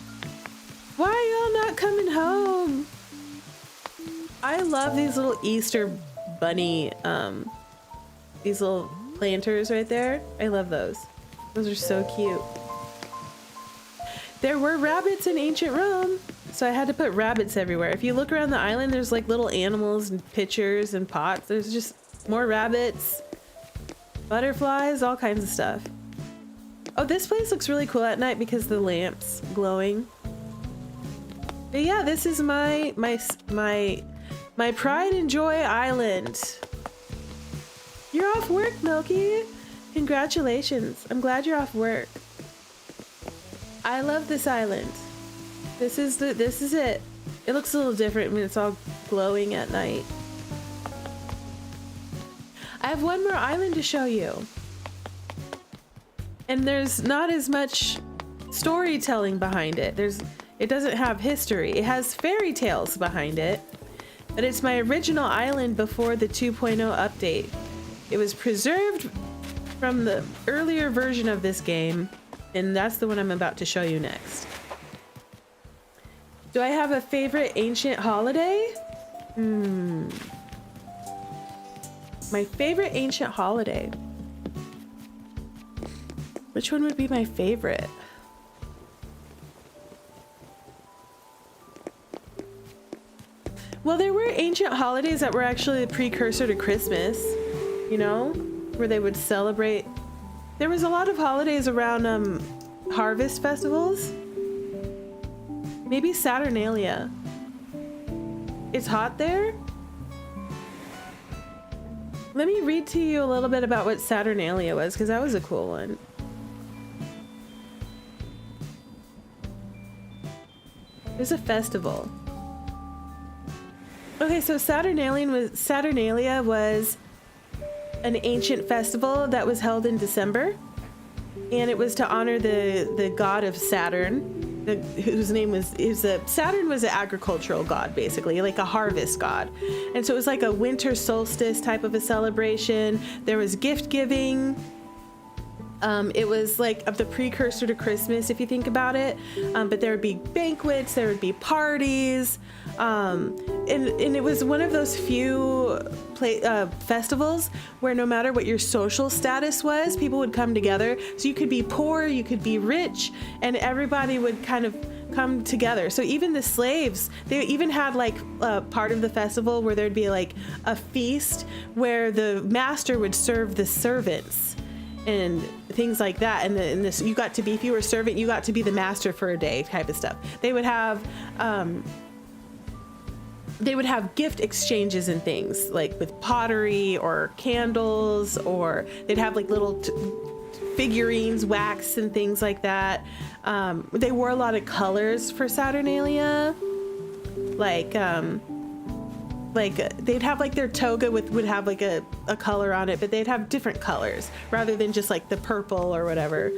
Why are y'all not coming home? I love these little Easter bunny, these little planters right there. I love those. Those are so cute. There were rabbits in ancient Rome, so I had to put rabbits everywhere. If you look around the island, there's like little animals and pitchers and pots. There's just more rabbits, butterflies, all kinds of stuff. Oh, this place looks really cool at night because the lamps glowing. But yeah, this is my pride and joy island. You're off work, Milky. Congratulations. I'm glad you're off work. I love this island. This is it. It looks a little different when it's all glowing at night. I have one more island to show you. And there's not as much storytelling behind it. It doesn't have history. It has fairy tales behind it. But it's my original island before the 2.0 update. It was preserved from the earlier version of this game, and that's the one I'm about to show you next. Do I have a favorite ancient holiday? My favorite ancient holiday. Which one would be my favorite? Well, there were ancient holidays that were actually the precursor to Christmas, you know, where they would celebrate. There was a lot of holidays around harvest festivals. Maybe Saturnalia. It's hot there? Let me read to you a little bit about what Saturnalia was, because that was a cool one. There's a festival. Okay, so Saturnalia was an ancient festival that was held in December, and it was to honor the god of Saturn, whose name was Saturn was an agricultural god, basically, like a harvest god. And so it was like a winter solstice type of a celebration. There was gift giving. It was like of the precursor to Christmas, if you think about it. But there would be banquets, there would be parties, and it was one of those few festivals where no matter what your social status was, people would come together. So you could be poor, you could be rich, and everybody would kind of come together. So even the slaves, they even had like part of the festival where there'd be like a feast where the master would serve the servants and things like that. And this, you got to be, if you were a servant, you got to be the master for a day type of stuff. They would have gift exchanges and things like with pottery or candles, or they'd have like little figurines, wax and things like that. They wore a lot of colors for Saturnalia. Like they'd have like their toga would have like a color on it, but they'd have different colors rather than just like the purple or whatever.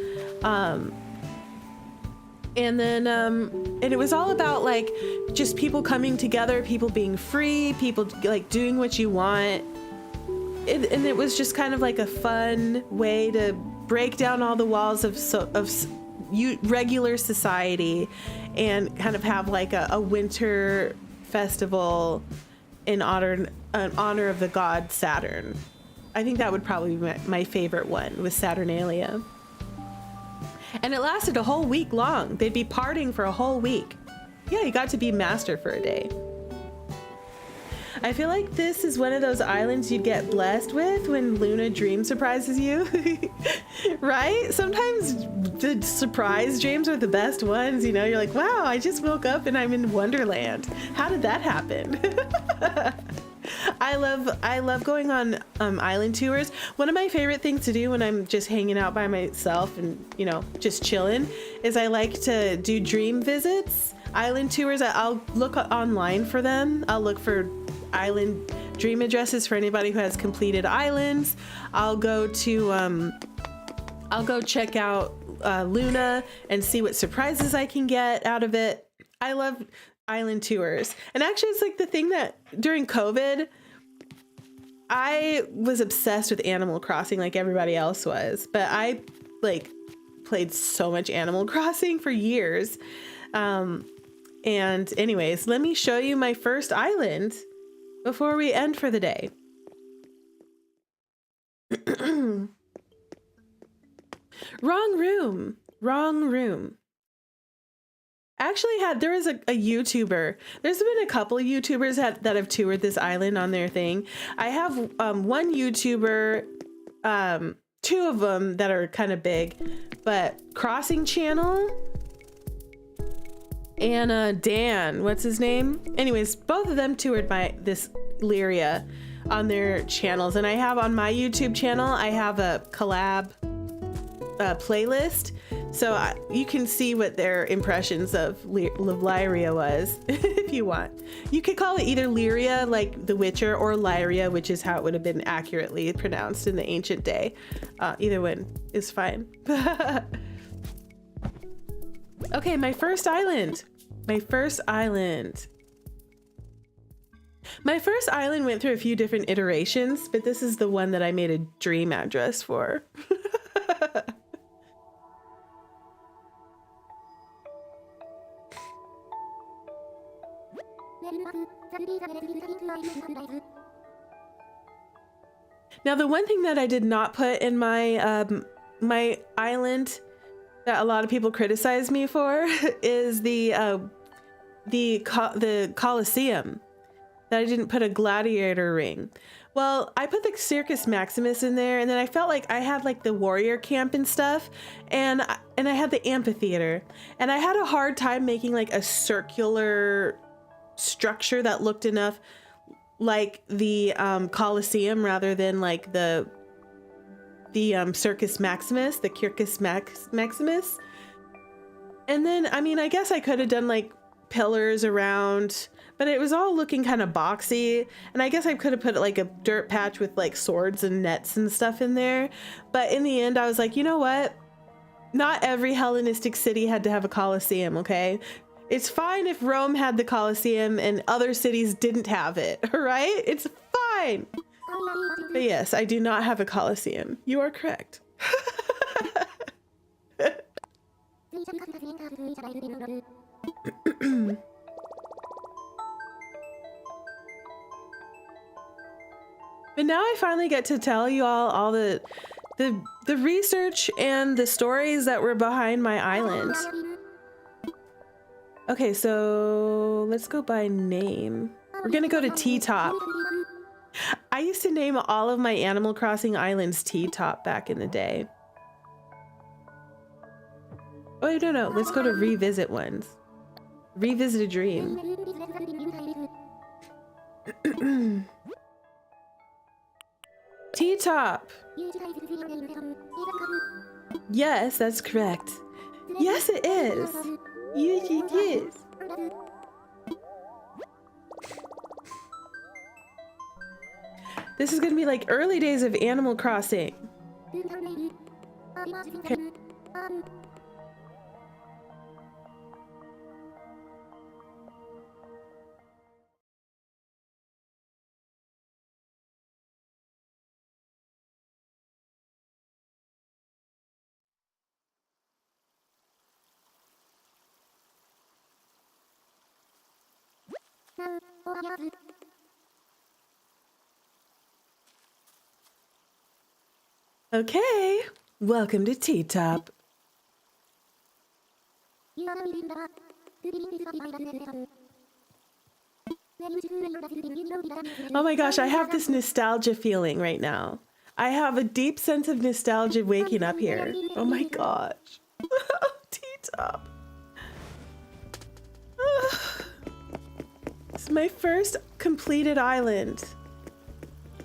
And then and it was all about like just people coming together, people being free, people like doing what you want. And it was just kind of like a fun way to break down all the walls of regular society and kind of have like a winter festival in honor of the god Saturn. I think that would probably be my favorite one, was Saturnalia. And it lasted a whole week long. They'd be partying for a whole week. Yeah, you got to be master for a day. I feel like this is one of those islands you'd get blessed with when Luna dream surprises you. Right? Sometimes the surprise dreams are the best ones, you know? You're like, wow, I just woke up and I'm in Wonderland. How did that happen? I love going on island tours. One of my favorite things to do when I'm just hanging out by myself and, you know, just chilling is I like to do dream visits, island tours. I'll look online for them. I'll look for island dream addresses for anybody who has completed islands. I'll go check out Luna and see what surprises I can get out of it. I love island tours. And actually it's like the thing that during COVID, I was obsessed with Animal Crossing like everybody else was, but I like played so much Animal Crossing for years. And anyways, let me show you my first island before we end for the day. Wrong room. Actually there was a YouTuber. There's been a couple of YouTubers that have toured this island on their thing. I have one YouTuber, two of them that are kind of big, but Crossing Channel and Dan, what's his name? Anyways, both of them toured this Lyria on their channels. And I have on my YouTube channel, I have a collab playlist. So you can see what their impressions of Lyria was, if you want. You could call it either Lyria, like The Witcher, or Lyria, which is how it would have been accurately pronounced in the ancient day. Either one is fine. Okay, my first island. My first island went through a few different iterations, but this is the one that I made a dream address for. Now, the one thing that I did not put in my my island that a lot of people criticize me for is the Colosseum. That I didn't put a gladiator ring. Well, I put the Circus Maximus in there, and then I felt like I had like the warrior camp and stuff, and I had the amphitheater, and I had a hard time making like a circular structure that looked enough like the Colosseum rather than like the Circus Maximus, the Circus Maximus. And then, I mean, I guess I could have done like pillars around, but it was all looking kind of boxy, and I guess I could have put like a dirt patch with like swords and nets and stuff in there. But in the end, I was like, you know what? Not every Hellenistic city had to have a Colosseum, okay? It's fine if Rome had the Colosseum and other cities didn't have it, right? It's fine. But yes, I do not have a Colosseum. You are correct. But now I finally get to tell you all the research and the stories that were behind my island. Okay, so let's go by name. We're gonna go to TeaTop. I used to name all of my Animal Crossing islands TeaTop back in the day. Oh, no, let's go to revisit ones. Revisit a dream. TeaTop. Yes, that's correct. Yes, it is. Yes, it is. This is gonna be like early days of Animal Crossing. Okay. Okay, welcome to TeaTop. Oh my gosh, I have this nostalgia feeling right now. I have a deep sense of nostalgia waking up here. Oh my gosh. TeaTop. This is my first completed island.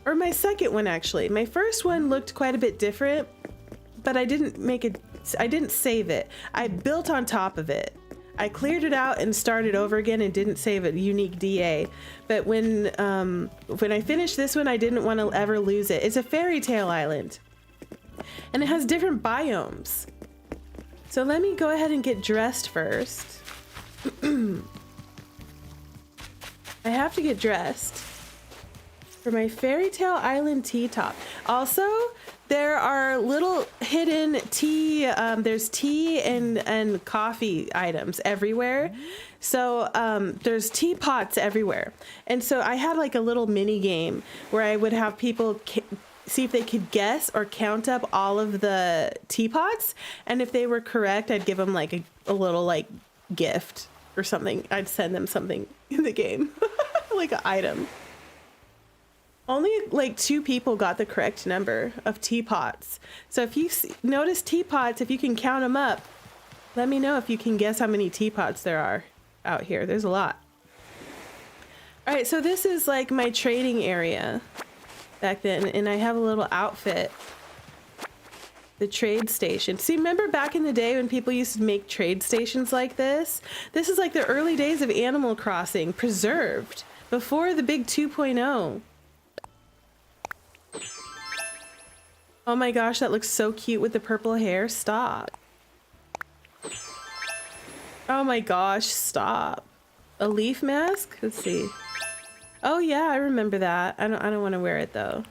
Or my second one, actually. My first one looked quite a bit different, but I didn't save it. I built on top of it. I cleared it out and started over again and didn't save a unique DA. But when I finished this one, I didn't want to ever lose it. It's a Fairytale island, and it has different biomes. So let me go ahead and get dressed first. I have to get dressed for my Fairytale Island TeaTop. Also, there are little hidden tea, there's tea and coffee items everywhere. So there's teapots everywhere. And so I had like a little mini game where I would have people see if they could guess or count up all of the teapots. And if they were correct, I'd give them like a little like gift or something. I'd send them something in the game, like an item. Only like 2 people got the correct number of teapots. So if you notice teapots, if you can count them up, let me know if you can guess how many teapots there are out here. There's a lot. All right, so this is like my trading area back then, and I have a little outfit. The trade station. See, remember back in the day when people used to make trade stations like this? This is like the early days of Animal Crossing, preserved before the big 2.0. Oh my gosh, that looks so cute with the purple hair. Stop. Oh my gosh, stop. A leaf mask? Let's see. Oh yeah, I remember that. I don't want to wear it though.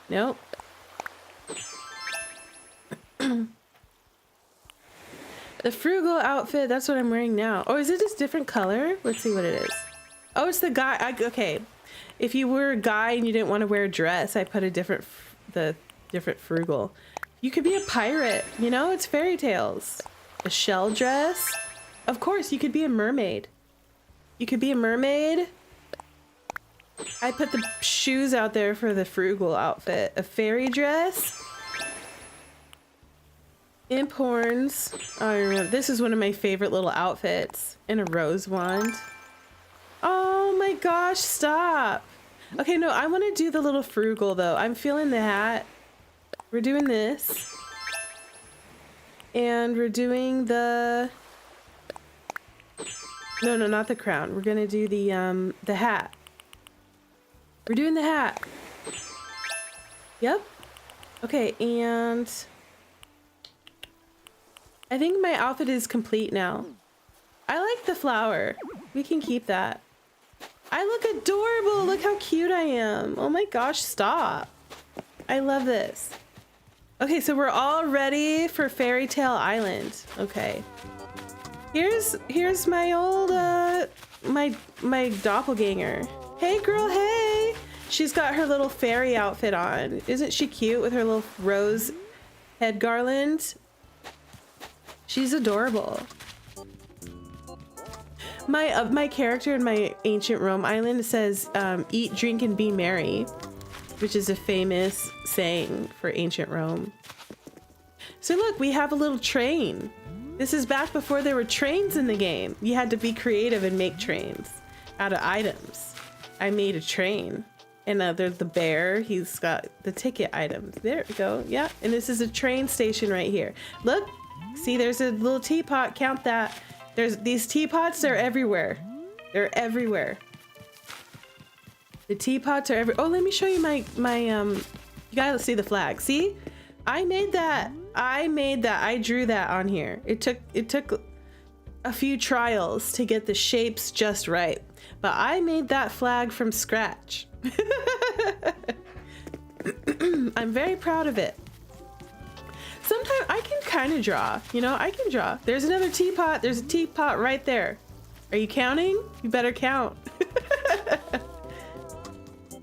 Nope. The frugal outfit, that's what I'm wearing now. Oh, is it just different color? Let's see what it is. Oh, it's the guy. Okay. If you were a guy and you didn't want to wear a dress, I put a different frugal. You could be a pirate, you know, it's fairy tales. A shell dress. Of course, you could be a mermaid. You could be a mermaid. I put the shoes out there for the frugal outfit. A fairy dress. Imp horns. Oh, I remember. This is one of my favorite little outfits. And a rose wand. Oh my gosh, stop. Okay, no, I want to do the little frugal though. I'm feeling the hat. We're doing this. And we're doing the... No, not the crown. We're gonna do the hat. We're doing the hat. Yep. Okay, and... I think my outfit is complete now. I like the flower. We can keep that. I look adorable. Look how cute I am. Oh my gosh, stop. I love this. Okay, so we're all ready for Fairytale Island. Okay. Here's my old my doppelganger. Hey girl, hey. She's got her little fairy outfit on. Isn't she cute with her little rose head garland? She's adorable. My character in my ancient Rome island says, eat, drink, and be merry, which is a famous saying for ancient Rome. So look, we have a little train. This is back before there were trains in the game. You had to be creative and make trains out of items. I made a train. And there's the bear. He's got the ticket items. There we go. Yeah. And this is a train station right here. Look. See, there's a little teapot. Count that. There's these teapots. They're everywhere. They're everywhere. The teapots are everywhere. Oh, let me show you my you gotta see the flag. See, I made that. I drew that on here. It took a few trials to get the shapes just right, but I made that flag from scratch. I'm very proud of it. Sometimes I can kind of draw, you know, I can draw. There's another teapot. There's a teapot right there. Are you counting? You better count.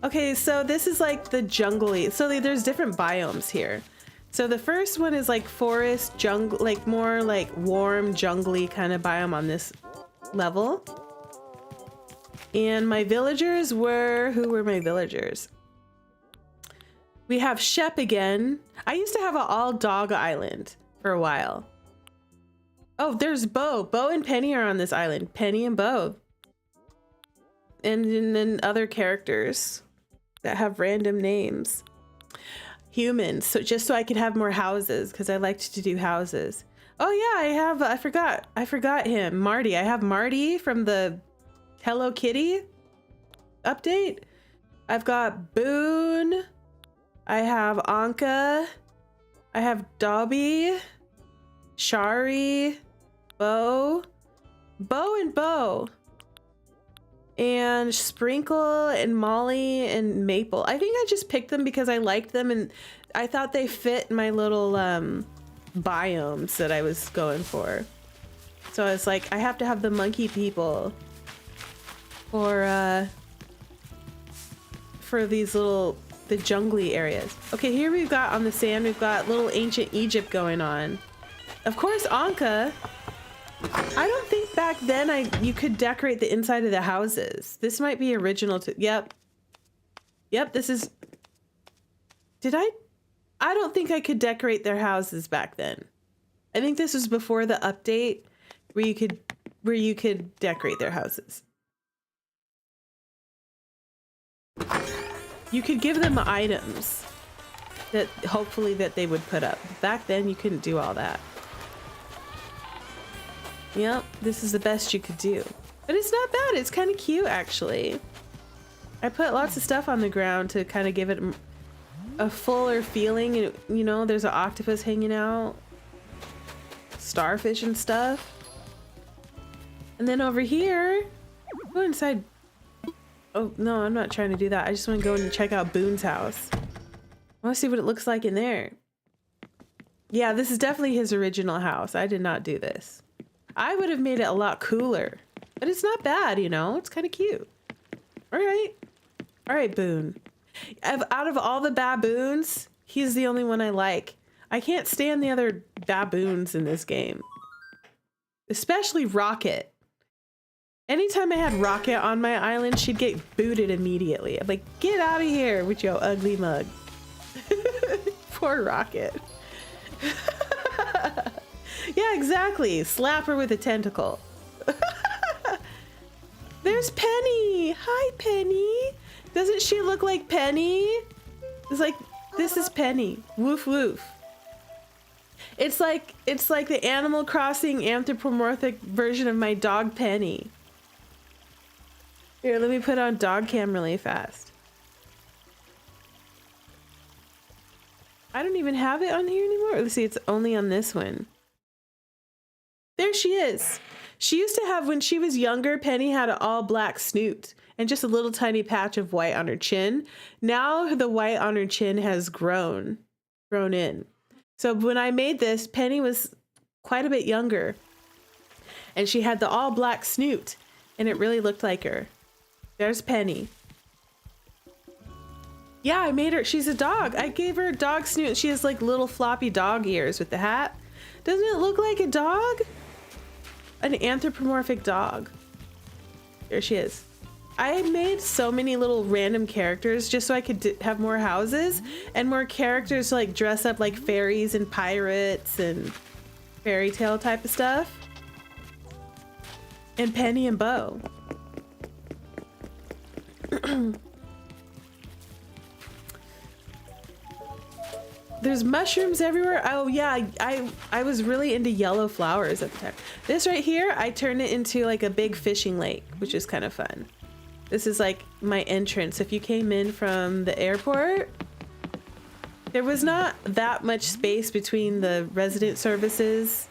Okay, so this is like the jungle-y. So there's different biomes here. So the first one is like forest, jungle, like more like warm, jungly kind of biome on this level. And my villagers were, who were my villagers? We have Shep again. I used to have an all dog island for a while. Oh, there's Bo. Bo and Penny are on this island. Penny and Bo. And then other characters that have random names. Humans, so just so I could have more houses, because I liked to do houses. Oh yeah, I forgot him. Marty. I have Marty from the Hello Kitty update. I've got Boone. I have Anka. I have Dobby. Shari. Bo. And Bo. And Sprinkle and Molly and Maple. I think I just picked them because I liked them and I thought they fit my little biomes that I was going for. So I was like, I have to have the monkey people for these little, the jungly areas. Okay, here we've got on the sand, we've got little ancient Egypt going on. Of course, Anka. I don't think back then you could decorate the inside of the houses. This might be original to, yep, this is, I don't think I could decorate their houses back then. I think this was before the update where you could decorate their houses. You could give them items that hopefully that they would put up. Back then you couldn't do all that. Yep, this is the best you could do. But it's not bad, it's kind of cute actually. I put lots of stuff on the ground to kind of give it a fuller feeling. You know, there's an octopus hanging out, starfish and stuff. And then over here, go inside. Oh, no, I'm not trying to do that. I just want to go and check out Boone's house. I want to see what it looks like in there. Yeah, this is definitely his original house. I did not do this. I would have made it a lot cooler, but it's not bad, you know, it's kind of cute. All right. All right, Boone. Out of all the baboons, he's the only one I like. I can't stand the other baboons in this game. Especially Rocket. Anytime I had Rocket on my island, she'd get booted immediately. I'm like, get out of here with your ugly mug. Poor Rocket. Yeah, exactly. Slap her with a tentacle. There's Penny. Hi, Penny. Doesn't she look like Penny? It's like, this is Penny. Woof woof. It's like the Animal Crossing anthropomorphic version of my dog Penny. Here, let me put on dog cam really fast. I don't even have it on here anymore. Let's see, it's only on this one. There she is. She used to have, when she was younger, Penny had an all black snoot and just a little tiny patch of white on her chin. Now the white on her chin has grown in. So when I made this, Penny was quite a bit younger and she had the all black snoot and it really looked like her. There's Penny. Yeah, I made her, she's a dog. I gave her a dog snoot. She has like little floppy dog ears with the hat. Doesn't it look like a dog? An anthropomorphic dog. There she is. I made so many little random characters just so I could have more houses and more characters to like dress up like fairies and pirates and Fairytale type of stuff. And Penny and Bo. There's mushrooms everywhere. Oh yeah, I was really into yellow flowers at the time. This right here, I turned it into like a big fishing lake, which is kind of fun. This is like my entrance. If you came in from the airport, there was not that much space between the resident services,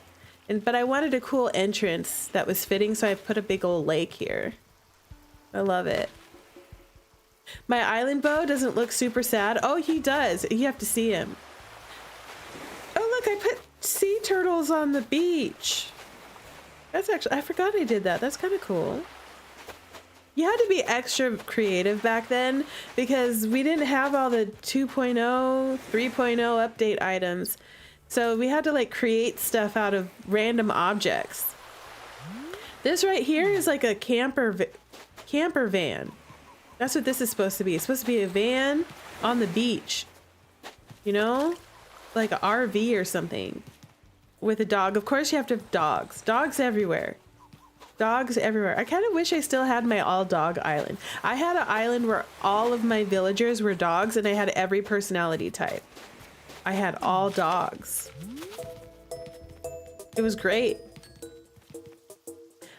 but I wanted a cool entrance that was fitting, so I put a big old lake here. I love it. My island Beau doesn't look super sad. Oh, he does. You have to see him. Oh, look, I put sea turtles on the beach. That's actually, I forgot I did that. That's kind of cool. You had to be extra creative back then because we didn't have all the 2.0, 3.0 update items. So we had to like create stuff out of random objects. This right here is like a camper van. That's what this is supposed to be. It's supposed to be a van on the beach, you know, like an RV or something with a dog. Of course you have to have dogs. Dogs everywhere. Dogs everywhere. I kind of wish I still had my all dog island. I had an island where all of my villagers were dogs and I had every personality type. I had all dogs. It was great.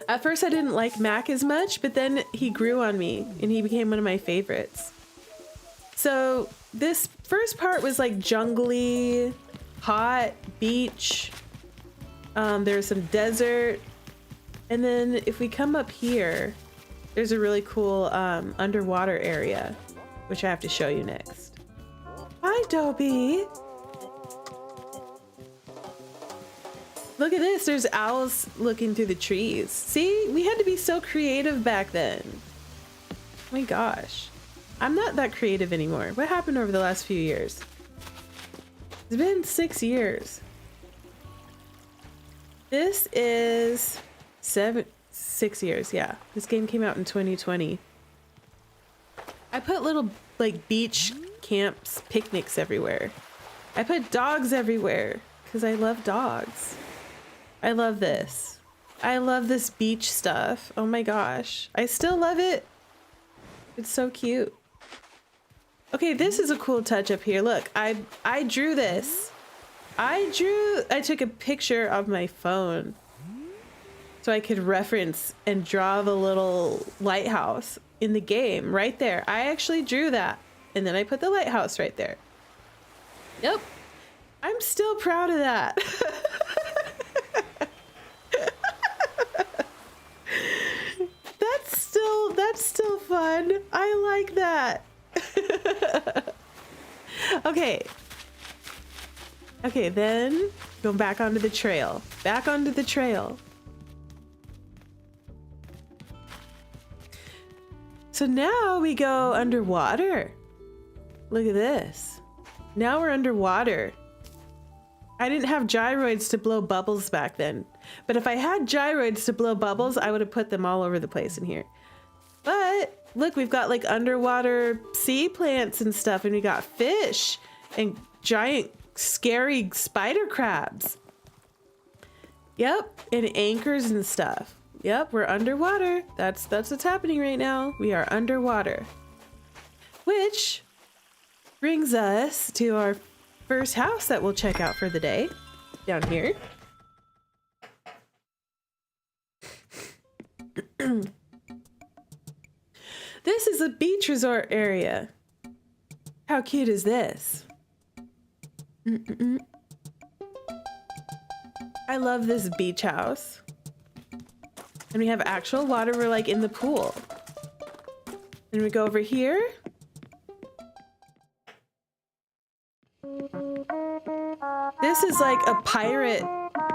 At first I didn't like Mac as much, but then he grew on me and he became one of my favorites. So this first part was like jungly, hot, beach. There's some desert. And then if we come up here, there's a really cool underwater area, which I have to show you next. Hi, Dobie. Look at this. There's owls looking through the trees. See, we had to be so creative back then. Oh my gosh. I'm not that creative anymore. What happened over the last few years? It's been 6 years. This is 6 years, yeah. This game came out in 2020. I put little like beach camps, picnics everywhere. I put dogs everywhere because I love dogs. I love this. I love this beach stuff. Oh my gosh. I still love it. It's so cute. Okay, this is a cool touch up here. Look, I drew this. I took a picture of my phone so I could reference and draw the little lighthouse in the game right there. I actually drew that. And then I put the lighthouse right there. Yep. I'm still proud of that. That's still fun. I like that. Okay. Okay, then go back onto the trail. Back onto the trail. So now we go underwater. Look at this. Now we're underwater. I didn't have gyroids to blow bubbles back then. But if I had gyroids to blow bubbles, I would have put them all over the place in here. But look, we've got like underwater sea plants and stuff, and we got fish and giant scary spider crabs. Yep, and anchors and stuff. Yep, we're underwater. That's what's happening right now. We are underwater. Which brings us to our first house that we'll check out for the day. Down here. This is a beach resort area. How cute is this? I love this beach house. And we have actual water. We're like in the pool. And we go over here. This is like a pirate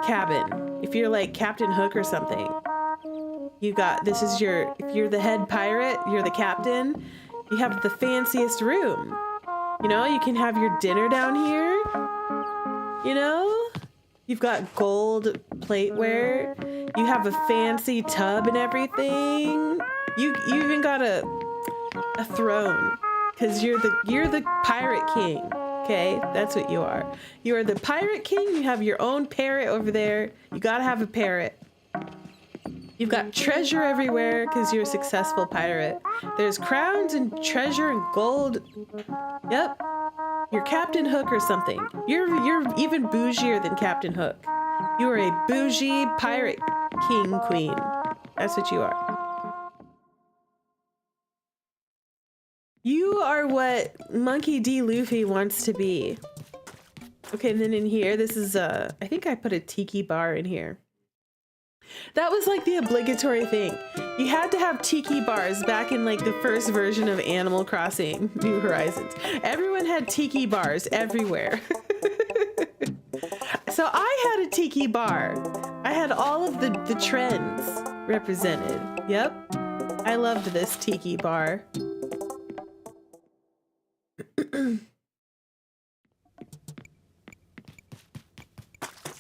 cabin. If you're like Captain Hook or something. You got, this is your, if you're the head pirate, you're the captain, you have the fanciest room. You know, you can have your dinner down here. You know, you've got gold plateware. You have a fancy tub and everything. You even got a throne, because you're the pirate king. Okay, that's what you are. You are the pirate king. You have your own parrot over there. You gotta have a parrot. You've got treasure everywhere because you're a successful pirate. There's crowns and treasure and gold. Yep. You're Captain Hook or something. You're even bougier than Captain Hook. You are a bougie pirate king queen. That's what you are. You are what Monkey D. Luffy wants to be. Okay, and then in here, this is I think I put a tiki bar in here. That was like the obligatory thing. You had to have tiki bars back in like the first version of Animal Crossing New Horizons. Everyone had tiki bars everywhere. So I had a tiki bar. I had all of the trends represented. Yep. I loved this tiki bar.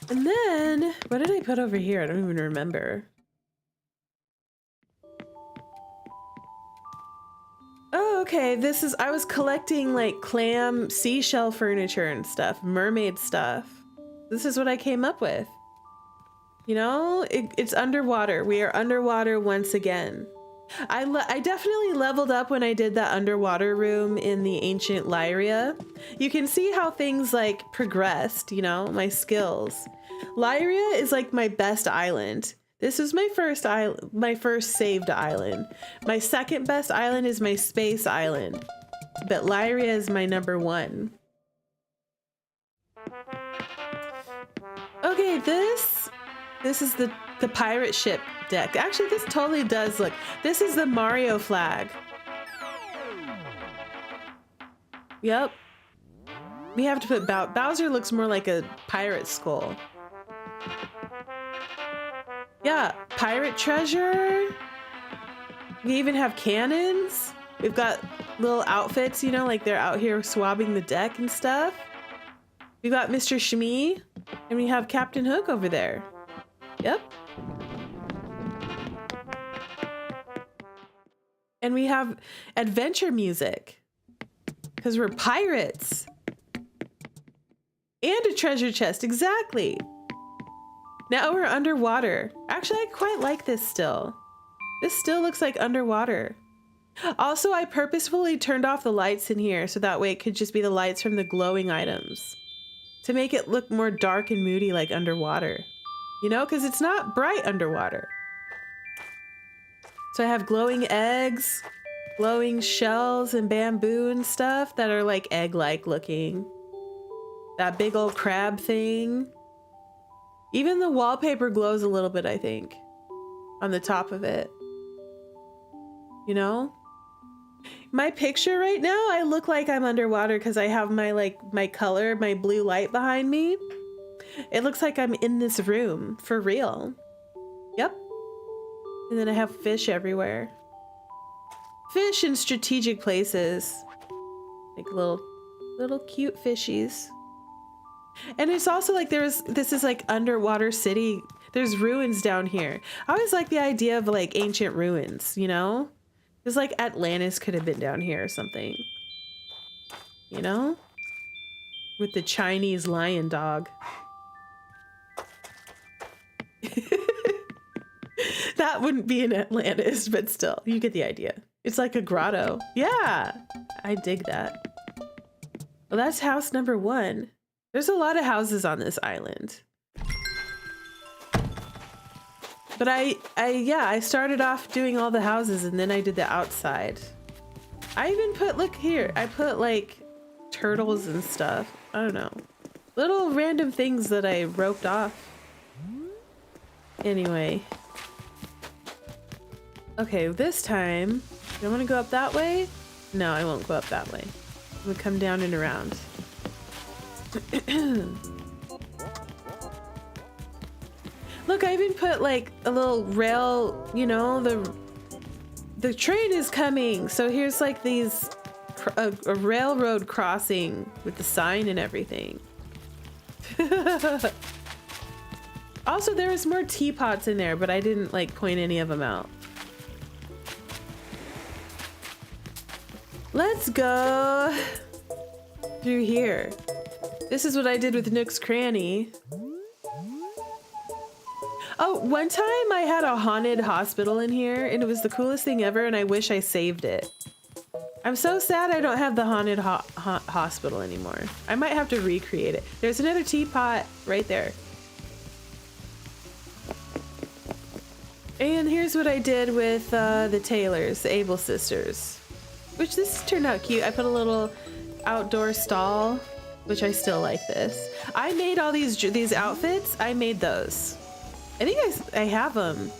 And then, what did I put over here? I don't even remember. Oh, okay. This is, I was collecting like clam seashell furniture and stuff, mermaid stuff. This is what I came up with. You know, it's underwater. We are underwater once again. I definitely leveled up when I did that underwater room in the ancient Lyria. You can see how things like progressed, you know, my skills. Lyria is like my best island. This is my first island, my first saved island. My second best island is my space island, but Lyria is my number one. Okay, this is the pirate ship deck. Actually, this totally does look. This is the Mario flag. Yep. We have to put Bowser looks more like a pirate skull. Yeah, pirate treasure. We even have cannons. We've got little outfits, you know, like they're out here swabbing the deck and stuff. We've got Mr. Shmee, and we have Captain Hook over there. Yep. And we have adventure music, because we're pirates. And a treasure chest, exactly. Now we're underwater. Actually, I quite like this still. This still looks like underwater. Also, I purposefully turned off the lights in here so that way it could just be the lights from the glowing items to make it look more dark and moody like underwater. You know, because it's not bright underwater. So I have glowing eggs, glowing shells and bamboo and stuff that are like egg-like looking. That big old crab thing. Even the wallpaper glows a little bit, I think, on the top of it. You know? My picture right now, I look like I'm underwater because I have my color, my blue light behind me. It looks like I'm in this room, for real. Yep. And then I have fish everywhere. fish in strategic places. Like little cute fishies. And it's also like this is like underwater city. There's ruins down here. I always like the idea of like ancient ruins, you know? It's like Atlantis could have been down here or something. You know? With the Chinese lion dog. That wouldn't be in Atlantis, but still, you get the idea. It's like a grotto. Yeah, I dig that. Well, that's house number 1. There's a lot of houses on this island. But I started off doing all the houses and then I did the outside. I even put, look here, I put like turtles and stuff. I don't know. Little random things that I roped off. Anyway. Okay, this time, do I want to go up that way? No, I won't go up that way. I'm gonna come down and around. Look, I even put like a little rail, you know, the train is coming. So here's like these, a railroad crossing with the sign and everything. Also, there was more teapots in there, but I didn't like point any of them out. Let's go through here. This is what I did with Nook's Cranny. Oh, one time I had a haunted hospital in here and it was the coolest thing ever and I wish I saved it. I'm so sad I don't have the haunted hospital anymore. I might have to recreate it. There's another teapot right there. And here's what I did with the Taylors, the Able sisters. Which this turned out cute. I put a little outdoor stall, which I still like this. I made all these outfits. I made those. I think I have them.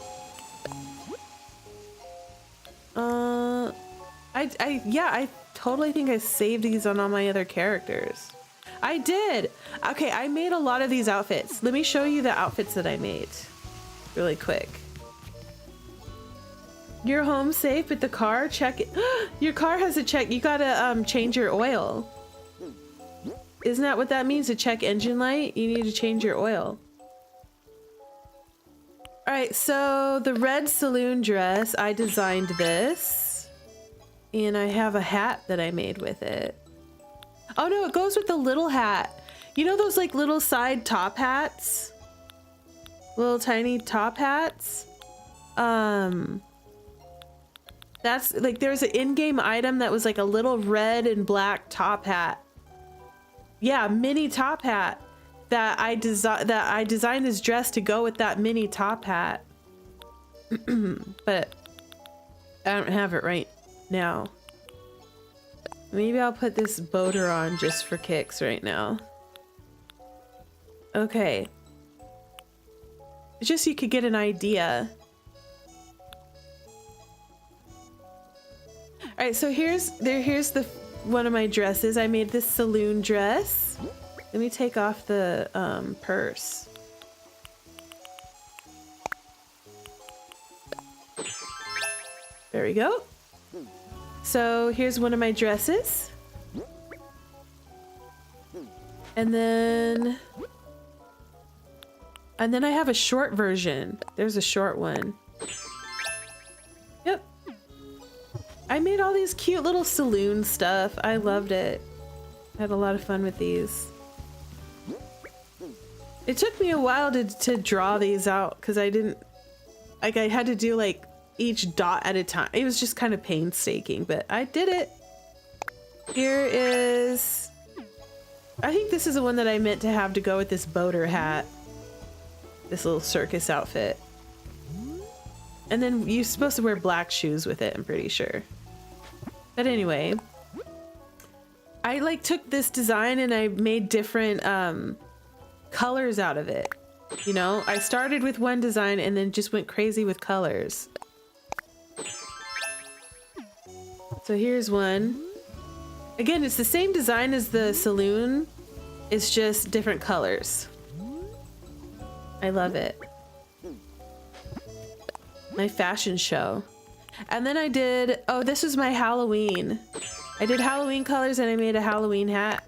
I totally think I saved these on all my other characters. I did. Okay, I made a lot of these outfits. Let me show you the outfits that I made really quick. You're home safe, but the car, check it. Your car has a check. You gotta change your oil. Isn't that what that means? To check engine light? You need to change your oil. All right, so the red saloon dress, I designed this. And I have a hat that I made with it. Oh no, it goes with the little hat. You know those like little side top hats? Little tiny top hats? That's like, there's an in-game item that was like a little red and black top hat. Yeah, mini top hat that I designed this dress to go with that mini top hat. But I don't have it right now. Maybe I'll put this boater on just for kicks right now. Okay. Just so you could get an idea. All right, so here's the one of my dresses. I made this saloon dress. Let me take off the purse. There we go. So here's one of my dresses. And then I have a short version. There's a short one. Yep. I made all these cute little saloon stuff. I loved it. I had a lot of fun with these. It took me a while to draw these out because I didn't, like, I had to do like each dot at a time. It was just kind of painstaking, but I did it. Here is, I think this is the one that I meant to have to go with this boater hat. This little circus outfit. And then you're supposed to wear black shoes with it, I'm pretty sure. But anyway, I like took this design and I made different colors out of it. You know, I started with one design and then just went crazy with colors. So here's one. Again, it's the same design as the saloon. It's just different colors. I love it. My fashion show. And then I did, oh, this was my Halloween. I did Halloween colors and I made a Halloween hat.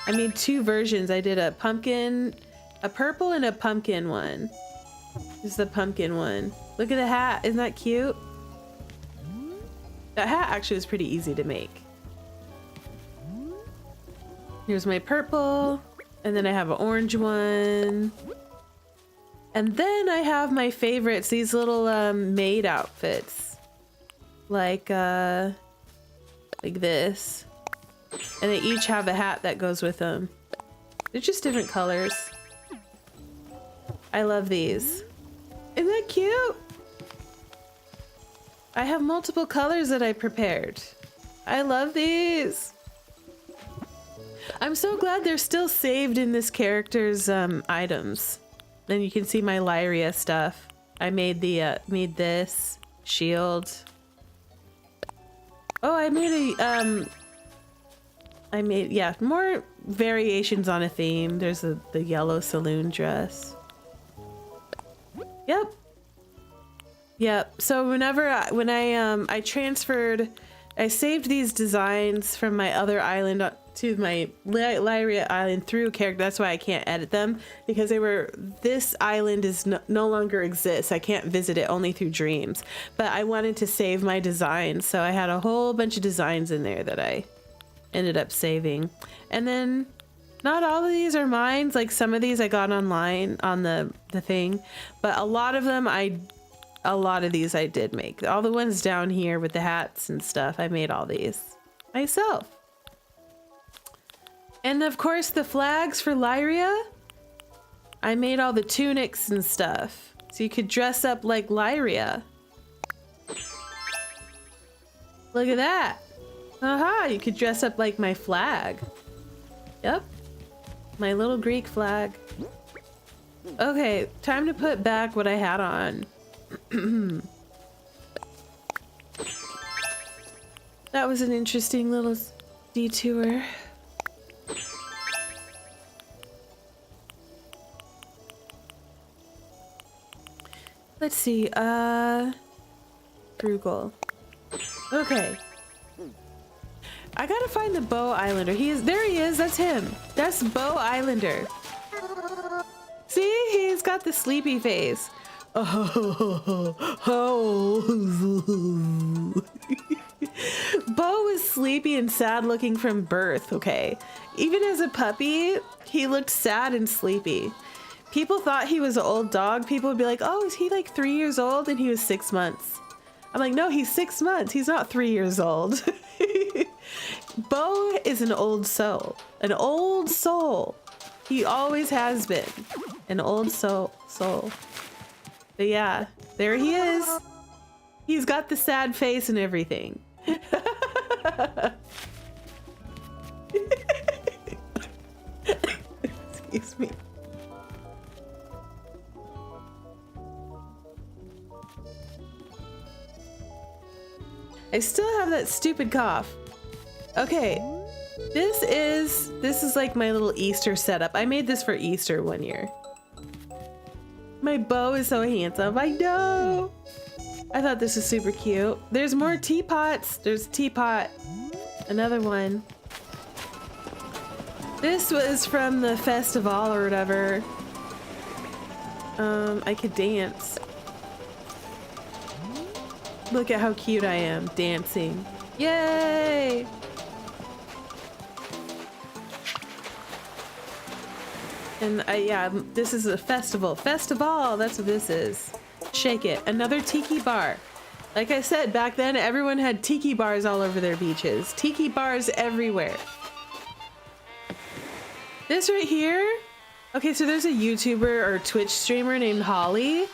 I made 2 versions. I did a pumpkin, a purple and a pumpkin one. This is the pumpkin one. Look at the hat. Isn't that cute? That hat actually was pretty easy to make. Here's my purple. And then I have an orange one. And then I have my favorites, these little maid outfits. Like this. And they each have a hat that goes with them. They're just different colors. I love these. Isn't that cute? I have multiple colors that I prepared. I love these. I'm so glad they're still saved in this character's items. Then you can see my Lyria stuff. I made the made this shield. Oh, I made yeah, more variations on a theme. There's the yellow saloon dress. Yep. Yep. So whenever I transferred, I saved these designs from my other island to my Lyria island through character. That's why I can't edit them, because this island is no longer exists. I can't visit it, only through dreams. But I wanted to save my designs, so I had a whole bunch of designs in there that I ended up saving. And then not all of these are mine. Like some of these I got online on the thing, but a lot of these I did make. All the ones down here with the hats and stuff, I made all these myself. And of course the flags for Lyria, I made all the tunics and stuff, so you could dress up like Lyria. Look at that. Aha, you could dress up like my flag. Yep. My little Greek flag. Okay, time to put back what I had on. That was an interesting little detour. Let's see, frugal. Okay. I gotta find the Bow Islander. There he is, that's him. That's Bow Islander. See, he's got the sleepy face. Oh. Bo was sleepy and sad looking from birth, okay? Even as a puppy, he looked sad and sleepy. People thought he was an old dog. People would be like, oh, is he like 3 years old? And he was 6 months. I'm like, no, he's 6 months. He's not 3 years old. Bo is an old soul. An old soul. He always has been. An old soul. But yeah, there he is. He's got the sad face and everything. Excuse me. I still have that stupid cough. Okay, this is like my little Easter setup. I made this for Easter one year. My Bo is so handsome. I know. I thought this was super cute. There's more teapots. There's a teapot. Another one. This was from the festival or whatever. I could dance. Look at how cute I am dancing. Yay! And yeah, this is a festival. Festival, that's what this is. Shake it. Another tiki bar. Like I said, back then everyone had tiki bars all over their beaches. Tiki bars everywhere. This right here. Okay, so there's a YouTuber or Twitch streamer named Holly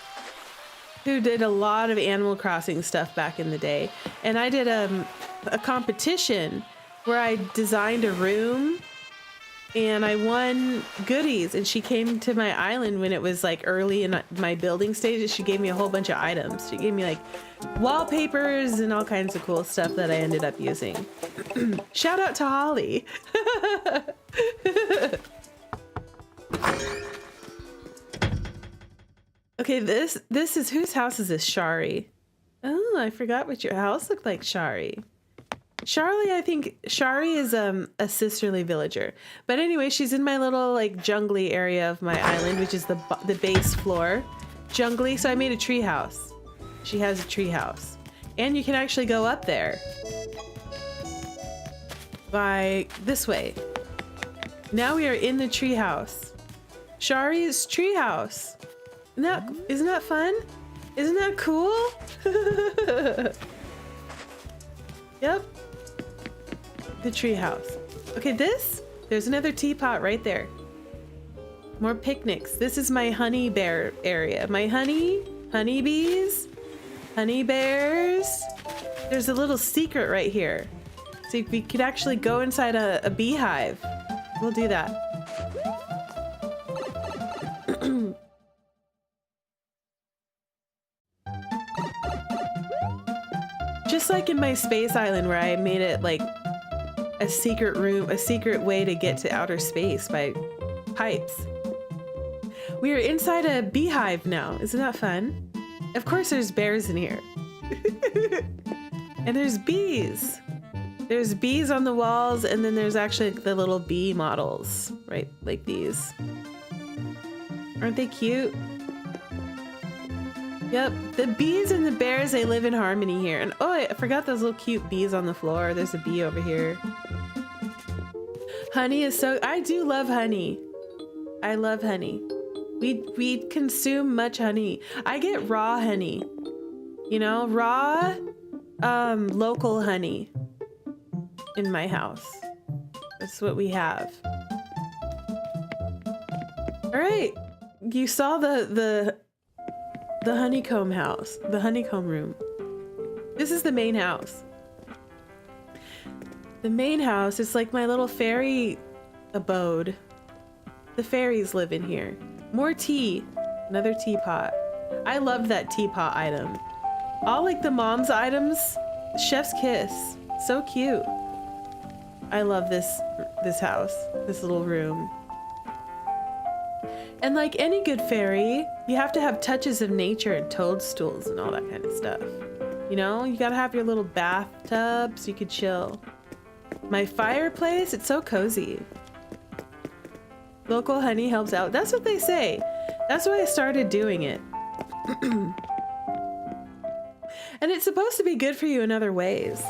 who did a lot of Animal Crossing stuff back in the day. And I did a competition where I designed a room and I won goodies, and she came to my island when it was like early in my building stages. She gave me a whole bunch of items. She gave me like wallpapers and all kinds of cool stuff that I ended up using. Shout out to Holly. Okay, this is, whose house is this? Shari. Oh. Oh, I forgot what your house looked like, Shari. Charlie, I think Shari is a sisterly villager. But anyway, she's in my little like jungly area of my island, which is the base floor. Jungly, so I made a tree house. She has a tree house. And you can actually go up there by this way. Now we are in the tree house. Shari's tree house. Isn't that fun? Isn't that cool? Yep. The tree house. Okay, there's another teapot right there. More picnics. This is my honey bear area. My honeybees, honey bears. There's a little secret right here. So we could actually go inside a beehive. We'll do that. Just like in my space island where I made it like a secret room, a secret way to get to outer space by pipes. We are inside a beehive now. Isn't that fun? Of course there's bears in here. And there's bees. There's bees on the walls, and then there's actually the little bee models, right? Like these. Aren't they cute? Yep, the bees and the bears, they live in harmony here. And oh, I forgot those little cute bees on the floor. There's a bee over here. Honey is so, I do love honey. I love honey. We consume much honey. I get raw honey. You know, raw, local honey in my house. That's what we have. All right, you saw the honeycomb house, the honeycomb room. This is the main house. The main house is like my little fairy abode. The fairies live in here. More tea, another teapot. I love that teapot item. All like the mom's items, chef's kiss, so cute. I love this house, this little room. And like any good fairy, you have to have touches of nature and toadstools and all that kind of stuff. You know, you gotta have your little bathtub so you could chill. My fireplace, it's so cozy. Local honey helps out. That's what they say. That's why I started doing it. And it's supposed to be good for you in other ways.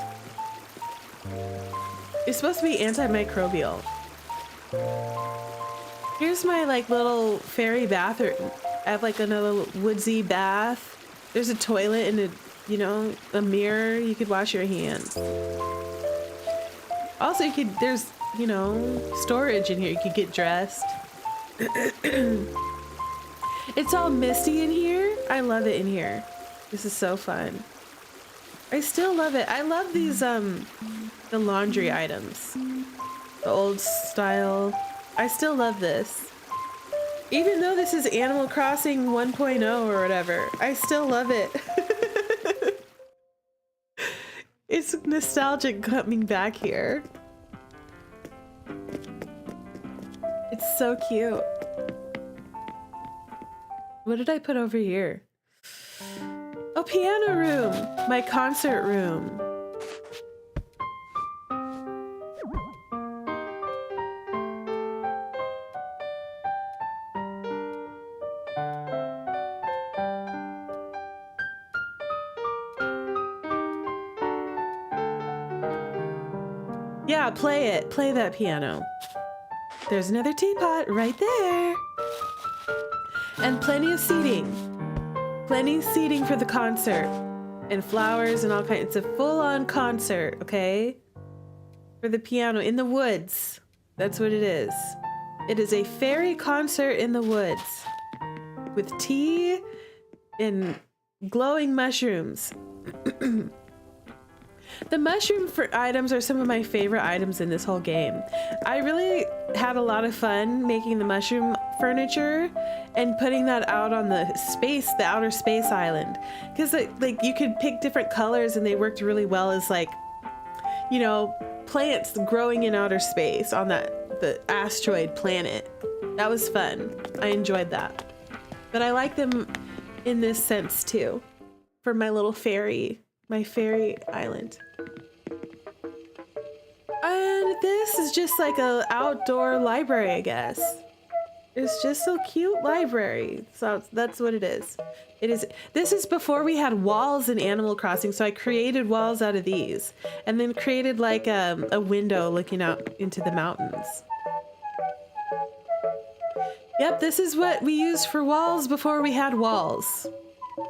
It's supposed to be antimicrobial. Here's my like little fairy bathroom. I have like another woodsy bath. There's a toilet and a mirror. You could wash your hands. Also, there's, storage in here. You could get dressed. It's all misty in here. I love it in here. This is so fun. I still love it. I love these, the laundry items. The old style. I still love this. Even though this is Animal Crossing 1.0 or whatever, I still love it. It's nostalgic coming back here. It's so cute. What did I put over here? Oh, piano room! My concert room. Yeah, play it. Play that piano. There's another teapot right there. And plenty of seating. Plenty of seating for the concert. And flowers and all kinds. It's a full-on concert, okay? For the piano in the woods. That's what it is. It is a fairy concert in the woods. With tea and glowing mushrooms. The mushroom items are some of my favorite items in this whole game. I really had a lot of fun making the mushroom furniture and putting that out on the outer space island. Because like you could pick different colors and they worked really well as like, plants growing in outer space on the asteroid planet. That was fun. I enjoyed that. But I like them in this sense too, for my little fairy My fairy island. And this is just like a outdoor library, I guess. It's just a cute library. So that's what it is. This is before we had walls in Animal Crossing, so I created walls out of these. And then created like a window looking out into the mountains. Yep, this is what we used for walls before we had walls.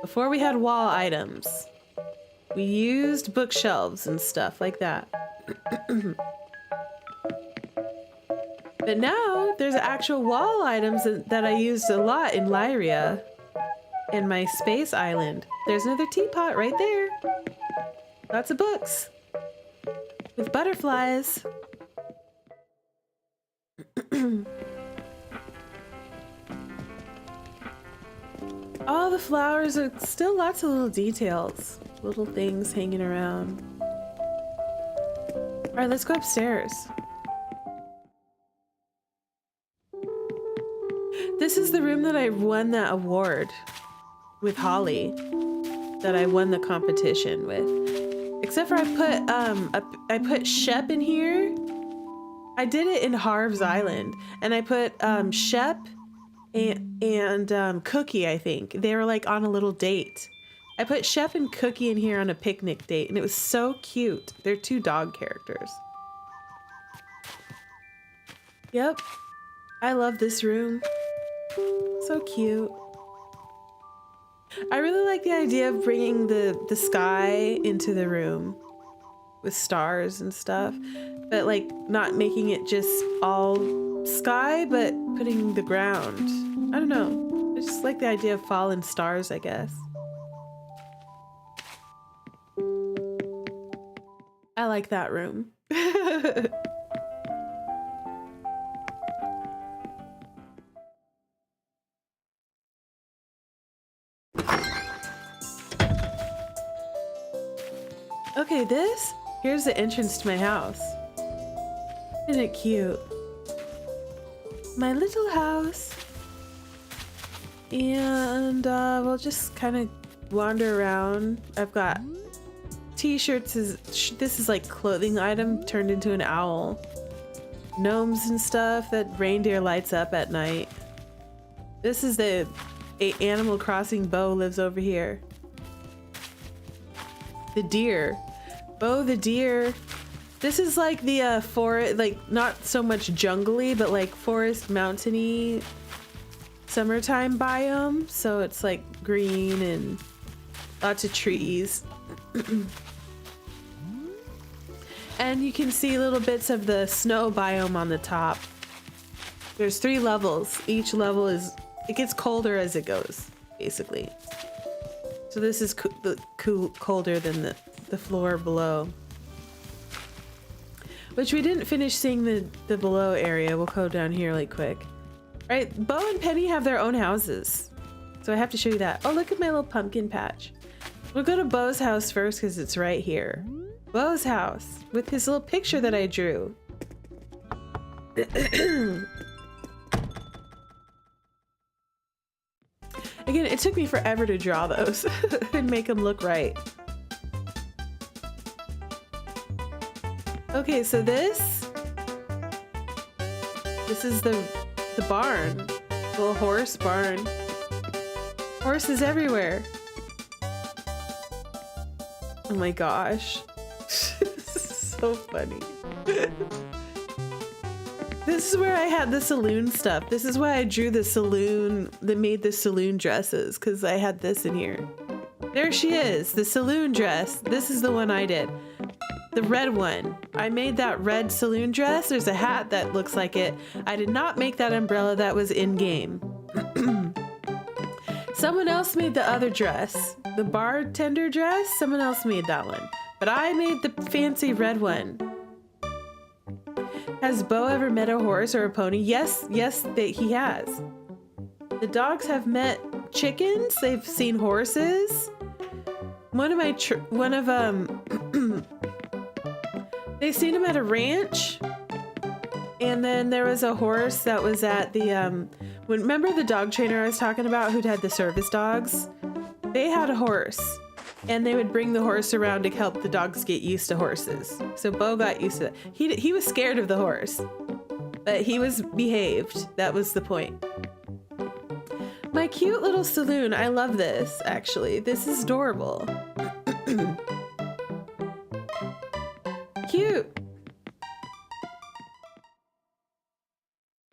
Before we had wall items. We used bookshelves and stuff like that. But now there's actual wall items that I used a lot in Lyria and my space island. There's another teapot right there. Lots of books with butterflies. All the flowers are still lots of little details, little things hanging around. All right, let's go upstairs. This is the room that I won that award with Holly, that I won the competition with. Except for I put Shep in here. I did it in Harv's Island, and I put Shep and Cookie, I think. They were like on a little date. I put Shep and Cookie in here on a picnic date, and it was so cute. They're two dog characters. Yep. I love this room. So cute. I really like the idea of bringing the sky into the room with stars and stuff, but like not making it just all sky, but putting the ground. I don't know. I just like the idea of fallen stars, I guess. I like that room. Okay, here's the entrance to my house. Isn't it cute? My little house. And we'll just kind of wander around. I've got t-shirts. This is like clothing item turned into an owl. Gnomes and stuff that reindeer lights up at night. This is the Animal Crossing Bo lives over here. The deer. Bo the deer. This is like the forest, like not so much jungly, but like forest mountainy summertime biome. So it's like green and lots of trees. And you can see little bits of the snow biome on the top. There's 3 levels. Each level it gets colder as it goes, basically. So this is colder than the floor below. Which we didn't finish seeing the below area. We'll go down here like quick. All right, Bo and Penny have their own houses. So I have to show you that. Oh, look at my little pumpkin patch. We'll go to Bo's house first because it's right here. Bo's house with his little picture that I drew. Again, it took me forever to draw those and make them look right. Okay, so this is the barn, little horse barn. Horses everywhere. Oh my gosh. This is so funny. This is where I had the saloon stuff. This is why I drew the saloon, that made the saloon dresses, because I had this in here. There she is, the saloon dress. This is the one I did. The red one. I made that red saloon dress. There's a hat that looks like it. I did not make that umbrella, that was in-game. Someone else made the other dress. The bartender dress, someone else made that one. But I made the fancy red one. Has Bo ever met a horse or a pony? Yes, he has. The dogs have met chickens. They've seen horses. They've seen him at a ranch. And then there was a horse that was at the, remember the dog trainer I was talking about who'd had the service dogs? They had a horse. And they would bring the horse around to help the dogs get used to horses. So Bo got used to that. He was scared of the horse, but he was behaved. That was the point. My cute little saloon. I love this, actually. This is adorable. Cute.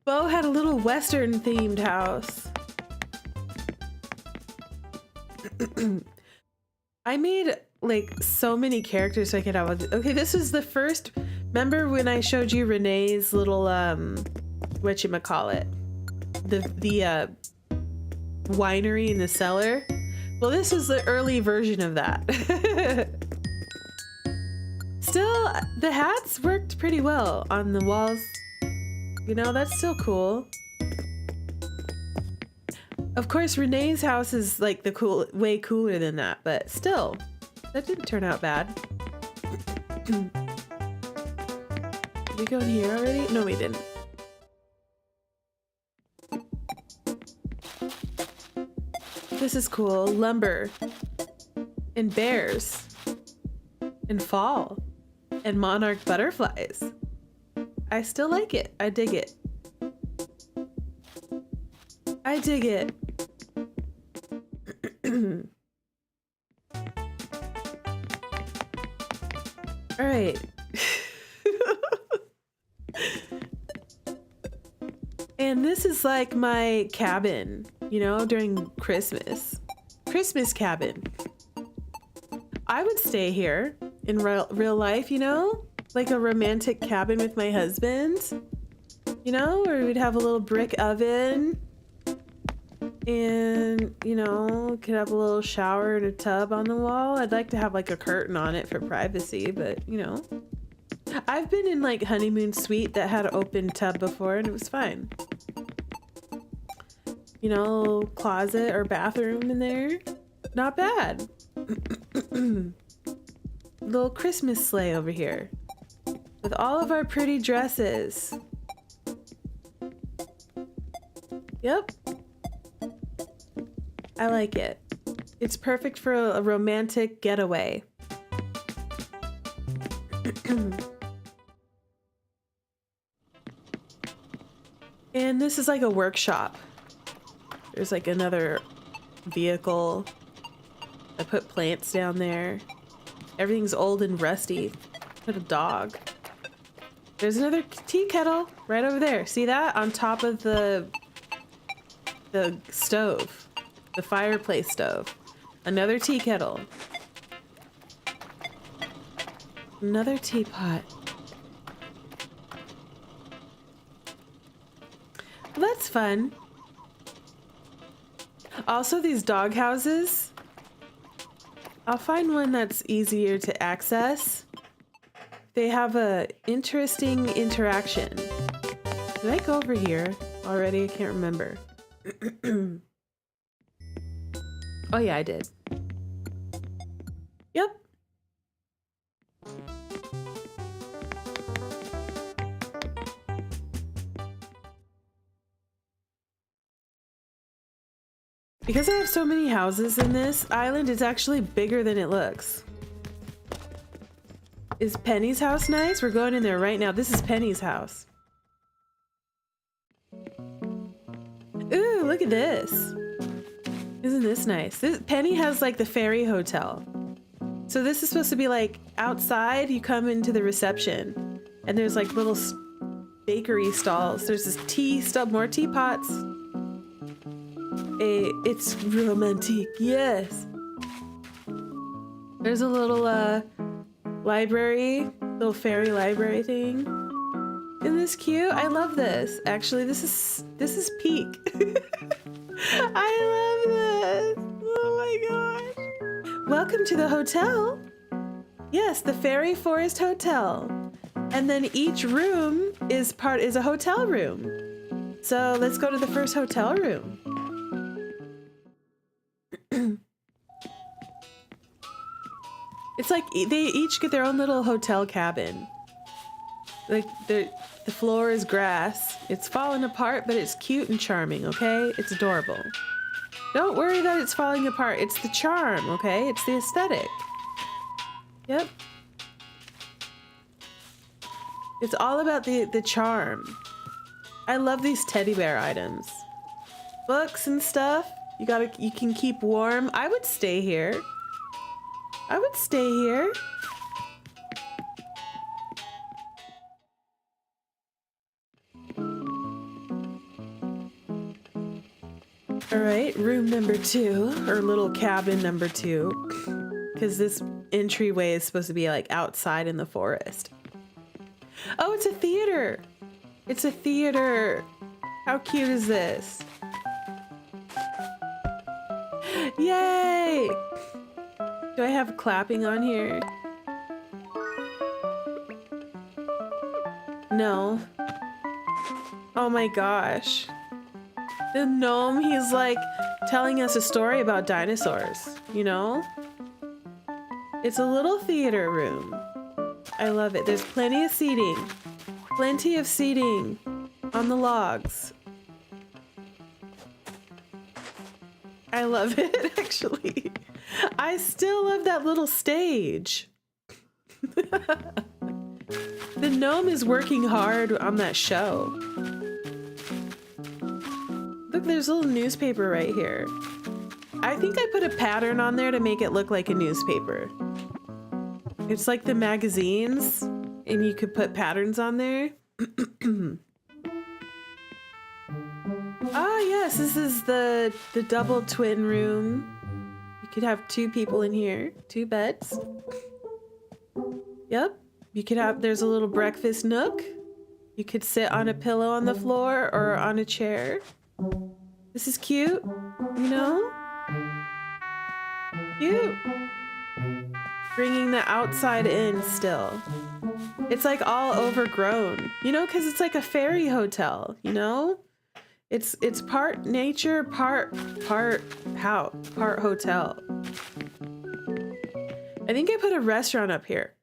Bo had a little Western themed house. I made like so many characters so I could have. Okay, this is the first. Remember when I showed you Renee's little whatchamacallit? The winery in the cellar? Well, this is the early version of that. Still, the hats worked pretty well on the walls. You know, that's still cool. Of course, Renee's house is like the way cooler than that, but still, that didn't turn out bad. Did we go in here already? No, we didn't. This is cool. Lumber. And bears. And fall. And monarch butterflies. I still like it. I dig it. I dig it. All right. And this is like my cabin, you know, during Christmas. Christmas cabin. I would stay here in real life, you know, like a romantic cabin with my husband, you know, or we'd have a little brick oven and, you know, could have a little shower and a tub on the wall. I'd like to have like a curtain on it for privacy, but you know, I've been in like honeymoon suite that had an open tub before and it was fine. You know, a little closet or bathroom in there. Not bad. Little Christmas sleigh over here with all of our pretty dresses. Yep. I like it. It's perfect for a romantic getaway. And this is like a workshop. There's like another vehicle. I put plants down there. Everything's old and rusty. Put a dog. There's another tea kettle right over there. See that? On top of the stove. The fireplace stove. Another tea kettle. Another teapot. Well, that's fun. Also, these dog houses. I'll find one that's easier to access. They have a interesting interaction. Did I go over here already? I can't remember. Oh yeah, I did. Yep. Because I have so many houses in this island, it's actually bigger than it looks. Is Penny's house nice? We're going in there right now. This is Penny's house. Ooh, look at this. Isn't this nice? Penny has like the fairy hotel. So this is supposed to be like outside. You come into the reception and there's like little bakery stalls. There's this tea stuff, more teapots. It's romantic, yes. There's a little library, little fairy library thing. Isn't this cute? I love this. Actually, this is peak. I love this. Oh my gosh. Welcome to the hotel. Yes, the Fairy Forest Hotel. And then each room is a hotel room. So let's go to the first hotel room. It's like they each get their own little hotel cabin. Like the floor is grass. It's falling apart, but it's cute and charming, okay? It's adorable. Don't worry that it's falling apart. It's the charm, okay? It's the aesthetic. Yep. It's all about the charm. I love these teddy bear items. Books and stuff. You can keep warm. I would stay here. I would stay here. All right, room number 2, or little cabin number 2, because this entryway is supposed to be like outside in the forest. Oh, it's a theater. It's a theater. How cute is this? Yay! Do I have clapping on here? No. Oh my gosh. The gnome, he's like telling us a story about dinosaurs, you know? It's a little theater room. I love it. There's plenty of seating. Plenty of seating on the logs. I love it, actually. I still love that little stage. The gnome is working hard on that show. Look, there's a little newspaper right here. I think I put a pattern on there to make it look like a newspaper. It's like the magazines, and you could put patterns on there. Ah, yes, this is the double twin room. You could have 2 people in here, 2 beds. Yep, you could have, there's a little breakfast nook. You could sit on a pillow on the floor or on a chair. This is cute, you know? Cute. Bringing the outside in still. It's like all overgrown, you know, because it's like a fairy hotel, you know? It's part nature, part hotel. I think I put a restaurant up here.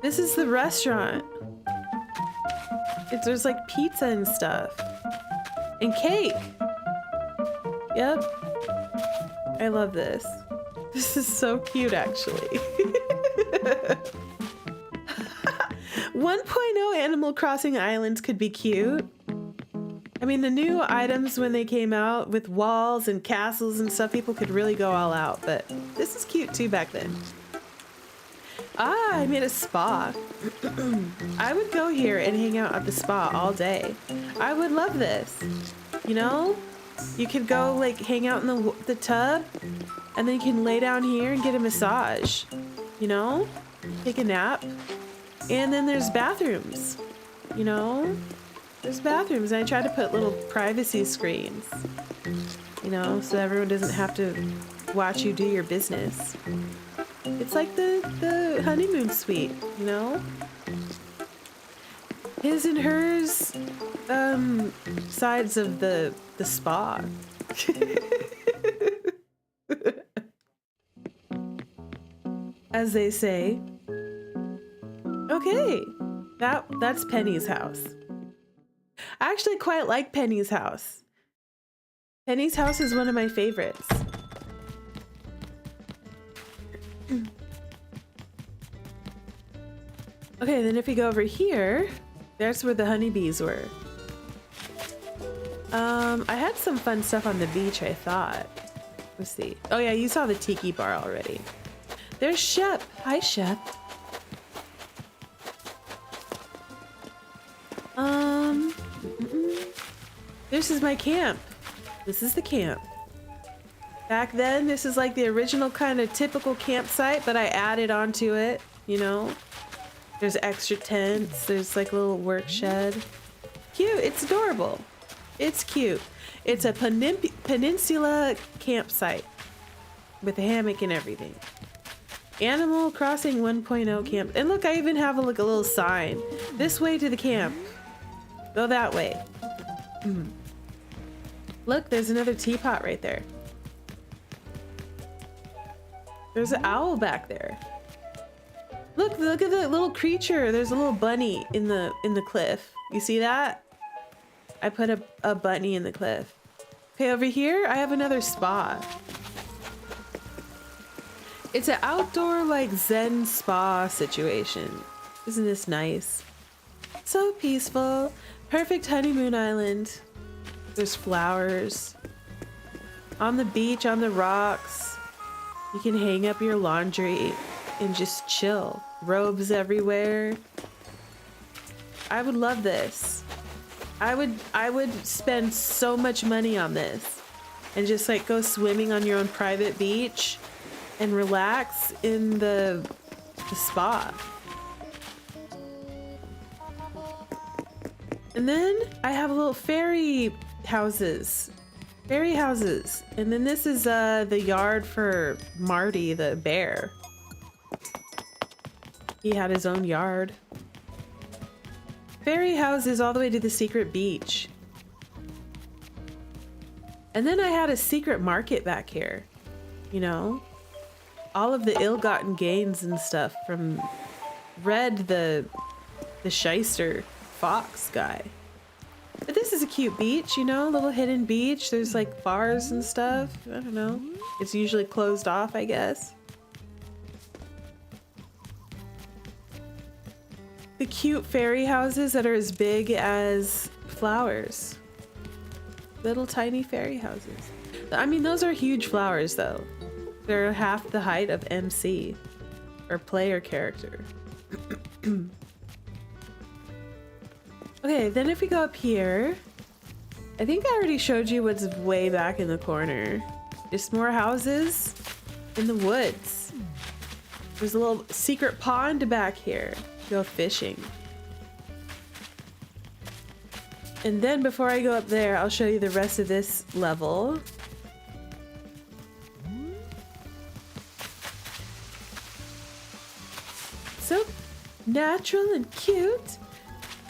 This is the restaurant. There's like pizza and stuff. And cake. Yep. I love this. This is so cute, actually. 1.0 Animal Crossing Islands could be cute. I mean, the new items when they came out with walls and castles and stuff, people could really go all out, but this is cute too back then. Ah, I made a spa. I would go here and hang out at the spa all day. I would love this. You know? You could go like hang out in the tub, and then you can lay down here and get a massage. You know? Take a nap. And then there's bathrooms. You know? There's bathrooms. And I try to put little privacy screens. You know, so everyone doesn't have to watch you do your business. It's like the honeymoon suite, you know? His and hers sides of the spa. As they say. Okay, that's Penny's house. I actually quite like Penny's house. Penny's house is one of my favorites. Okay, then if you go over here, there's where the honeybees were. I had some fun stuff on the beach, I thought. Let's see. Oh yeah, you saw the tiki bar already. There's Shep. Hi, Shep. This is my camp. This is the camp. Back then, this is like the original kind of typical campsite, but I added onto it, you know? There's extra tents. There's like a little work shed. Cute. It's adorable. It's cute. It's a peninsula campsite with a hammock and everything. Animal Crossing 1.0 camp. And look, I even have a little sign. This way to the camp. Go that way. Look, there's another teapot right there. There's an owl back there. Look at that little creature. There's a little bunny in the cliff. You see that? I put a bunny in the cliff. Okay, over here, I have another spa. It's an outdoor, like, Zen spa situation. Isn't this nice? So peaceful. Perfect honeymoon island. There's flowers. On the beach, on the rocks. You can hang up your laundry and just chill. Robes everywhere. I would love this. I would spend so much money on this. And just like go swimming on your own private beach and relax in the spa. And then I have little fairy houses. Fairy houses. And then this is the yard for Marty, the bear. He had his own yard. Fairy houses all the way to the secret beach. And then I had a secret market back here. You know? All of the ill-gotten gains and stuff from Red, the shyster fox guy. But this is a cute beach, you know? A little hidden beach. There's like bars and stuff. I don't know. It's usually closed off, I guess. The cute fairy houses that are as big as flowers. Little tiny fairy houses. I mean, those are huge flowers though. They're half the height of MC, or player character. Okay, then if we go up here, I think I already showed you what's way back in the corner. Just more houses in the woods. There's a little secret pond back here. Go fishing. And then before I go up there, I'll show you the rest of this level. So natural and cute.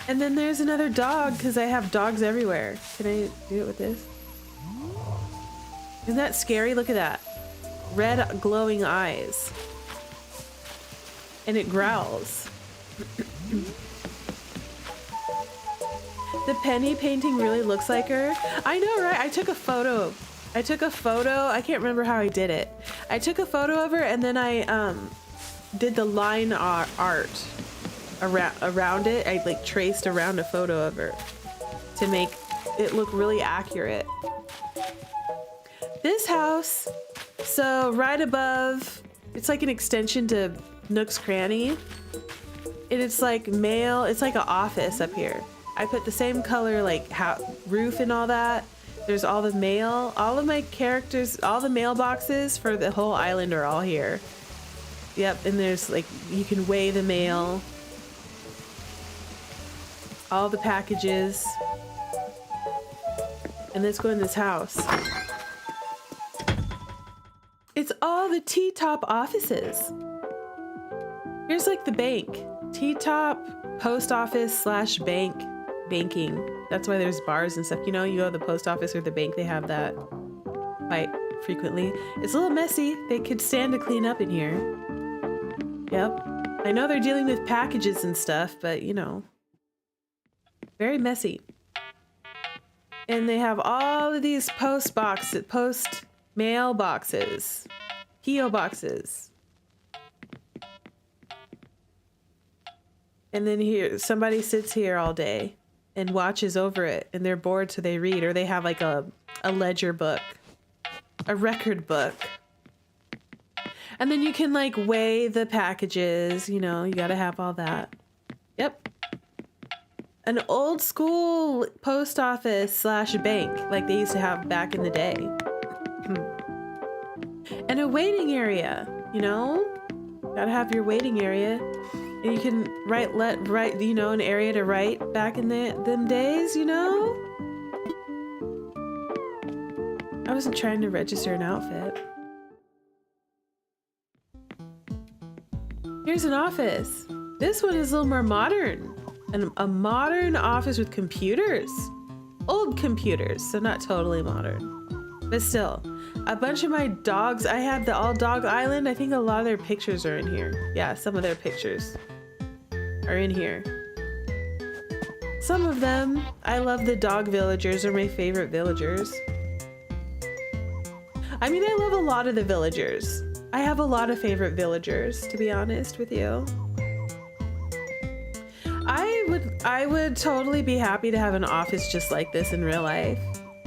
And then there's another dog because I have dogs everywhere. Can I do it with this? Isn't that scary? Look at that. Red glowing eyes. And it growls. The penny painting really looks like her. I know, right? I took a photo. I can't remember how I did it. I took a photo of her and then I did the line art around it. I like traced around a photo of her to make it look really accurate. This house, so right above, it's like an extension to Nook's Cranny. And it's like mail, it's like an office up here. I put the same color like roof and all that. There's all the mail, all of my characters, all the mailboxes for the whole island are all here. Yep, and there's like, you can weigh the mail. All the packages. And let's go in this house. It's all the TeaTop offices. Here's like the bank. TeaTop post office / banking. That's why there's bars and stuff. You know, you go to the post office or the bank, they have that quite frequently. It's a little messy. They could stand to clean up in here. Yep. I know they're dealing with packages and stuff, but you know, very messy. And they have all of these post mail boxes, PO boxes. And then here, somebody sits here all day and watches over it and they're bored so they read, or they have like a ledger book, a record book. And then you can like weigh the packages, you know, you gotta have all that. Yep. An old school post office / bank like they used to have back in the day. And a waiting area, you know, gotta have your waiting area. And you can write, you know, an area to write back in them days, you know? I wasn't trying to register an outfit. Here's an office. This one is a little more modern. And a modern office with computers. Old computers, so not totally modern. But still, a bunch of my dogs, I have the all dog island. I think a lot of their pictures are in here. Yeah, some of their pictures are in here. Some of them, I love the dog villagers, are my favorite villagers. I mean, I love a lot of the villagers. I have a lot of favorite villagers, to be honest with you. I would totally be happy to have an office just like this in real life.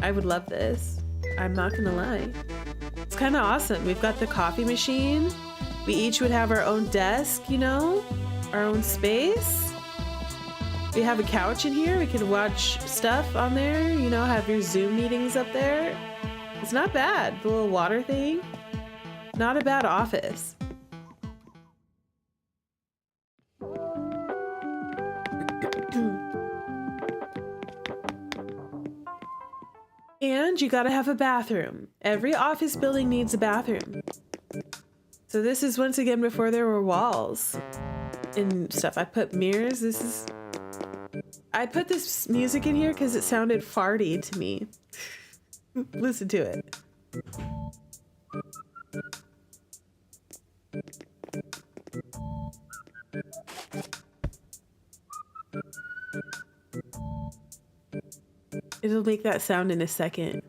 I would love this. I'm not gonna lie. It's kind of awesome. We've got the coffee machine. We each would have our own desk, you know, our own space. We have a couch in here. We could watch stuff on there, you know, have your Zoom meetings up there. It's not bad. The little water thing. Not a bad office. And you gotta have a bathroom. Every office building needs a bathroom. So this is once again before there were walls and stuff. I put mirrors. I put this music in here because it sounded farty to me. Listen to it. It'll make that sound in a second.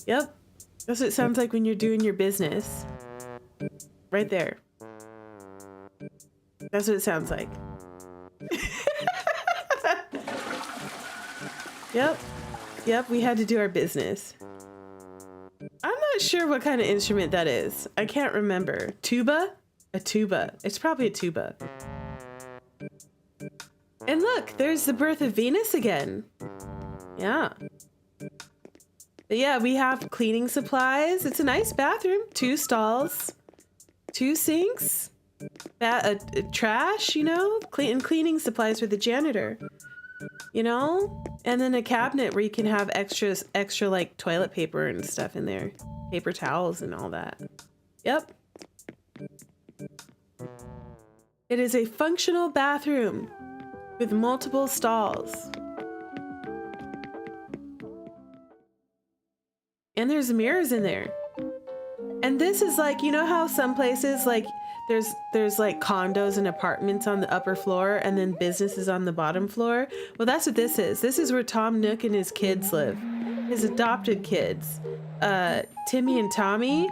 Yep, that's what it sounds like when you're doing your business. Right there. That's what it sounds like. Yep, we had to do our business. I'm not sure what kind of instrument that is. I can't remember. Tuba? A tuba. It's probably a tuba. And look, there's the birth of Venus again. Yeah. But yeah, we have cleaning supplies. It's a nice bathroom. 2 stalls. 2 sinks. Trash, you know? Cleaning supplies for the janitor. You know? And then a cabinet where you can have extra like toilet paper and stuff in there. Paper towels and all that. Yep. It is a functional bathroom with multiple stalls. And there's mirrors in there. And this is like, you know how some places like there's like condos and apartments on the upper floor and then businesses on the bottom floor? Well, that's what this is. This is where Tom Nook and his kids live. His adopted kids. Timmy and Tommy,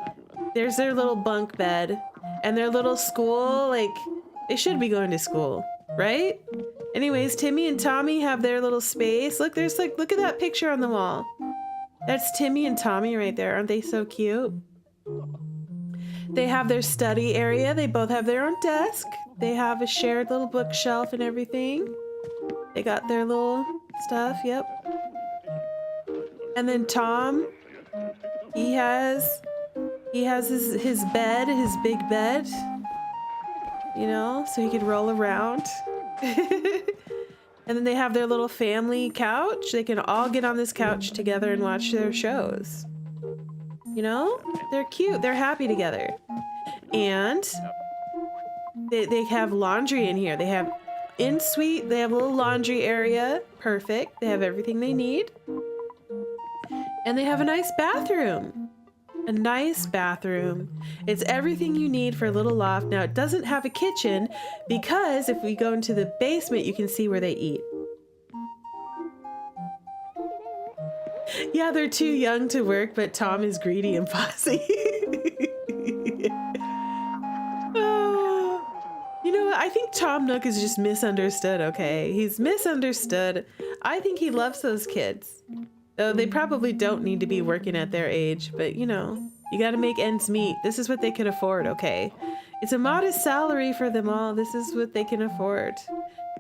there's their little bunk bed and their little school. Like, they should be going to school, right? Anyways, Timmy and Tommy have their little space. Look, look at that picture on the wall. That's Timmy and Tommy right there. Aren't they so cute? They have their study area. They both have their own desk. They have a shared little bookshelf and everything. They got their little stuff, yep. And then Tom, he has his bed, his big bed, you know, so he could roll around. And then they have their little family couch. They can all get on this couch together and watch their shows. You know, they're cute. They're happy together. And they have laundry in here. They have in-suite. They have a little laundry area. Perfect. They have everything they need. And they have a nice bathroom. A nice bathroom. It's everything you need for a little loft. Now, it doesn't have a kitchen because if we go into the basement, you can see where they eat. Yeah, they're too young to work, but Tom is greedy and fussy. Oh, you know what? I think Tom Nook is just misunderstood, okay? He's misunderstood. I think he loves those kids. Though they probably don't need to be working at their age, but you know, you gotta make ends meet. This is what they can afford, okay? It's a modest salary for them all. This is what they can afford.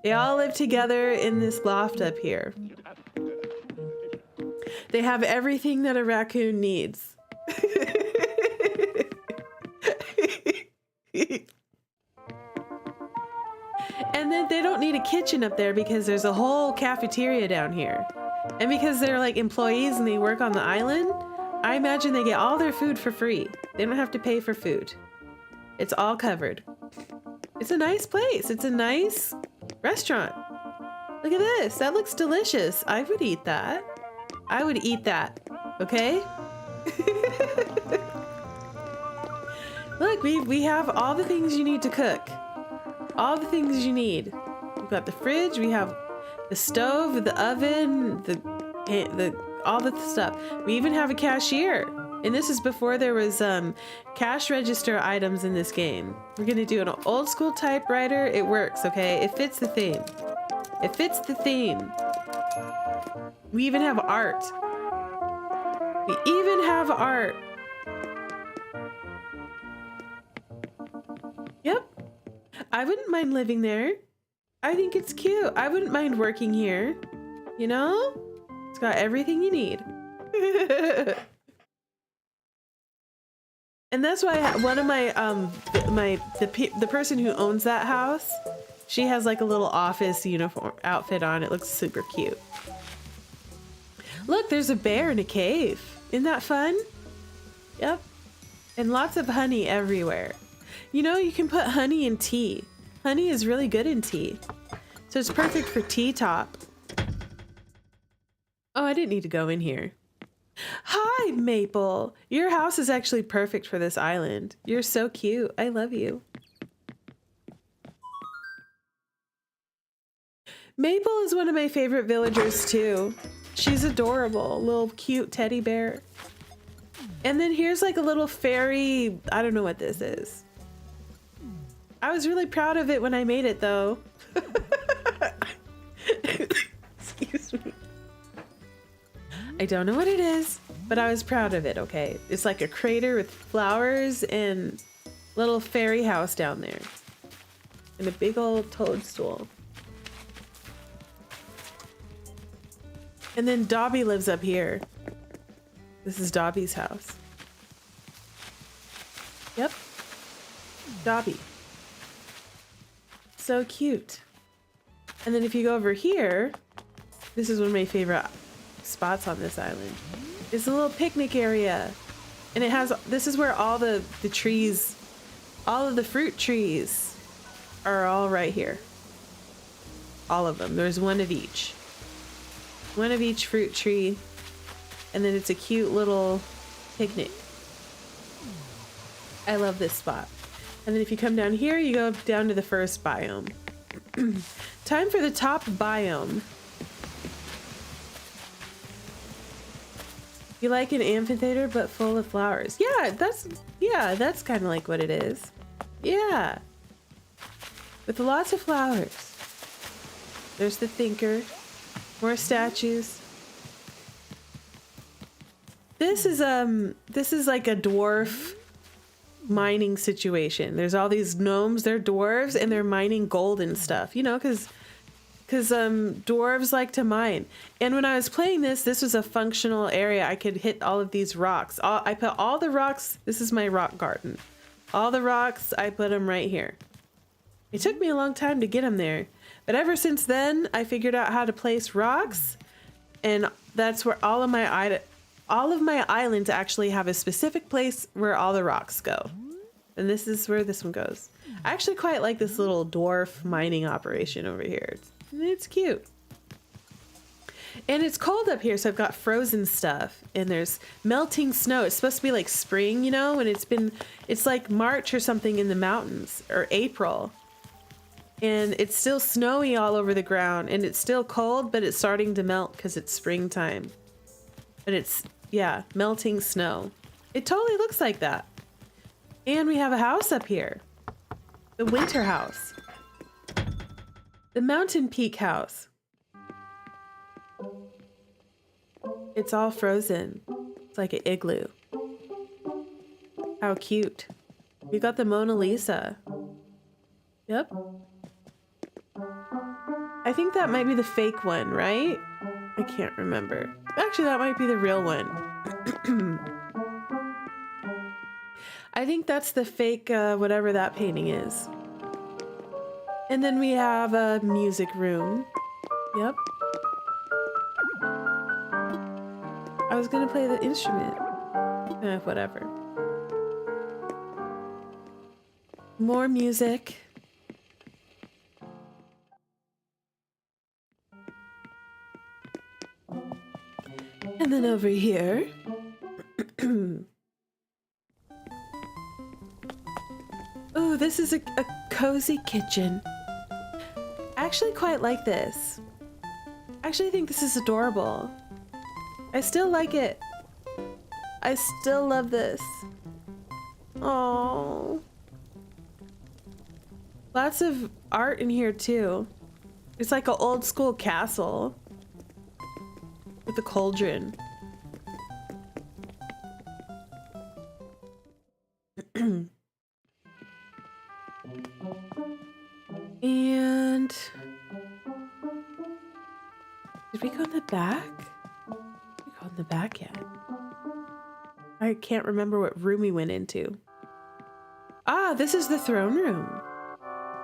They all live together in this loft up here. They have everything that a raccoon needs. And then they don't need a kitchen up there because there's a whole cafeteria down here. And because they're like employees and they work on the island, I imagine they get all their food for free. They don't have to pay for food. It's all covered. It's a nice place. It's a nice restaurant. Look at this. That looks delicious. I would eat that. I would eat that. Okay? Look, look, we have all the things you need to cook. All the things you need. We've got the fridge, we have the stove, the oven, the all the stuff. We even have a cashier. And this is before there was cash register items in this game. We're gonna do an old school typewriter. It works, okay? It fits the theme. It fits the theme. We even have art. We even have art. Yep. I wouldn't mind living there. I think it's cute. I wouldn't mind working here. You know? It's got everything you need. And that's why one of my the person who owns that house, she has like a little office uniform outfit on. It looks super cute. Look, there's a bear in a cave. Isn't that fun? Yep. And lots of honey everywhere. You know, you can put honey in tea. Honey is really good in tea. So it's perfect for TeaTop. Oh, I didn't need to go in here. Hi, Maple. Your house is actually perfect for this island. You're so cute. I love you. Maple is one of my favorite villagers too. She's adorable. Little cute teddy bear. And then here's like a little fairy. I don't know what this is. I was really proud of it when I made it though. Excuse me. I don't know what it is, but I was proud of it, okay? It's like a crater with flowers and little fairy house down there. And a big old toadstool. And then Dobby lives up here. This is Dobby's house. Yep. Dobby. So cute. And then if you go over here, this is one of my favorite spots on this island. It's a little picnic area. And it has, this is where all the trees, all of the fruit trees are all right here. All of them. There's one of each. One of each fruit tree. And then it's a cute little picnic. I love this spot. And then if you come down here, you go down to the first biome. Time for the top biome. You like an amphitheater but full of flowers. Yeah, that's kind of like what it is. Yeah. With lots of flowers. There's the thinker. More statues. This is like a dwarf mining situation. There's all these gnomes, they're dwarves and they're mining gold and stuff, you know, because dwarves like to mine. And when I was playing this was a functional area. I could hit all of these rocks. I put all the rocks, this is my rock garden. All the rocks, I put them right here. It took me a long time to get them there. But ever since then, I figured out how to place rocks. And that's where all of my islands actually have a specific place where all the rocks go. And this is where this one goes. I actually quite like this little dwarf mining operation over here. It's cute. And it's cold up here, so I've got frozen stuff. And there's melting snow. It's supposed to be like spring, you know, and it's like March or something in the mountains, or April. And it's still snowy all over the ground, and it's still cold, but it's starting to melt because it's springtime. But it's, yeah, melting snow. It totally looks like that. And we have a house up here. The winter house. The mountain peak house. It's all frozen. It's like an igloo. How cute. We got the Mona Lisa. Yep. I think that might be the fake one, right? I can't remember. Actually, that might be the real one. I think that's the fake, whatever that painting is. And then we have a music room. Yep. I was gonna play the instrument. Whatever. More music. And then over here. Oh, this is a cozy kitchen. I actually quite like this. I actually think this is adorable. I still like it. I still love this. Oh. Lots of art in here too. It's like an old school castle with a cauldron. And did we go in the back? Did we go in the back yet? I can't remember what room we went into. Ah, this is the throne room.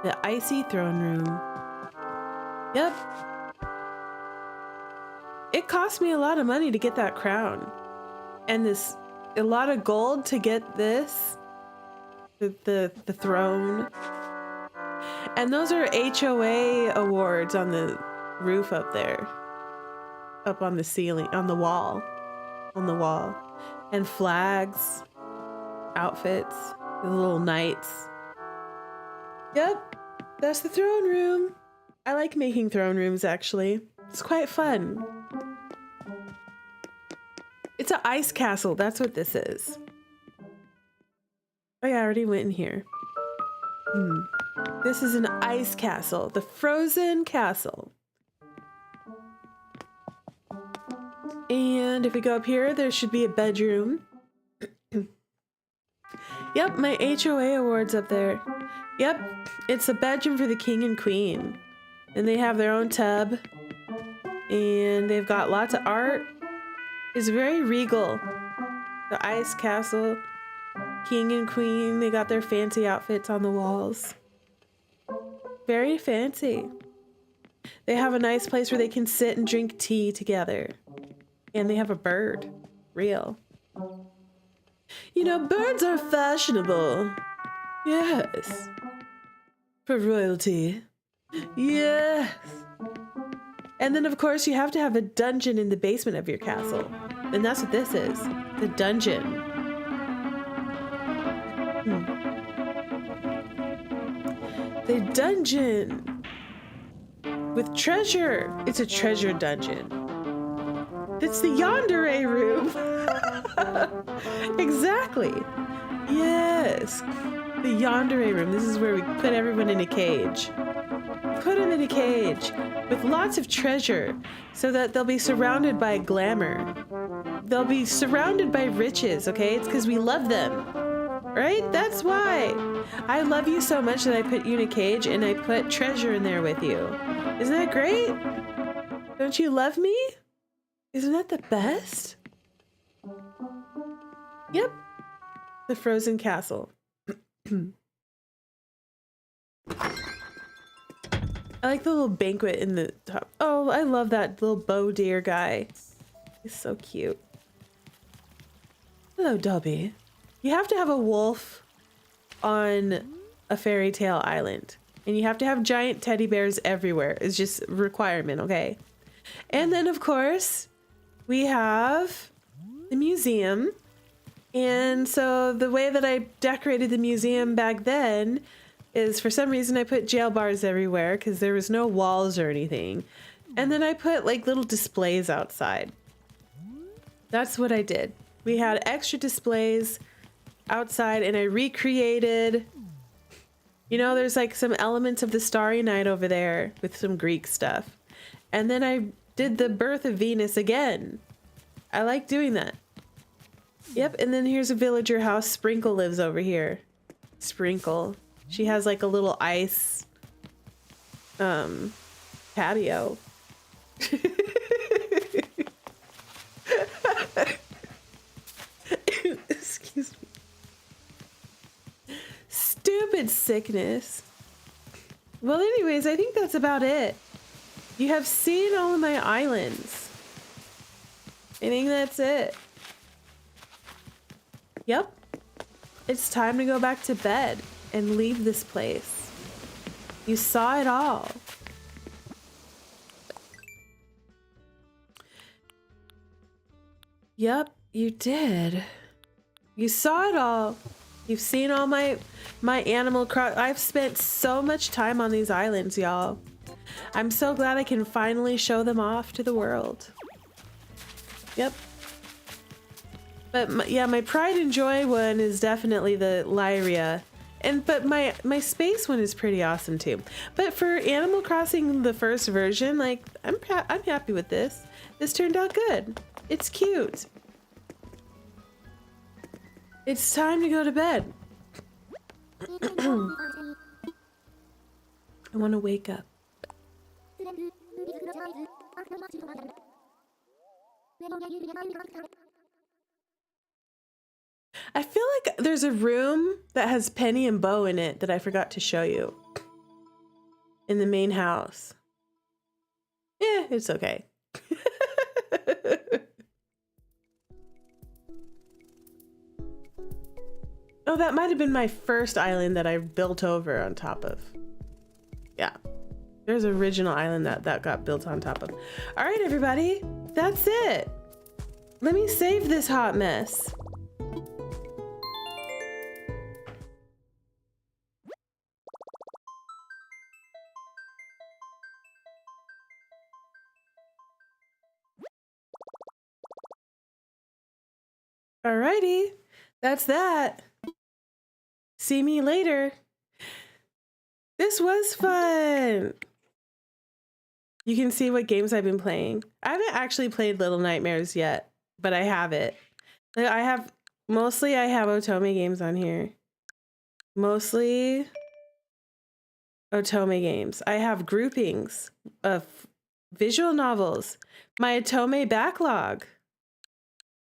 The icy throne room. Yep. It cost me a lot of money to get that crown. And a lot of gold to get this. The throne. And those are HOA awards on the roof up there. Up on the ceiling, on the wall. On the wall. And flags. Outfits. The little knights. Yep. That's the throne room. I like making throne rooms, actually. It's quite fun. It's an ice castle. That's what this is. Oh yeah, I already went in here. This is an ice castle. The frozen castle. And if we go up here, there should be a bedroom. Yep, my HOA award's up there. Yep, it's a bedroom for the king and queen. And they have their own tub. And they've got lots of art. It's very regal. The ice castle, king and queen, they got their fancy outfits on the walls. Very fancy. They have a nice place where they can sit and drink tea together. And they have a bird. Real. You know, birds are fashionable. Yes. For royalty. Yes. And then, of course, you have to have a dungeon in the basement of your castle. And that's what this is. The dungeon. The dungeon. With treasure. It's a treasure dungeon. It's the yandere room. Exactly. Yes. The yandere room. This is where we put everyone in a cage. Put them in a cage with lots of treasure so that they'll be surrounded by glamour. They'll be surrounded by riches, okay? It's because we love them, right? That's why. I love you so much that I put you in a cage and I put treasure in there with you. Isn't that great? Don't you love me? Isn't that the best? Yep. The frozen castle. I like the little banquet in the top. Oh, I love that little bow deer guy. He's so cute. Hello, Dobby. You have to have a wolf on a fairy tale island. And you have to have giant teddy bears everywhere. It's just a requirement, okay? And then, of course, we have the museum. And so the way that I decorated the museum back then is for some reason I put jail bars everywhere because there was no walls or anything. And then I put like little displays outside. That's what I did. We had extra displays outside and I recreated, you know, there's like some elements of the Starry Night over there with some Greek stuff. And then I did the birth of Venus again. I like doing that. Yep, and then here's a villager house. Sprinkle lives over here. Sprinkle. She has like a little ice patio. Excuse me. Stupid sickness. Well, anyways, I think that's about it. You have seen all of my islands. I think that's it. Yep. It's time to go back to bed and leave this place. You saw it all. Yep, you did. You saw it all. You've seen all my Animal Crossing. I've spent so much time on these islands, y'all. I'm so glad I can finally show them off to the world. Yep. But yeah, my pride and joy one is definitely the Lyria. But my space one is pretty awesome too. But for Animal Crossing, the first version, like I'm happy with this. This turned out good. It's cute. It's time to go to bed. I want to wake up. I feel like there's a room that has Penny and Bo in it that I forgot to show you. In the main house. Yeah, it's okay. Oh, that might have been my first island that I built over on top of. Yeah. There's an original island that got built on top of. All right, everybody. That's it. Let me save this hot mess. Alrighty, that's that. See me later. This was fun. You can see what games I've been playing. I haven't actually played Little Nightmares yet, but I have it. I have otome games on here. Mostly otome games. I have groupings of visual novels. My otome backlog.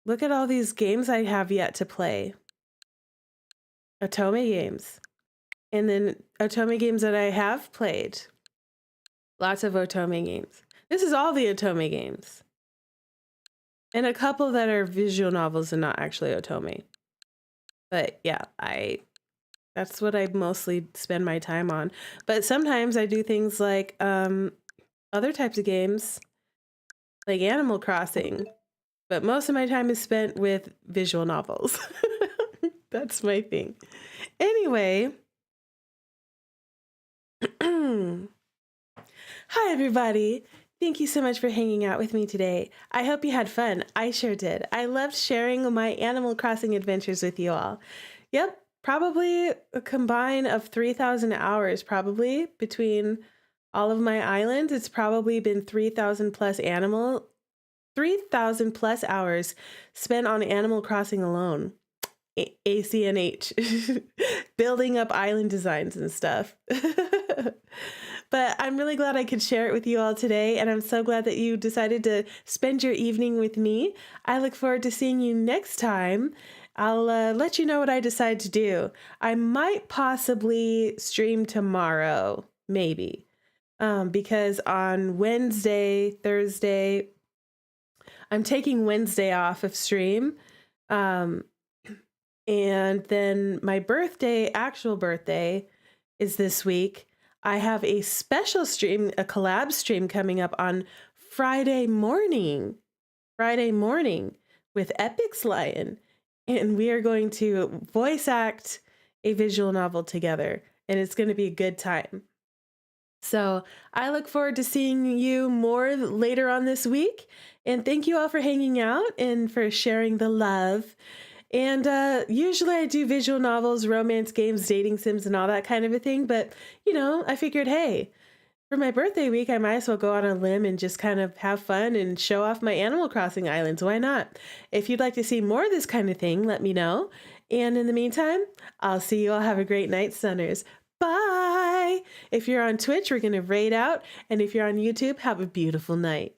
Look at all these games I have yet to play. Otome games. And then otome games that I have played. Lots of otome games. This is all the otome games. And a couple that are visual novels and not actually otome. But yeah, that's what I mostly spend my time on. But sometimes I do things like other types of games, like Animal Crossing. But most of my time is spent with visual novels. That's my thing. Anyway. Hi, everybody. Thank you so much for hanging out with me today. I hope you had fun. I sure did. I loved sharing my Animal Crossing adventures with you all. Yep, probably a combine of 3,000 hours, probably, between all of my islands. It's probably been 3,000 plus hours spent on Animal Crossing alone. ACNH. Building up island designs and stuff. But I'm really glad I could share it with you all today, and I'm so glad that you decided to spend your evening with me. I look forward to seeing you next time. I'll let you know what I decide to do. I might possibly stream tomorrow, maybe, because on Wednesday, Thursday, I'm taking Wednesday off of stream. And then my actual birthday, is this week. I have a special stream, a collab stream coming up on Friday morning with Epic's Lion. And we are going to voice act a visual novel together, and it's going to be a good time. So I look forward to seeing you more later on this week. And thank you all for hanging out and for sharing the love. And usually I do visual novels, romance games, dating sims, and all that kind of a thing. But, I figured, hey, for my birthday week, I might as well go on a limb and just kind of have fun and show off my Animal Crossing islands. Why not? If you'd like to see more of this kind of thing, let me know. And in the meantime, I'll see you all. Have a great night, Sunners. Bye. If you're on Twitch, we're going to raid out. And if you're on YouTube, have a beautiful night.